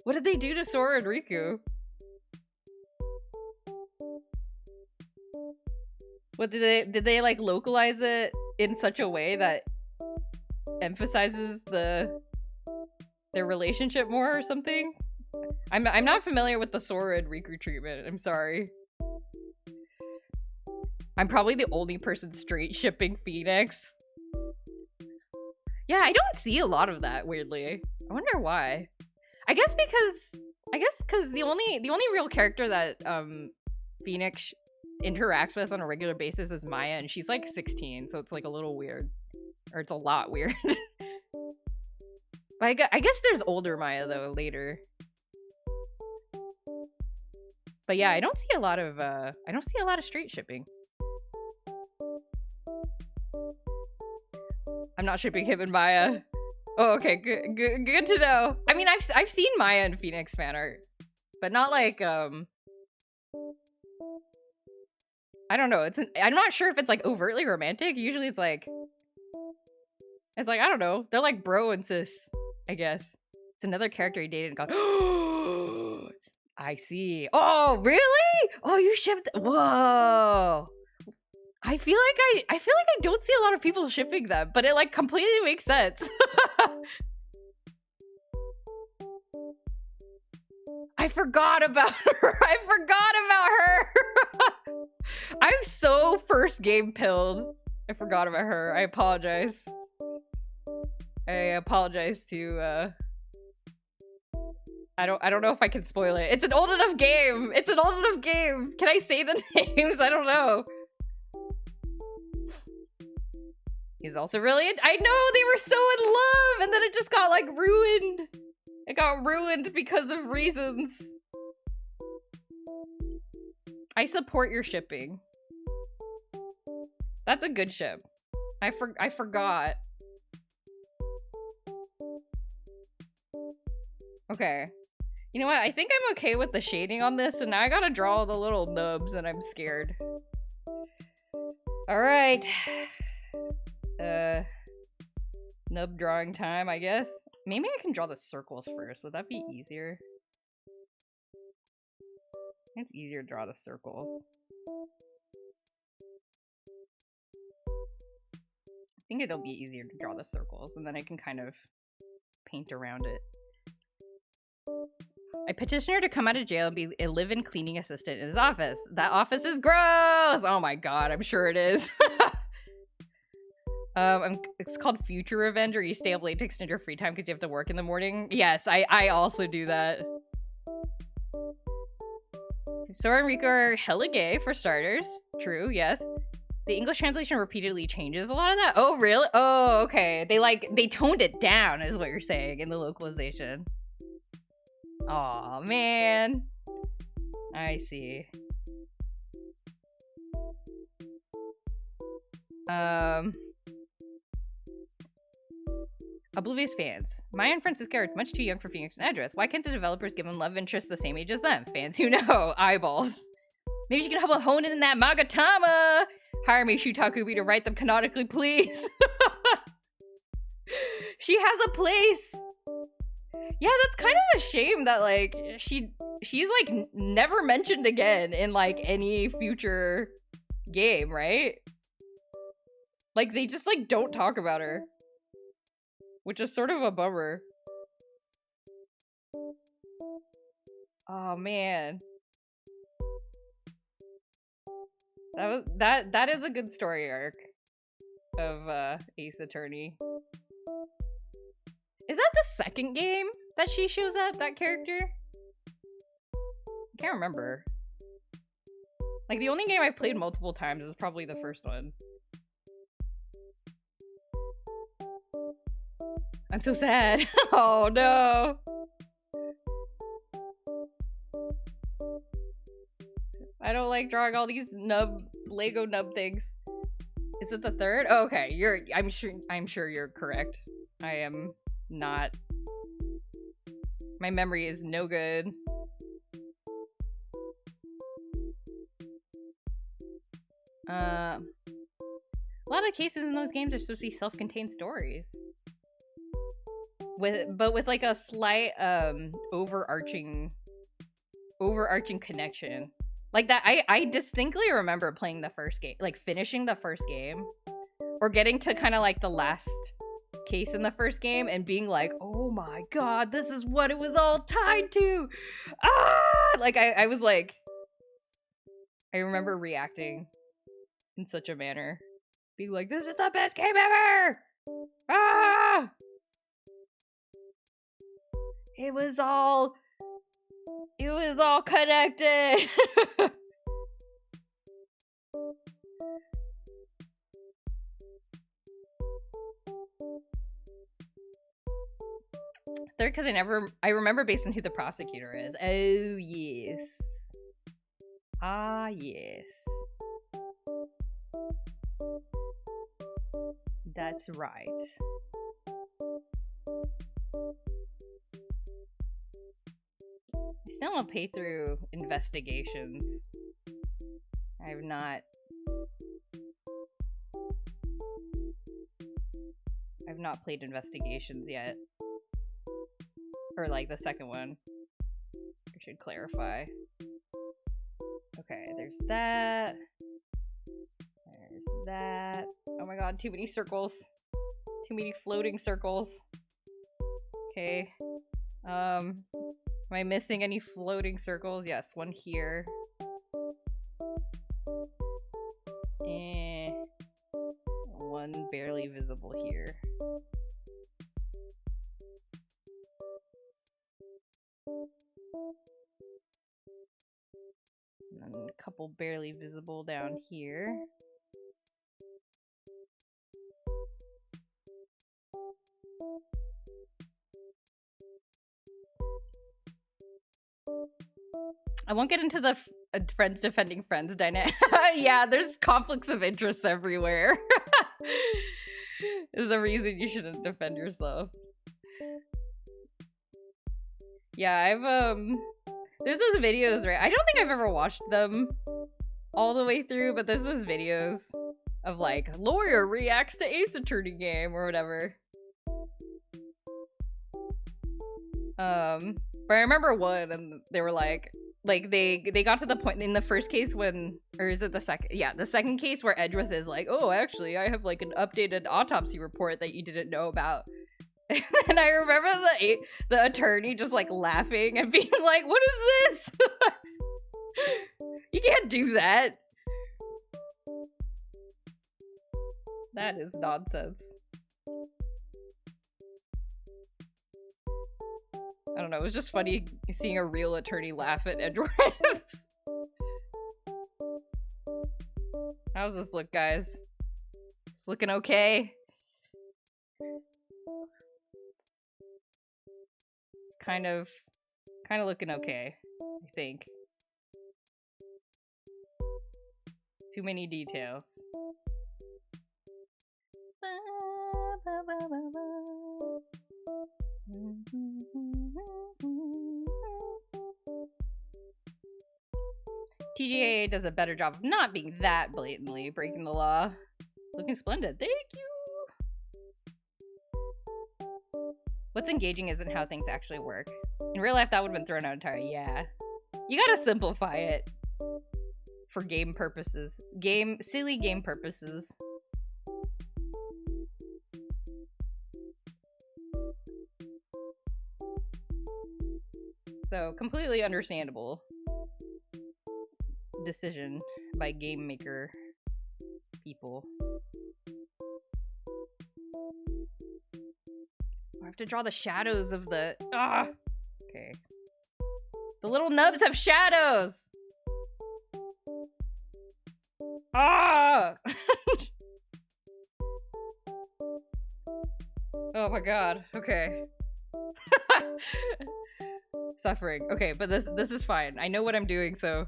What did they do to Sora and Riku? What did they like localize it in such a way that emphasizes their relationship more or something? I'm not familiar with the Sora and Riku treatment. I'm sorry. I'm probably the only person straight shipping Phoenix. Yeah, I don't see a lot of that, weirdly. I wonder why. I guess because the only real character that Phoenix interacts with on a regular basis is Maya, and she's like 16, so it's like a little weird. Or it's a lot weird. But I guess there's older Maya though later. But yeah, I don't see a lot of straight shipping. I'm not shipping him and Maya. Oh, okay, good to know. I mean, I've seen Maya and Phoenix fan art, but not like I don't know. I'm not sure if it's like overtly romantic. Usually it's like I don't know. They're like bro and sis, I guess. It's another character he dated and got. I see. Oh, really? Oh, you shipped. Whoa. I feel like I don't see a lot of people shipping them, but it like completely makes sense. I forgot about her. I'm so first game pilled. I forgot about her. I apologize. To I don't know if I can spoil it. It's an old enough game. Can I say the names? I don't know. He's also really I know they were so in love and then it just got like ruined. It got ruined because of reasons. I support your shipping. That's a good ship. I forgot. Okay. You know what? I think I'm okay with the shading on this, and now I gotta draw the little nubs, and I'm scared. Alright. Nub drawing time, I guess. Maybe I can draw the circles first. Would that be easier? It's easier to draw the circles. I think it'll be easier to draw the circles, and then I can kind of paint around it. I petitioned her to come out of jail and be a live-in cleaning assistant in his office. That office is gross! Oh my god, I'm sure it is. It's called Future Revenger. You stay up late to extend your free time because you have to work in the morning. Yes, I also do that. Sora and Riku are hella gay, for starters. True, yes. The English translation repeatedly changes a lot of that. Oh, really? Oh, okay. They toned it down, is what you're saying, in the localization. Aw, man. I see. Oblivious fans. Maya and Francisca are much too young for Phoenix and Edrith. Why can't the developers give them love interests the same age as them? Fans who know. Eyeballs. Maybe she can help hone in that Magatama! Hire me, Shutakubi, to write them canonically, please. She has a place! Yeah, that's kind of a shame that, like, she's, like, never mentioned again in, like, any future game, right? Like, they just, like, don't talk about her. Which is sort of a bummer. Oh, man. That is a good story arc. of Ace Attorney. Is that the second game that she shows up, that character? I can't remember. Like, the only game I've played multiple times is probably the first one. I'm so sad. Oh no. I don't like drawing all these Lego nub things. Is it the third? Oh, okay, I'm sure you're correct. I am not. My memory is no good. A lot of cases in those games are supposed to be self-contained stories. But with like a slight overarching connection. Like that, I distinctly remember playing the first game, like finishing the first game, or getting to kind of like the last case in the first game and being like, oh my god, this is what it was all tied to! Ah! Like I was like, I remember reacting in such a manner, being like, this is the best game ever! Ah! It was all connected. Third, because I remember based on who the prosecutor is. Oh yes. Ah yes. That's right. I still want to pay through investigations. I've not played investigations yet. Or like the second one. I should clarify. Okay, there's that. There's that. Oh my god, too many circles. Too many floating circles. Okay. Am I missing any floating circles? Yes, one here. And one barely visible here. And then a couple barely visible down here. I won't get into the friends defending friends dynamic. Yeah, there's conflicts of interest everywhere. There's a reason you shouldn't defend yourself. Yeah, I've there's those videos, right? I don't think I've ever watched them all the way through, but there's those videos of like, lawyer reacts to Ace Attorney game or whatever. But I remember one and they were like they got to the point in the first case when, or is it the second? Yeah, the second case where Edgeworth is like, oh, actually, I have like an updated autopsy report that you didn't know about. And I remember the attorney just like laughing and being like, what is this? You can't do that. That is nonsense. I don't know, it was just funny seeing a real attorney laugh at Edgeworth. How's this look, guys? It's looking okay. It's kind of looking okay, I think. Too many details. TGA does a better job of not being that blatantly breaking the law. Looking splendid. Thank you! What's engaging isn't how things actually work. In real life, that would have been thrown out entirely. Yeah. You gotta simplify it. For game purposes. Silly game purposes. So, completely understandable decision by game maker people. to draw the shadows of the... Ah! Okay. The little nubs have shadows! Ah! Oh my god. Okay. Suffering. Okay, but this is fine. I know what I'm doing, so...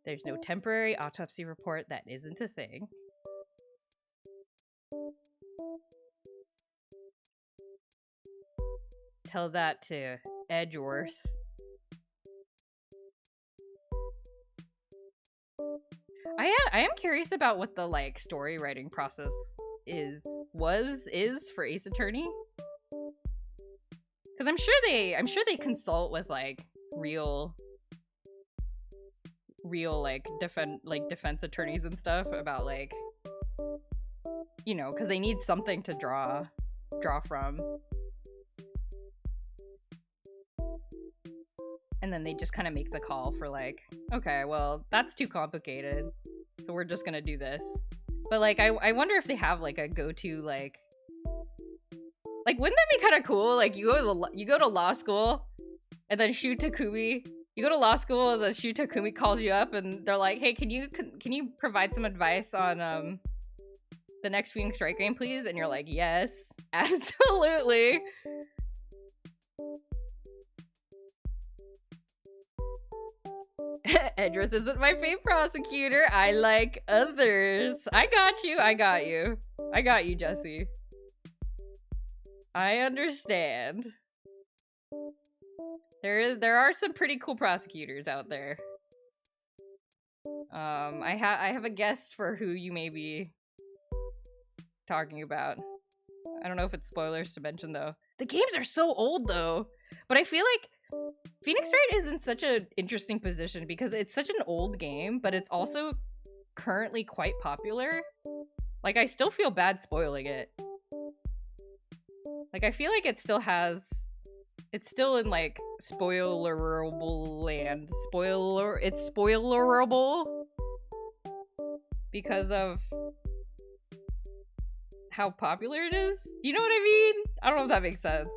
There's no temporary autopsy report. That isn't a thing. Tell that to Edgeworth. I am curious about what the like story writing process is for Ace Attorney. Because I'm sure they consult with like real like defense attorneys and stuff about like, you know, because they need something to draw from. And then they just kind of make the call for like, okay, well, that's too complicated, so we're just gonna do this. But like, I wonder if they have like a go-to like wouldn't that be kind of cool? Like you go to law school, and then Shu Takumi. You go to law school, and the Shu Takumi calls you up, and they're like, "Hey, can you provide some advice on the next Phoenix Wright game, please?" And you're like, "Yes, absolutely." Edgeworth isn't my favorite prosecutor. I like others. I got you, Jesse. I understand. There are some pretty cool prosecutors out there. I have a guess for who you may be talking about. I don't know if it's spoilers to mention though. The games are so old though, but I feel like Phoenix Wright is in such an interesting position because it's such an old game, but it's also currently quite popular. Like, I still feel bad spoiling it. Like, I feel like it's still in, like, spoilerable land. It's spoilerable because of how popular it is. You know what I mean? I don't know if that makes sense.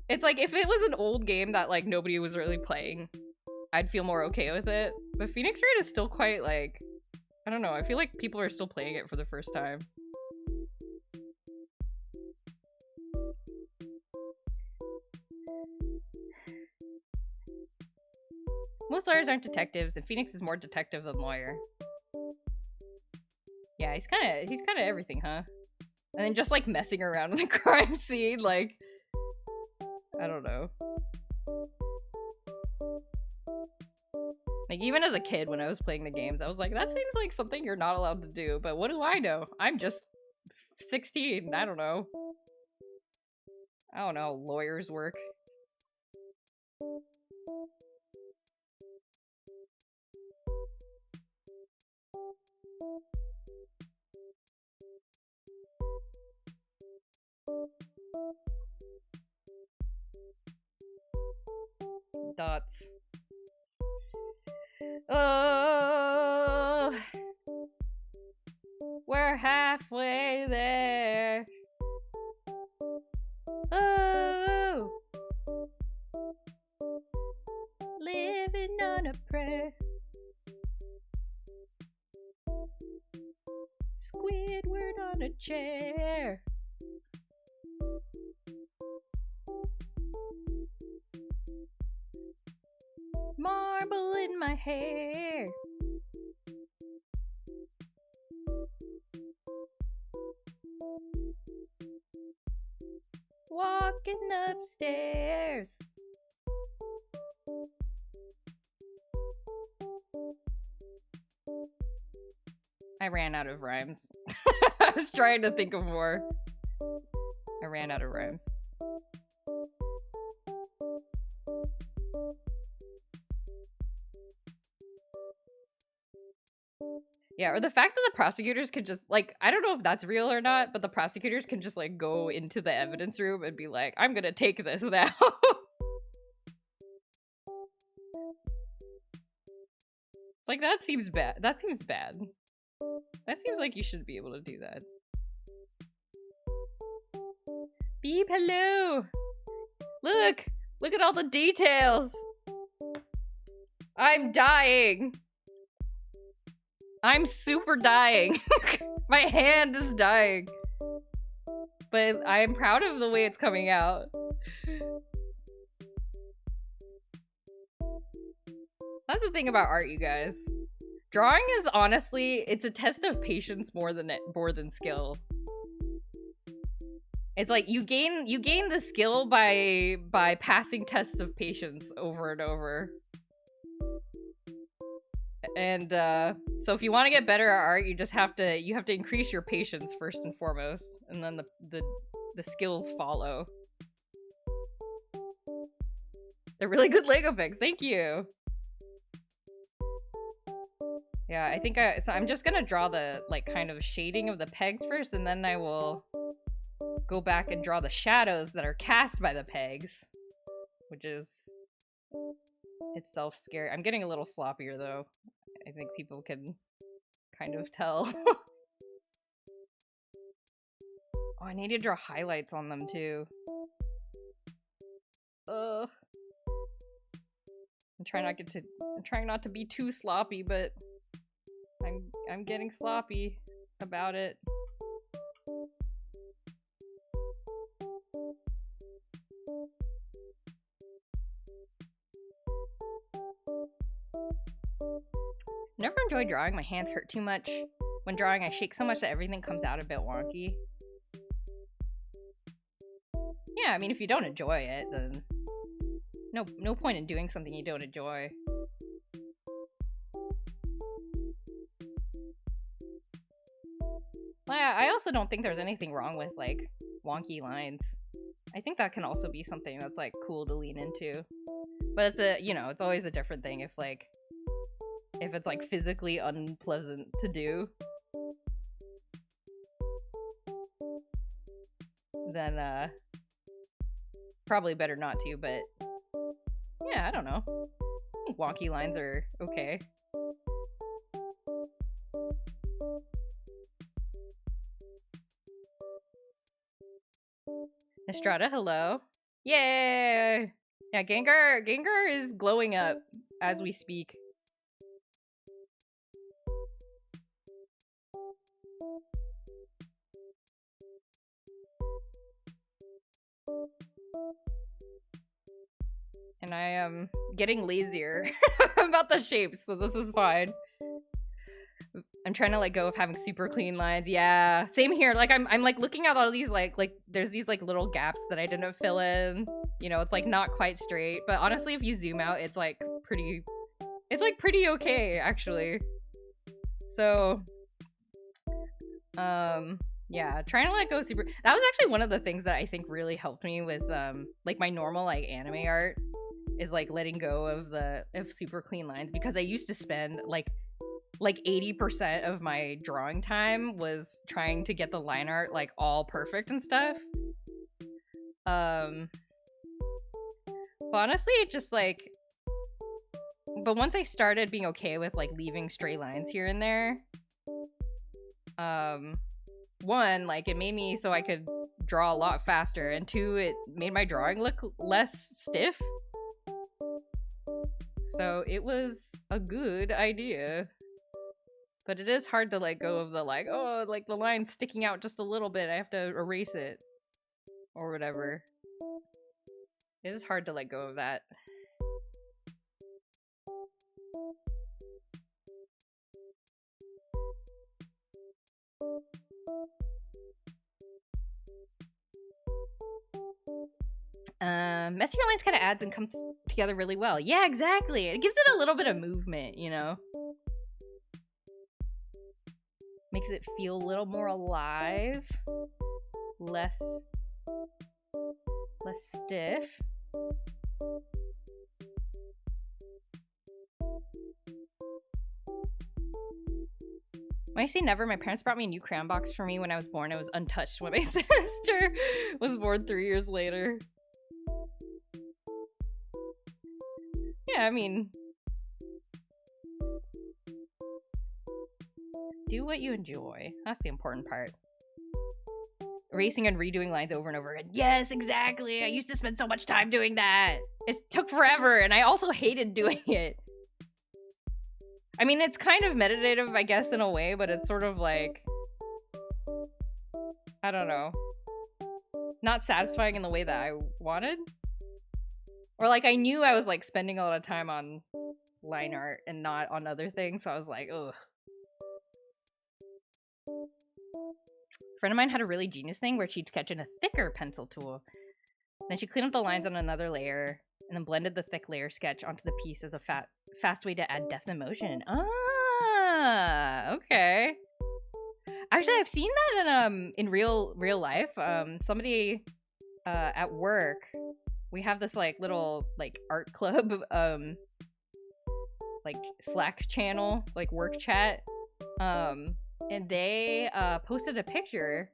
It's like, if it was an old game that, like, nobody was really playing, I'd feel more okay with it. But Phoenix Wright is still quite, like, I don't know, I feel like people are still playing it for the first time. Most lawyers aren't detectives, and Phoenix is more detective than lawyer. Yeah, he's kind of everything, huh? And then just, like, messing around in the crime scene, like... I don't know. Like, even as a kid when I was playing the games, I was like, that seems like something you're not allowed to do, but what do I know? I'm just 16, I don't know. I don't know, lawyers work. Dots. Oh, we're halfway there. Oh, living on a prayer. Squidward on a chair. Marble in my hair. Walking upstairs. I ran out of rhymes. I was trying to think of more. I ran out of rhymes. Yeah, or the fact that the prosecutors could just, like, I don't know if that's real or not, but the prosecutors can just, like, go into the evidence room and be like, I'm gonna take this now. Like, that seems bad. That seems bad. That seems like you should be able to do that. Beep, hello! Look! Look at all the details! I'm dying! I'm super dying. My hand is dying. But I am proud of the way it's coming out. That's the thing about art, you guys. Drawing is honestly, it's a test of patience more than skill. It's like you gain the skill by passing tests of patience over and over. And so if you want to get better at art, you have to increase your patience first and foremost, and then the skills follow. They're really good Lego picks. Thank you. Yeah, I think so I'm just gonna draw the kind of shading of the pegs first, and then I will go back and draw the shadows that are cast by the pegs, which is itself scary. I'm getting a little sloppier though. I think people can kind of tell. Oh, I need to draw highlights on them too. Ugh. I'm trying not to be too sloppy, but I'm getting sloppy about it. Never enjoyed drawing. My hands hurt too much. When drawing, I shake so much that everything comes out a bit wonky. Yeah, I mean, if you don't enjoy it, then no point in doing something you don't enjoy. I also don't think there's anything wrong with wonky lines. I think that can also be something that's cool to lean into. But it's it's always a different thing if it's physically unpleasant to do. Then probably better not to, but yeah, I don't know. I think wonky lines are okay. Estrada, hello. Yay! Yeah, Gengar is glowing up as we speak. And I am getting lazier about the shapes, so this is fine. I'm trying to let go of having super clean lines. Yeah, same here. I'm looking at all these there's these little gaps that I didn't fill in. You know, it's not quite straight, but honestly, if you zoom out, it's pretty okay actually. So, yeah, trying to let go super. That was actually one of the things that I think really helped me with my normal anime art is letting go of super clean lines, because I used to spend 80% of my drawing time was trying to get the line art all perfect and stuff. But honestly, it just but once I started being okay with leaving stray lines here and there, one, it made me so I could draw a lot faster, and two, it made my drawing look less stiff. So it was a good idea. But it is hard to let go of the the line sticking out just a little bit, I have to erase it. Or whatever. It is hard to let go of that. Messier lines kind of adds and comes together really well. Yeah, exactly. It gives it a little bit of movement, you know? Makes it feel a little more alive. Less stiff. When I say never, my parents brought me a new crayon box for me when I was born. It was untouched when my sister was born 3 years later. Yeah, I mean, do what you enjoy. That's the important part. erasing and redoing lines over and over again. Yes, exactly. I used to spend so much time doing that. It took forever, and I also hated doing it. I mean, it's kind of meditative, I guess, in a way, but it's sort of like, I don't know, not satisfying in the way that I wanted. Or like, I knew I was like spending a lot of time on line art and not on other things, so I was like, ugh. A friend of mine had a really genius thing where she'd sketch in a thicker pencil tool. Then she'd clean up the lines on another layer, and then blended the thick layer sketch onto the piece as a fast way to add depth and motion. Ah, okay. Actually, I've seen that in real life. Somebody at work, we have this like little like art club like Slack channel, like work chat. And they posted a picture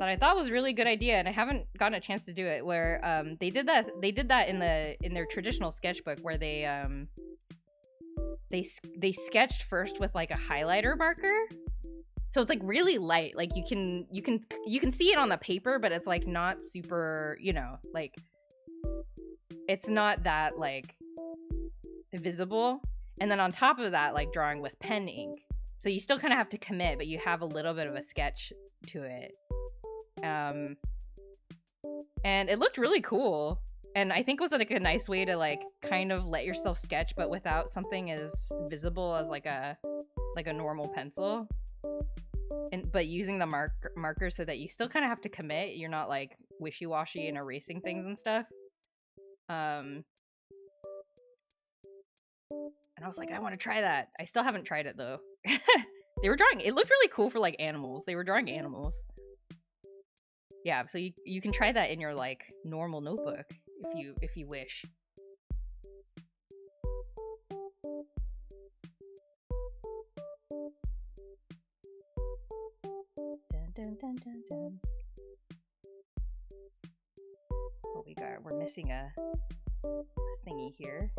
that I thought was a really good idea, and I haven't gotten a chance to do it, where they did that in their traditional sketchbook, where they sketched first with like a highlighter marker. So it's like really light, like you can see it on the paper, but it's like not super, you know, like it's not that like visible. And then on top of that, like drawing with pen ink. So you still kind of have to commit, but you have a little bit of a sketch to it. And it looked really cool. And I think it was like a nice way to like kind of let yourself sketch, but without something as visible as like a normal pencil. But using the marker so that you still kind of have to commit. You're not like wishy-washy and erasing things and stuff. And I was like, I want to try that. I still haven't tried it though. They were drawing, it looked really cool for like animals. They were drawing animals. Yeah, so you can try that in your like normal notebook if you wish. Dun, dun, dun, dun, dun. Oh, we're missing a thingy here.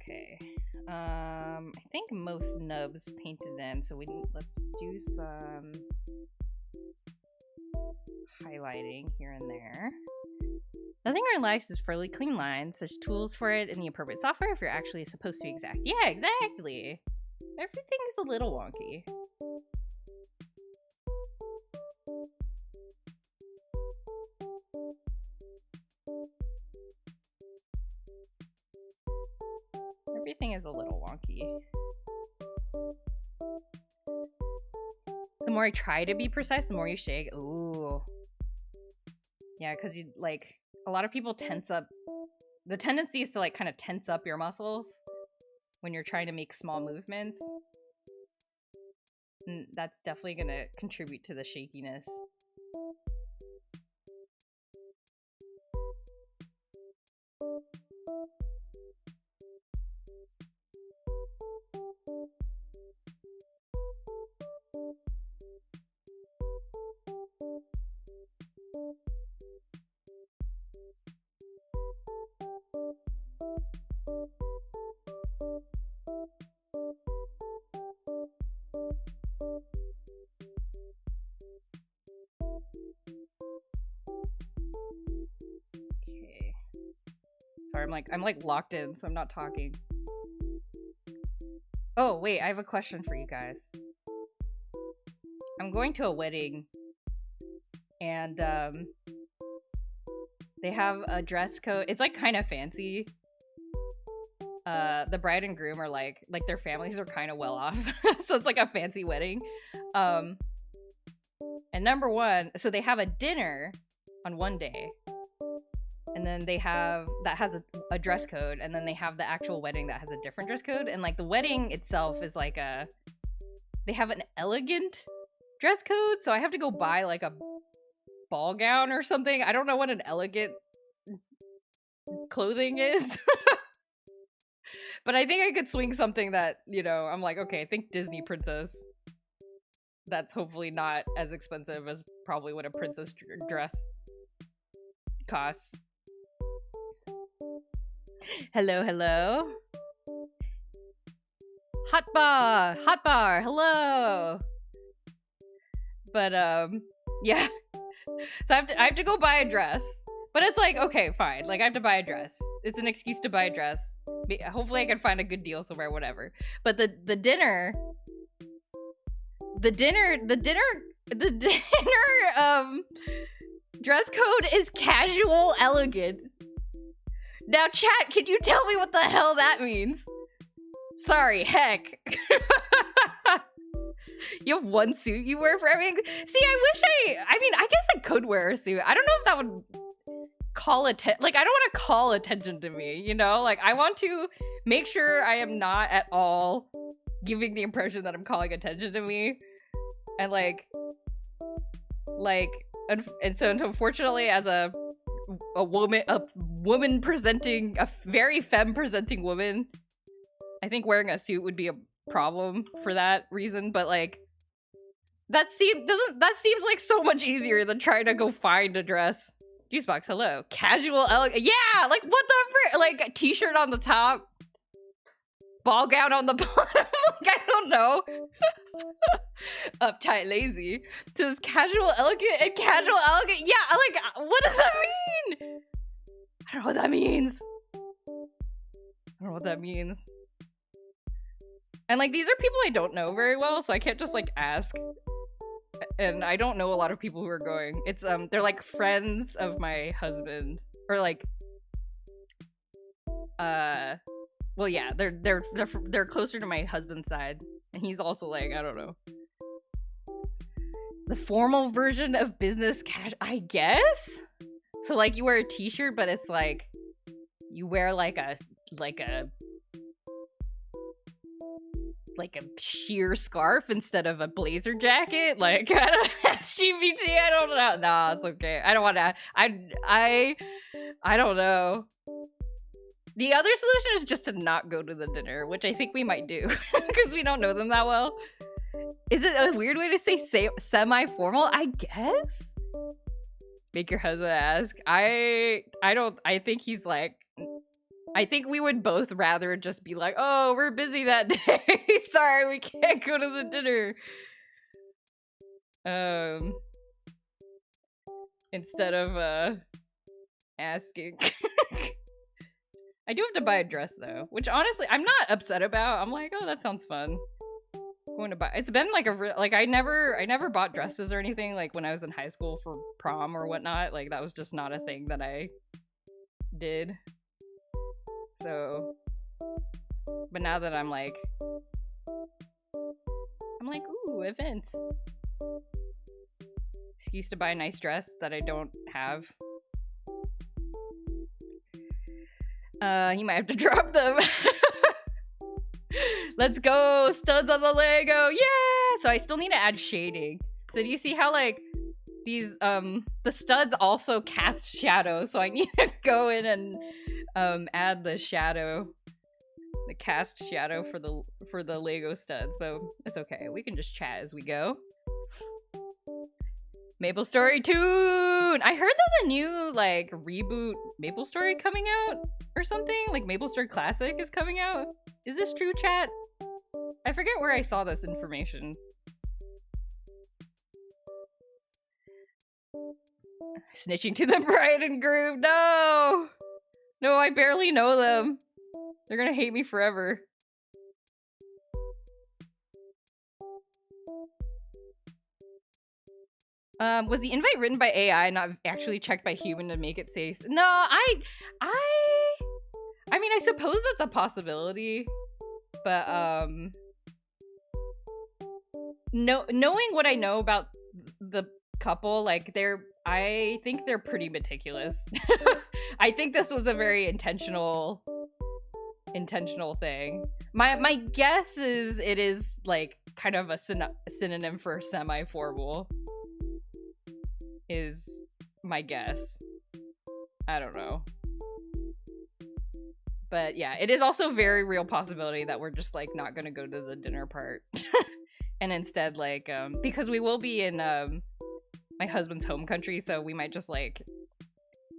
Okay. I think most nubs painted in, so let's do some highlighting here and there. Nothing really likes is fairly clean lines. There's tools for it in the appropriate software if you're actually supposed to be exact. Yeah, exactly. Everything is a little wonky. Everything is a little wonky. The more I try to be precise, the more you shake. Ooh. Yeah, because you like, a lot of people tense up. The tendency is to like kind of tense up your muscles when you're trying to make small movements. And that's definitely going to contribute to the shakiness. Sorry, I'm like locked in, so I'm not talking. Oh, wait, I have a question for you guys. I'm going to a wedding, and they have a dress code. It's like kind of fancy. The bride and groom are like their families are kind of well off, so it's like a fancy wedding. And number one, so they have a dinner on one day, and then they have that has a dress code, and then they have the actual wedding that has a different dress code. And like the wedding itself is like they have an elegant dress code, so I have to go buy like a ball gown or something. I don't know what an elegant clothing is. But I think I could swing something that, you know, I'm like, okay, think Disney princess. That's hopefully not as expensive as probably what a princess dress costs. Hello, hello. Hot bar, hello. But yeah. So I have to go buy a dress. But it's like, okay, fine. Like I have to buy a dress. It's an excuse to buy a dress. Hopefully I can find a good deal somewhere, whatever. But the dinner dress code is casual elegant. Now chat, can you tell me what the hell that means? Sorry, heck. You have one suit you wear for everything? See, I mean, I guess I could wear a suit. I don't know if that would call I don't want to call attention to me, you know? Like, I want to make sure I am not at all giving the impression that I'm calling attention to me. And and so unfortunately, as a woman presenting, a very femme presenting woman, I think wearing a suit would be a problem for that reason, but like that seems like so much easier than trying to go find a dress. Juicebox, hello. Casual elegant. Yeah, like what the frick? Like a t-shirt on the top, ball gown on the bottom. Like I don't know. Uptight lazy. So it's casual elegant and casual elegant. Yeah, like what does that mean? I don't know what that means. And like these are people I don't know very well, so I can't just like ask. And I don't know a lot of people who are going. It's they're like friends of my husband, or like well yeah, they're closer to my husband's side, and he's also like, I don't know, the formal version of business cash, I guess. So like you wear a t-shirt, but it's like you wear like a sheer scarf instead of a blazer jacket. Like I don't SGBT, I don't know. Nah, it's okay. I don't want to. I don't know. The other solution is just to not go to the dinner, which I think we might do because we don't know them that well. Is it a weird way to say semi-formal? I guess. Make your husband ask. I think he's like, I think we would both rather just be like, oh, we're busy that day. Sorry, we can't go to the dinner. Instead of asking. I do have to buy a dress though, which honestly I'm not upset about. I'm like, oh, that sounds fun. Going to buy. It's been like I never bought dresses or anything like when I was in high school for prom or whatnot. Like that was just not a thing that I did. So, but now that I'm like, ooh, events. Excuse to buy a nice dress that I don't have. He might have to drop them. Let's go, studs on the Lego, yeah! So I still need to add shading. So do you see how like these, the studs also cast shadows, so I need to go in and add the shadow, the cast shadow for the Lego studs, but it's okay. We can just chat as we go. Maple Story Tune! I heard there's a new like reboot Maple Story coming out or something. Like Maple Story Classic is coming out. Is this true, chat? I forget where I saw this information. Snitching to the bride and groom. No! No, I barely know them. They're gonna hate me forever. Was the invite written by AI, not actually checked by human to make it safe? No, I mean, I suppose that's a possibility, but knowing what I know about the couple, like I think they're pretty meticulous. I think this was a very intentional thing. My guess is it is like kind of a synonym for semi-formal. Is my guess. I don't know. But yeah, it is also a very real possibility that we're just like not gonna go to the dinner part. And instead like, because we will be in my husband's home country, so we might just like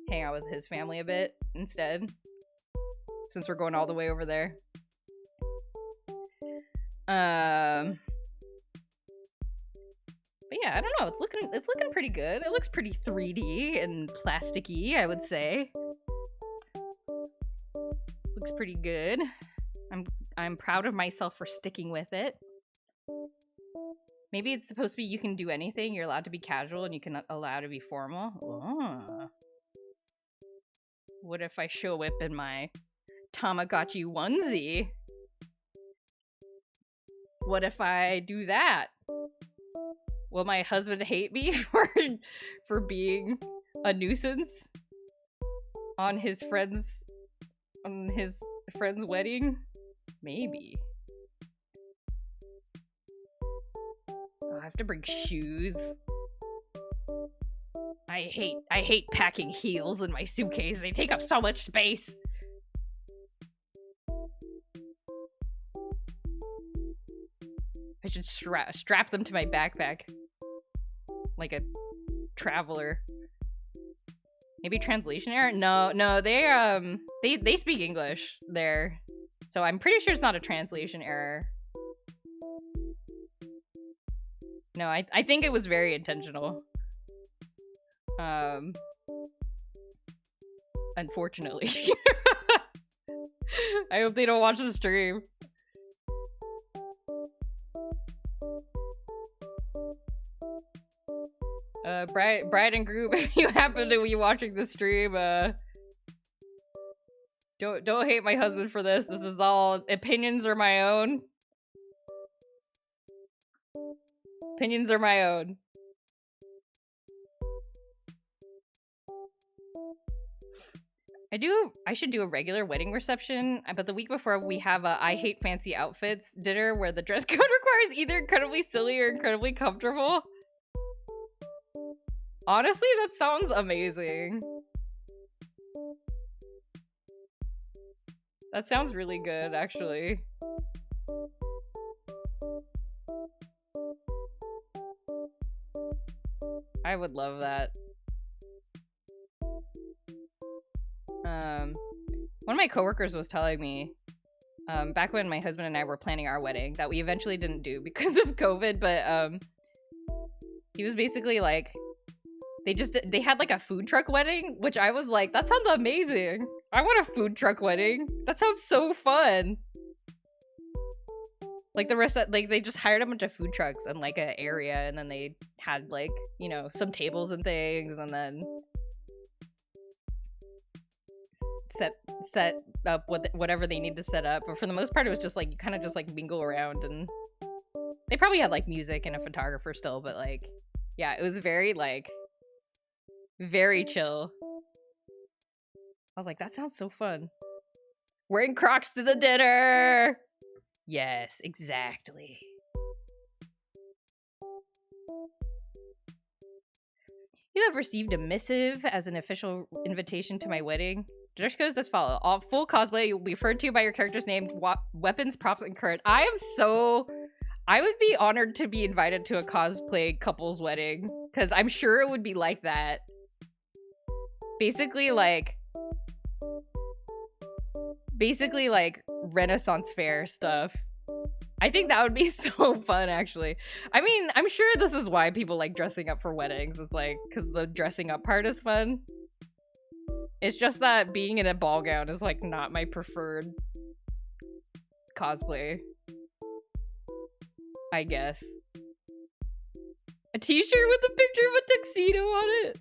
hang out with his family a bit instead. since we're going all the way over there. But yeah, I don't know. It's looking pretty good. It looks pretty 3D and plasticky, I would say. Looks pretty good. I'm proud of myself for sticking with it. Maybe it's supposed to be you can do anything. You're allowed to be casual and you can allow to be formal. Oh. What if I show up in my Tamagotchi onesie? What if I do that? Will my husband hate me for being a nuisance on his friend's wedding? Maybe. Oh, I have to bring shoes. I hate packing heels in my suitcase. They take up so much space. I should strap them to my backpack like a traveler. Maybe translation error? No, they speak English there. So I'm pretty sure it's not a translation error. No, I think it was very intentional. Unfortunately. I hope they don't watch the stream. Bride and group, if you happen to be watching the stream, don't hate my husband for this. This is all opinions are my own. Opinions are my own. I should do a regular wedding reception, but the week before we have a I hate fancy outfits dinner where the dress code requires either incredibly silly or incredibly comfortable. Honestly, that sounds amazing. That sounds really good, actually. I would love that. One of my coworkers was telling me, back when my husband and I were planning our wedding, that we eventually didn't do because of COVID, but he was basically like, they had like a food truck wedding, which I was like, that sounds amazing. I want a food truck wedding. That sounds so fun. Like the rest of, like they just hired a bunch of food trucks in like an area, and then they had like, you know, some tables and things, and then set up whatever they need to set up. But for the most part, it was just like you kind of just like mingle around, and they probably had like music and a photographer still, but like, yeah, it was very like very chill. I was like, that sounds so fun. Wearing Crocs to the dinner. Yes, exactly. You have received a missive as an official invitation to my wedding. The dress code is as follows. All full cosplay, you'll be referred to by your character's name, weapons, props, and current. I would be honored to be invited to a cosplay couple's wedding, because I'm sure it would be like that. Basically like Renaissance fair stuff. I think that would be so fun, actually. I mean, I'm sure this is why people like dressing up for weddings. It's like, because the dressing up part is fun. It's just that being in a ball gown is like not my preferred cosplay, I guess. A t-shirt with a picture of a tuxedo on it.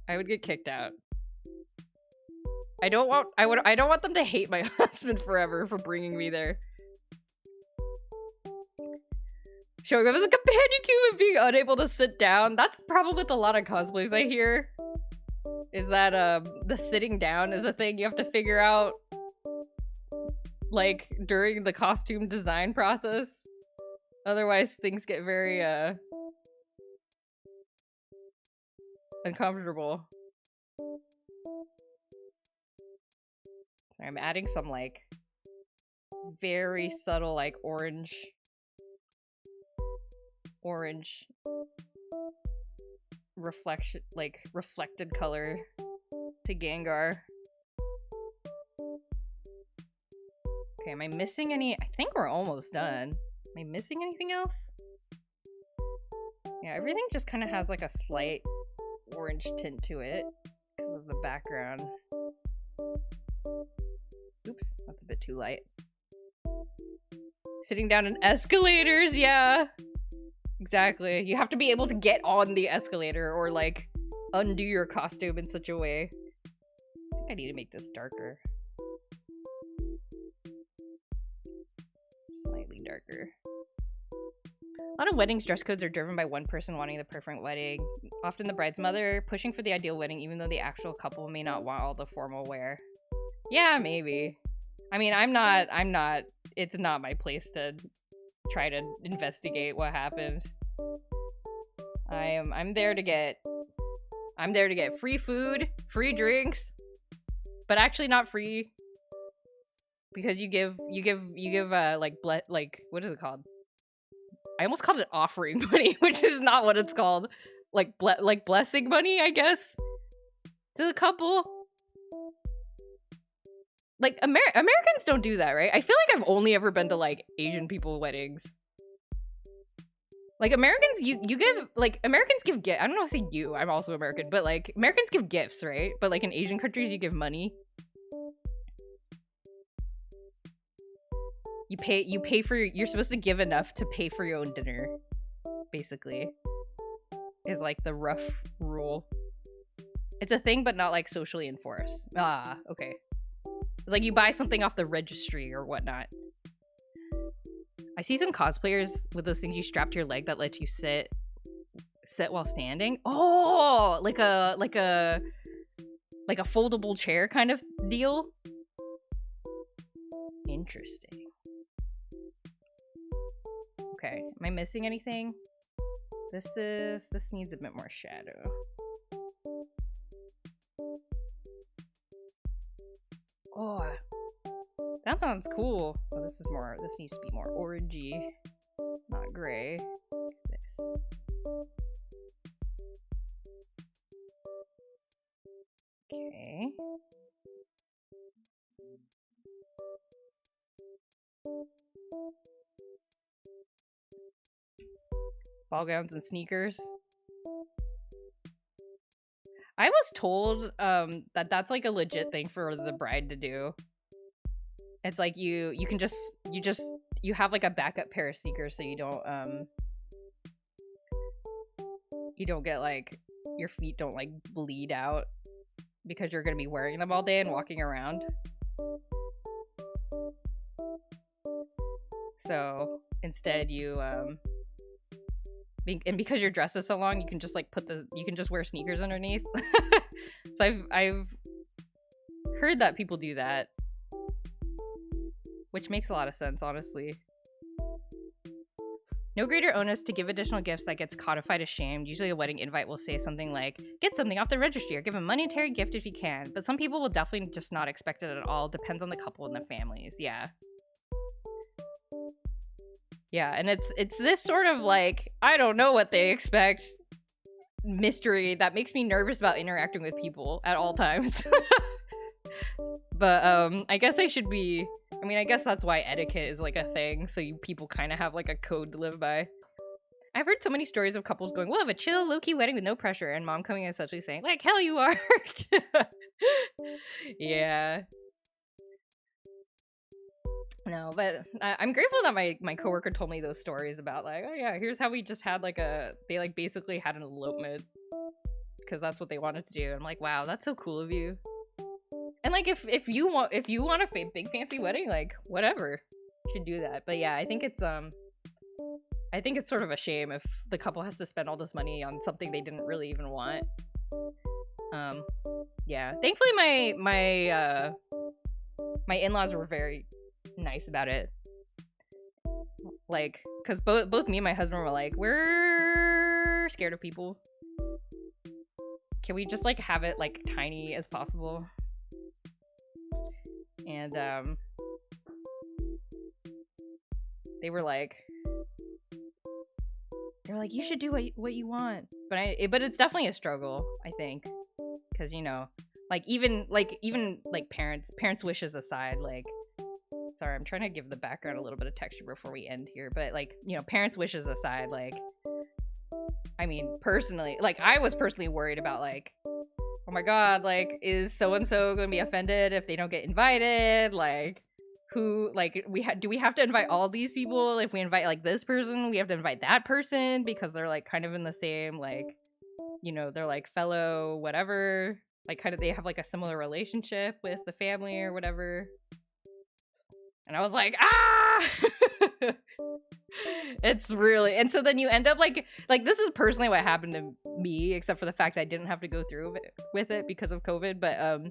I would get kicked out. I don't want them to hate my husband forever for bringing me there. Showing up as a companion human being unable to sit down. That's the problem with a lot of cosplays I hear. Is that the sitting down is a thing you have to figure out like during the costume design process. Otherwise things get very uncomfortable. I'm adding some like very subtle like orange reflection, like reflected color to Gengar. Okay, am I missing any? I think we're almost done. Am I missing anything else? Yeah, everything just kind of has like a slight orange tint to it because of the background. Oops, that's a bit too light. Sitting down in escalators, yeah. Exactly. You have to be able to get on the escalator or like undo your costume in such a way. I think I need to make this darker. Slightly darker. A lot of weddings dress codes are driven by one person wanting the perfect wedding. Often the bride's mother pushing for the ideal wedding even though the actual couple may not want all the formal wear. Yeah, maybe. I mean, it's not my place to try to investigate what happened. I'm there to get free food, free drinks, but actually not free because you give like what is it called? I almost called it offering money, which is not what it's called. Like blessing money, I guess, to the couple. Like Americans don't do that, right? I feel like I've only ever been to like Asian people weddings. Like Americans, you give like Americans give gifts. I don't know if I say you. I'm also American, but like Americans give gifts, right? But like in Asian countries, you give money. You pay for you're supposed to give enough to pay for your own dinner, basically. Is like the rough rule. It's a thing, but not like socially enforced. Ah, okay. It's like you buy something off the registry or whatnot. I see some cosplayers with those things you strap to your leg that let you sit while standing. Oh, like a foldable chair kind of deal. Interesting. Okay, am I missing anything? This needs a bit more shadow. Oh, that sounds cool. Oh, this needs to be more orangey, not gray. This. Okay. Ball gowns and sneakers. I was told that that's like a legit thing for the bride to do. It's like you have like a backup pair of sneakers so you don't get like your feet don't like bleed out because you're gonna be wearing them all day and walking around. So instead you and because your dress is so long, you can just like wear sneakers underneath. So I've heard that people do that, which makes a lot of sense, honestly. No greater onus to give additional gifts that gets codified as shamed. Usually a wedding invite will say something like, get something off the registry or give a monetary gift if you can. But some people will definitely just not expect it at all. Depends on the couple and the families. Yeah. Yeah, and it's this sort of like, I don't know what they expect mystery that makes me nervous about interacting with people at all times. But I guess I guess that's why etiquette is like a thing, so people kind of have like a code to live by. I've heard so many stories of couples going, we'll have a chill, low-key wedding with no pressure, and mom coming and essentially saying, like, hell you are. Yeah. No, but I'm grateful that my coworker told me those stories about like, oh yeah, here's how we just had like they like basically had an elopement because that's what they wanted to do. I'm like, wow, that's so cool of you. And like if you want a big fancy wedding, like whatever, you should do that. But yeah, I think it's sort of a shame if the couple has to spend all this money on something they didn't really even want. Yeah, thankfully my in-laws were very nice about it, like because both me and my husband were like, we're scared of people, can we just like have it like tiny as possible? And they were like you should do what you want, but it's definitely a struggle, I think, because you know, like even parents wishes aside, like Sorry, I'm trying to give the background a little bit of texture before we end here. But, like, you know, parents' wishes aside, like, I mean, personally, like, I was personally worried about, like, oh my god, like, is so-and-so gonna be offended if they don't get invited? Like, who, like, do we have to invite all these people? If we invite, like, this person, we have to invite that person because they're, like, kind of in the same, like, you know, they're, like, fellow whatever. Like, kind of, they have, like, a similar relationship with the family or whatever. And I was like, ah! It's really, and so then you end up like this is personally what happened to me, except for the fact I didn't have to go through with it because of COVID. But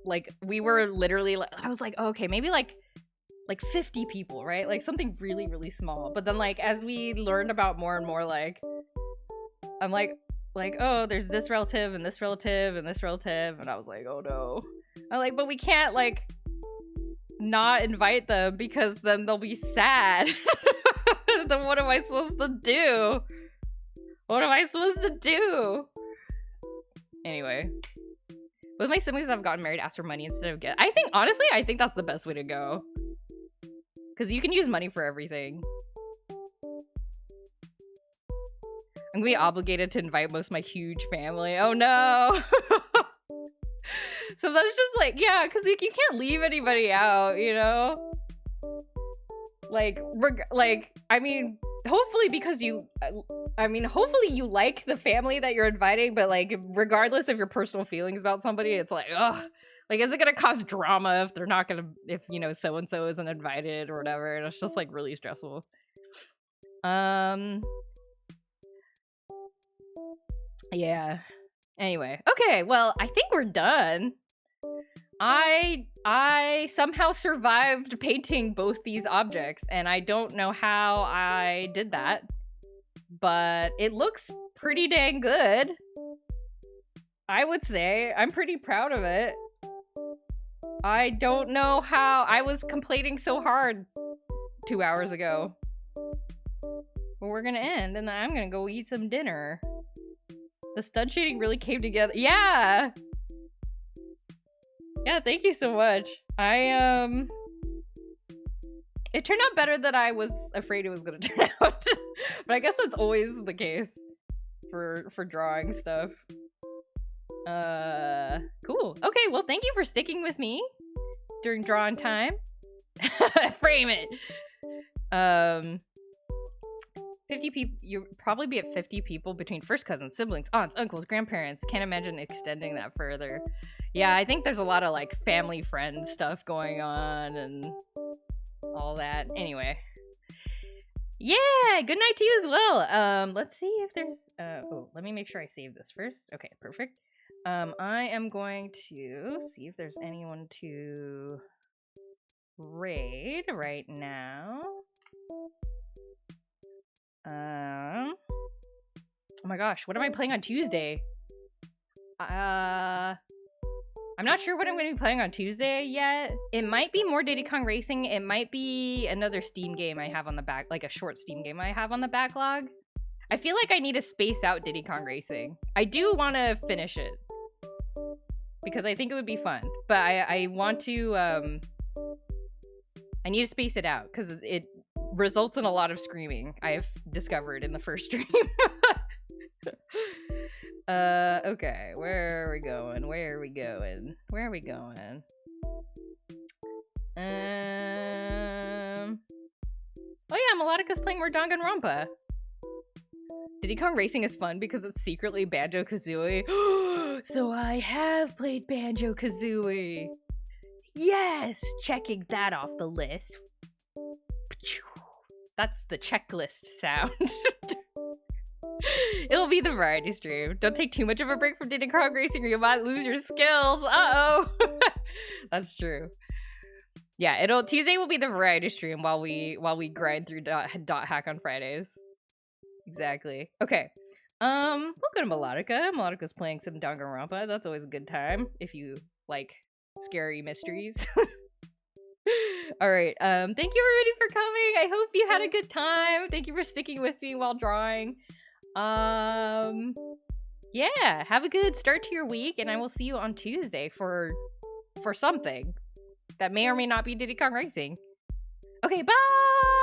like we were literally, I was like, oh, okay, maybe like 50 people, right? Like something really, really small. But then like as we learned about more and more, like I'm like, oh, there's this relative and this relative and this relative, and I was like, oh no. I'm like, but we can't like not invite them because then they'll be sad. Then what am I supposed to do? What am I supposed to do? Anyway, with my siblings, I've gotten married, asked for money instead of gift. I think, honestly, I think that's the best way to go. Because you can use money for everything. I'm gonna be obligated to invite most of my huge family. Oh no! So that's just like, yeah, because like, you can't leave anybody out, you know? Like, I mean, hopefully because hopefully you like the family that you're inviting, but like, regardless of your personal feelings about somebody, it's like, ugh. Like, is it gonna cause drama if they're not gonna, if, you know, so-and-so isn't invited or whatever? And it's just like really stressful. Yeah. Anyway, okay, well, I think we're done. I somehow survived painting both these objects, and I don't know how I did that, but it looks pretty dang good. I would say I'm pretty proud of it. I don't know how I was complaining so hard 2 hours ago. But we're gonna end, and then I'm gonna go eat some dinner. The stud shading really came together. Yeah! Yeah, thank you so much. It turned out better than I was afraid it was gonna turn out. But I guess that's always the case for drawing stuff. Cool. Okay, well, thank you for sticking with me during drawing time. Frame it. 50 people. You'll probably be at 50 people between first cousins, siblings, aunts, uncles, grandparents. Can't imagine extending that further. Yeah, I think there's a lot of like family friend stuff going on and all that. Anyway. Yeah, good night to you as well. Let's see if there's oh, let me make sure I save this first. Okay, perfect. I am going to see if there's anyone to raid right now. Oh my gosh, what am I playing on Tuesday? I'm not sure what I'm going to be playing on Tuesday yet. It might be more Diddy Kong Racing. It might be another Steam game I have on the back, like a short Steam game I have on the backlog. I feel like I need to space out Diddy Kong Racing. I do want to finish it because I think it would be fun, but I want to, I need to space it out because it results in a lot of screaming, I've discovered in the first stream. Okay, where are we going? Oh yeah, Melodica's playing more Danganronpa. Diddy Kong Racing is fun because it's secretly Banjo-Kazooie. So I have played Banjo-Kazooie. Yes, checking that off the list. That's the checklist sound. It'll be the variety stream. Don't take too much of a break from Diddy Kong Racing or you might lose your skills. Uh-oh. That's true. Yeah, Tuesday will be the variety stream while we grind through dot hack on Fridays. Exactly. Okay. We'll go to Melodica. Melodica's playing some Danganronpa. That's always a good time if you like scary mysteries. All right. Thank you everybody for coming. I hope you had a good time. Thank you for sticking with me while drawing. Yeah, have a good start to your week, and I will see you on Tuesday for something. that may or may not be Diddy Kong Racing. Okay, bye!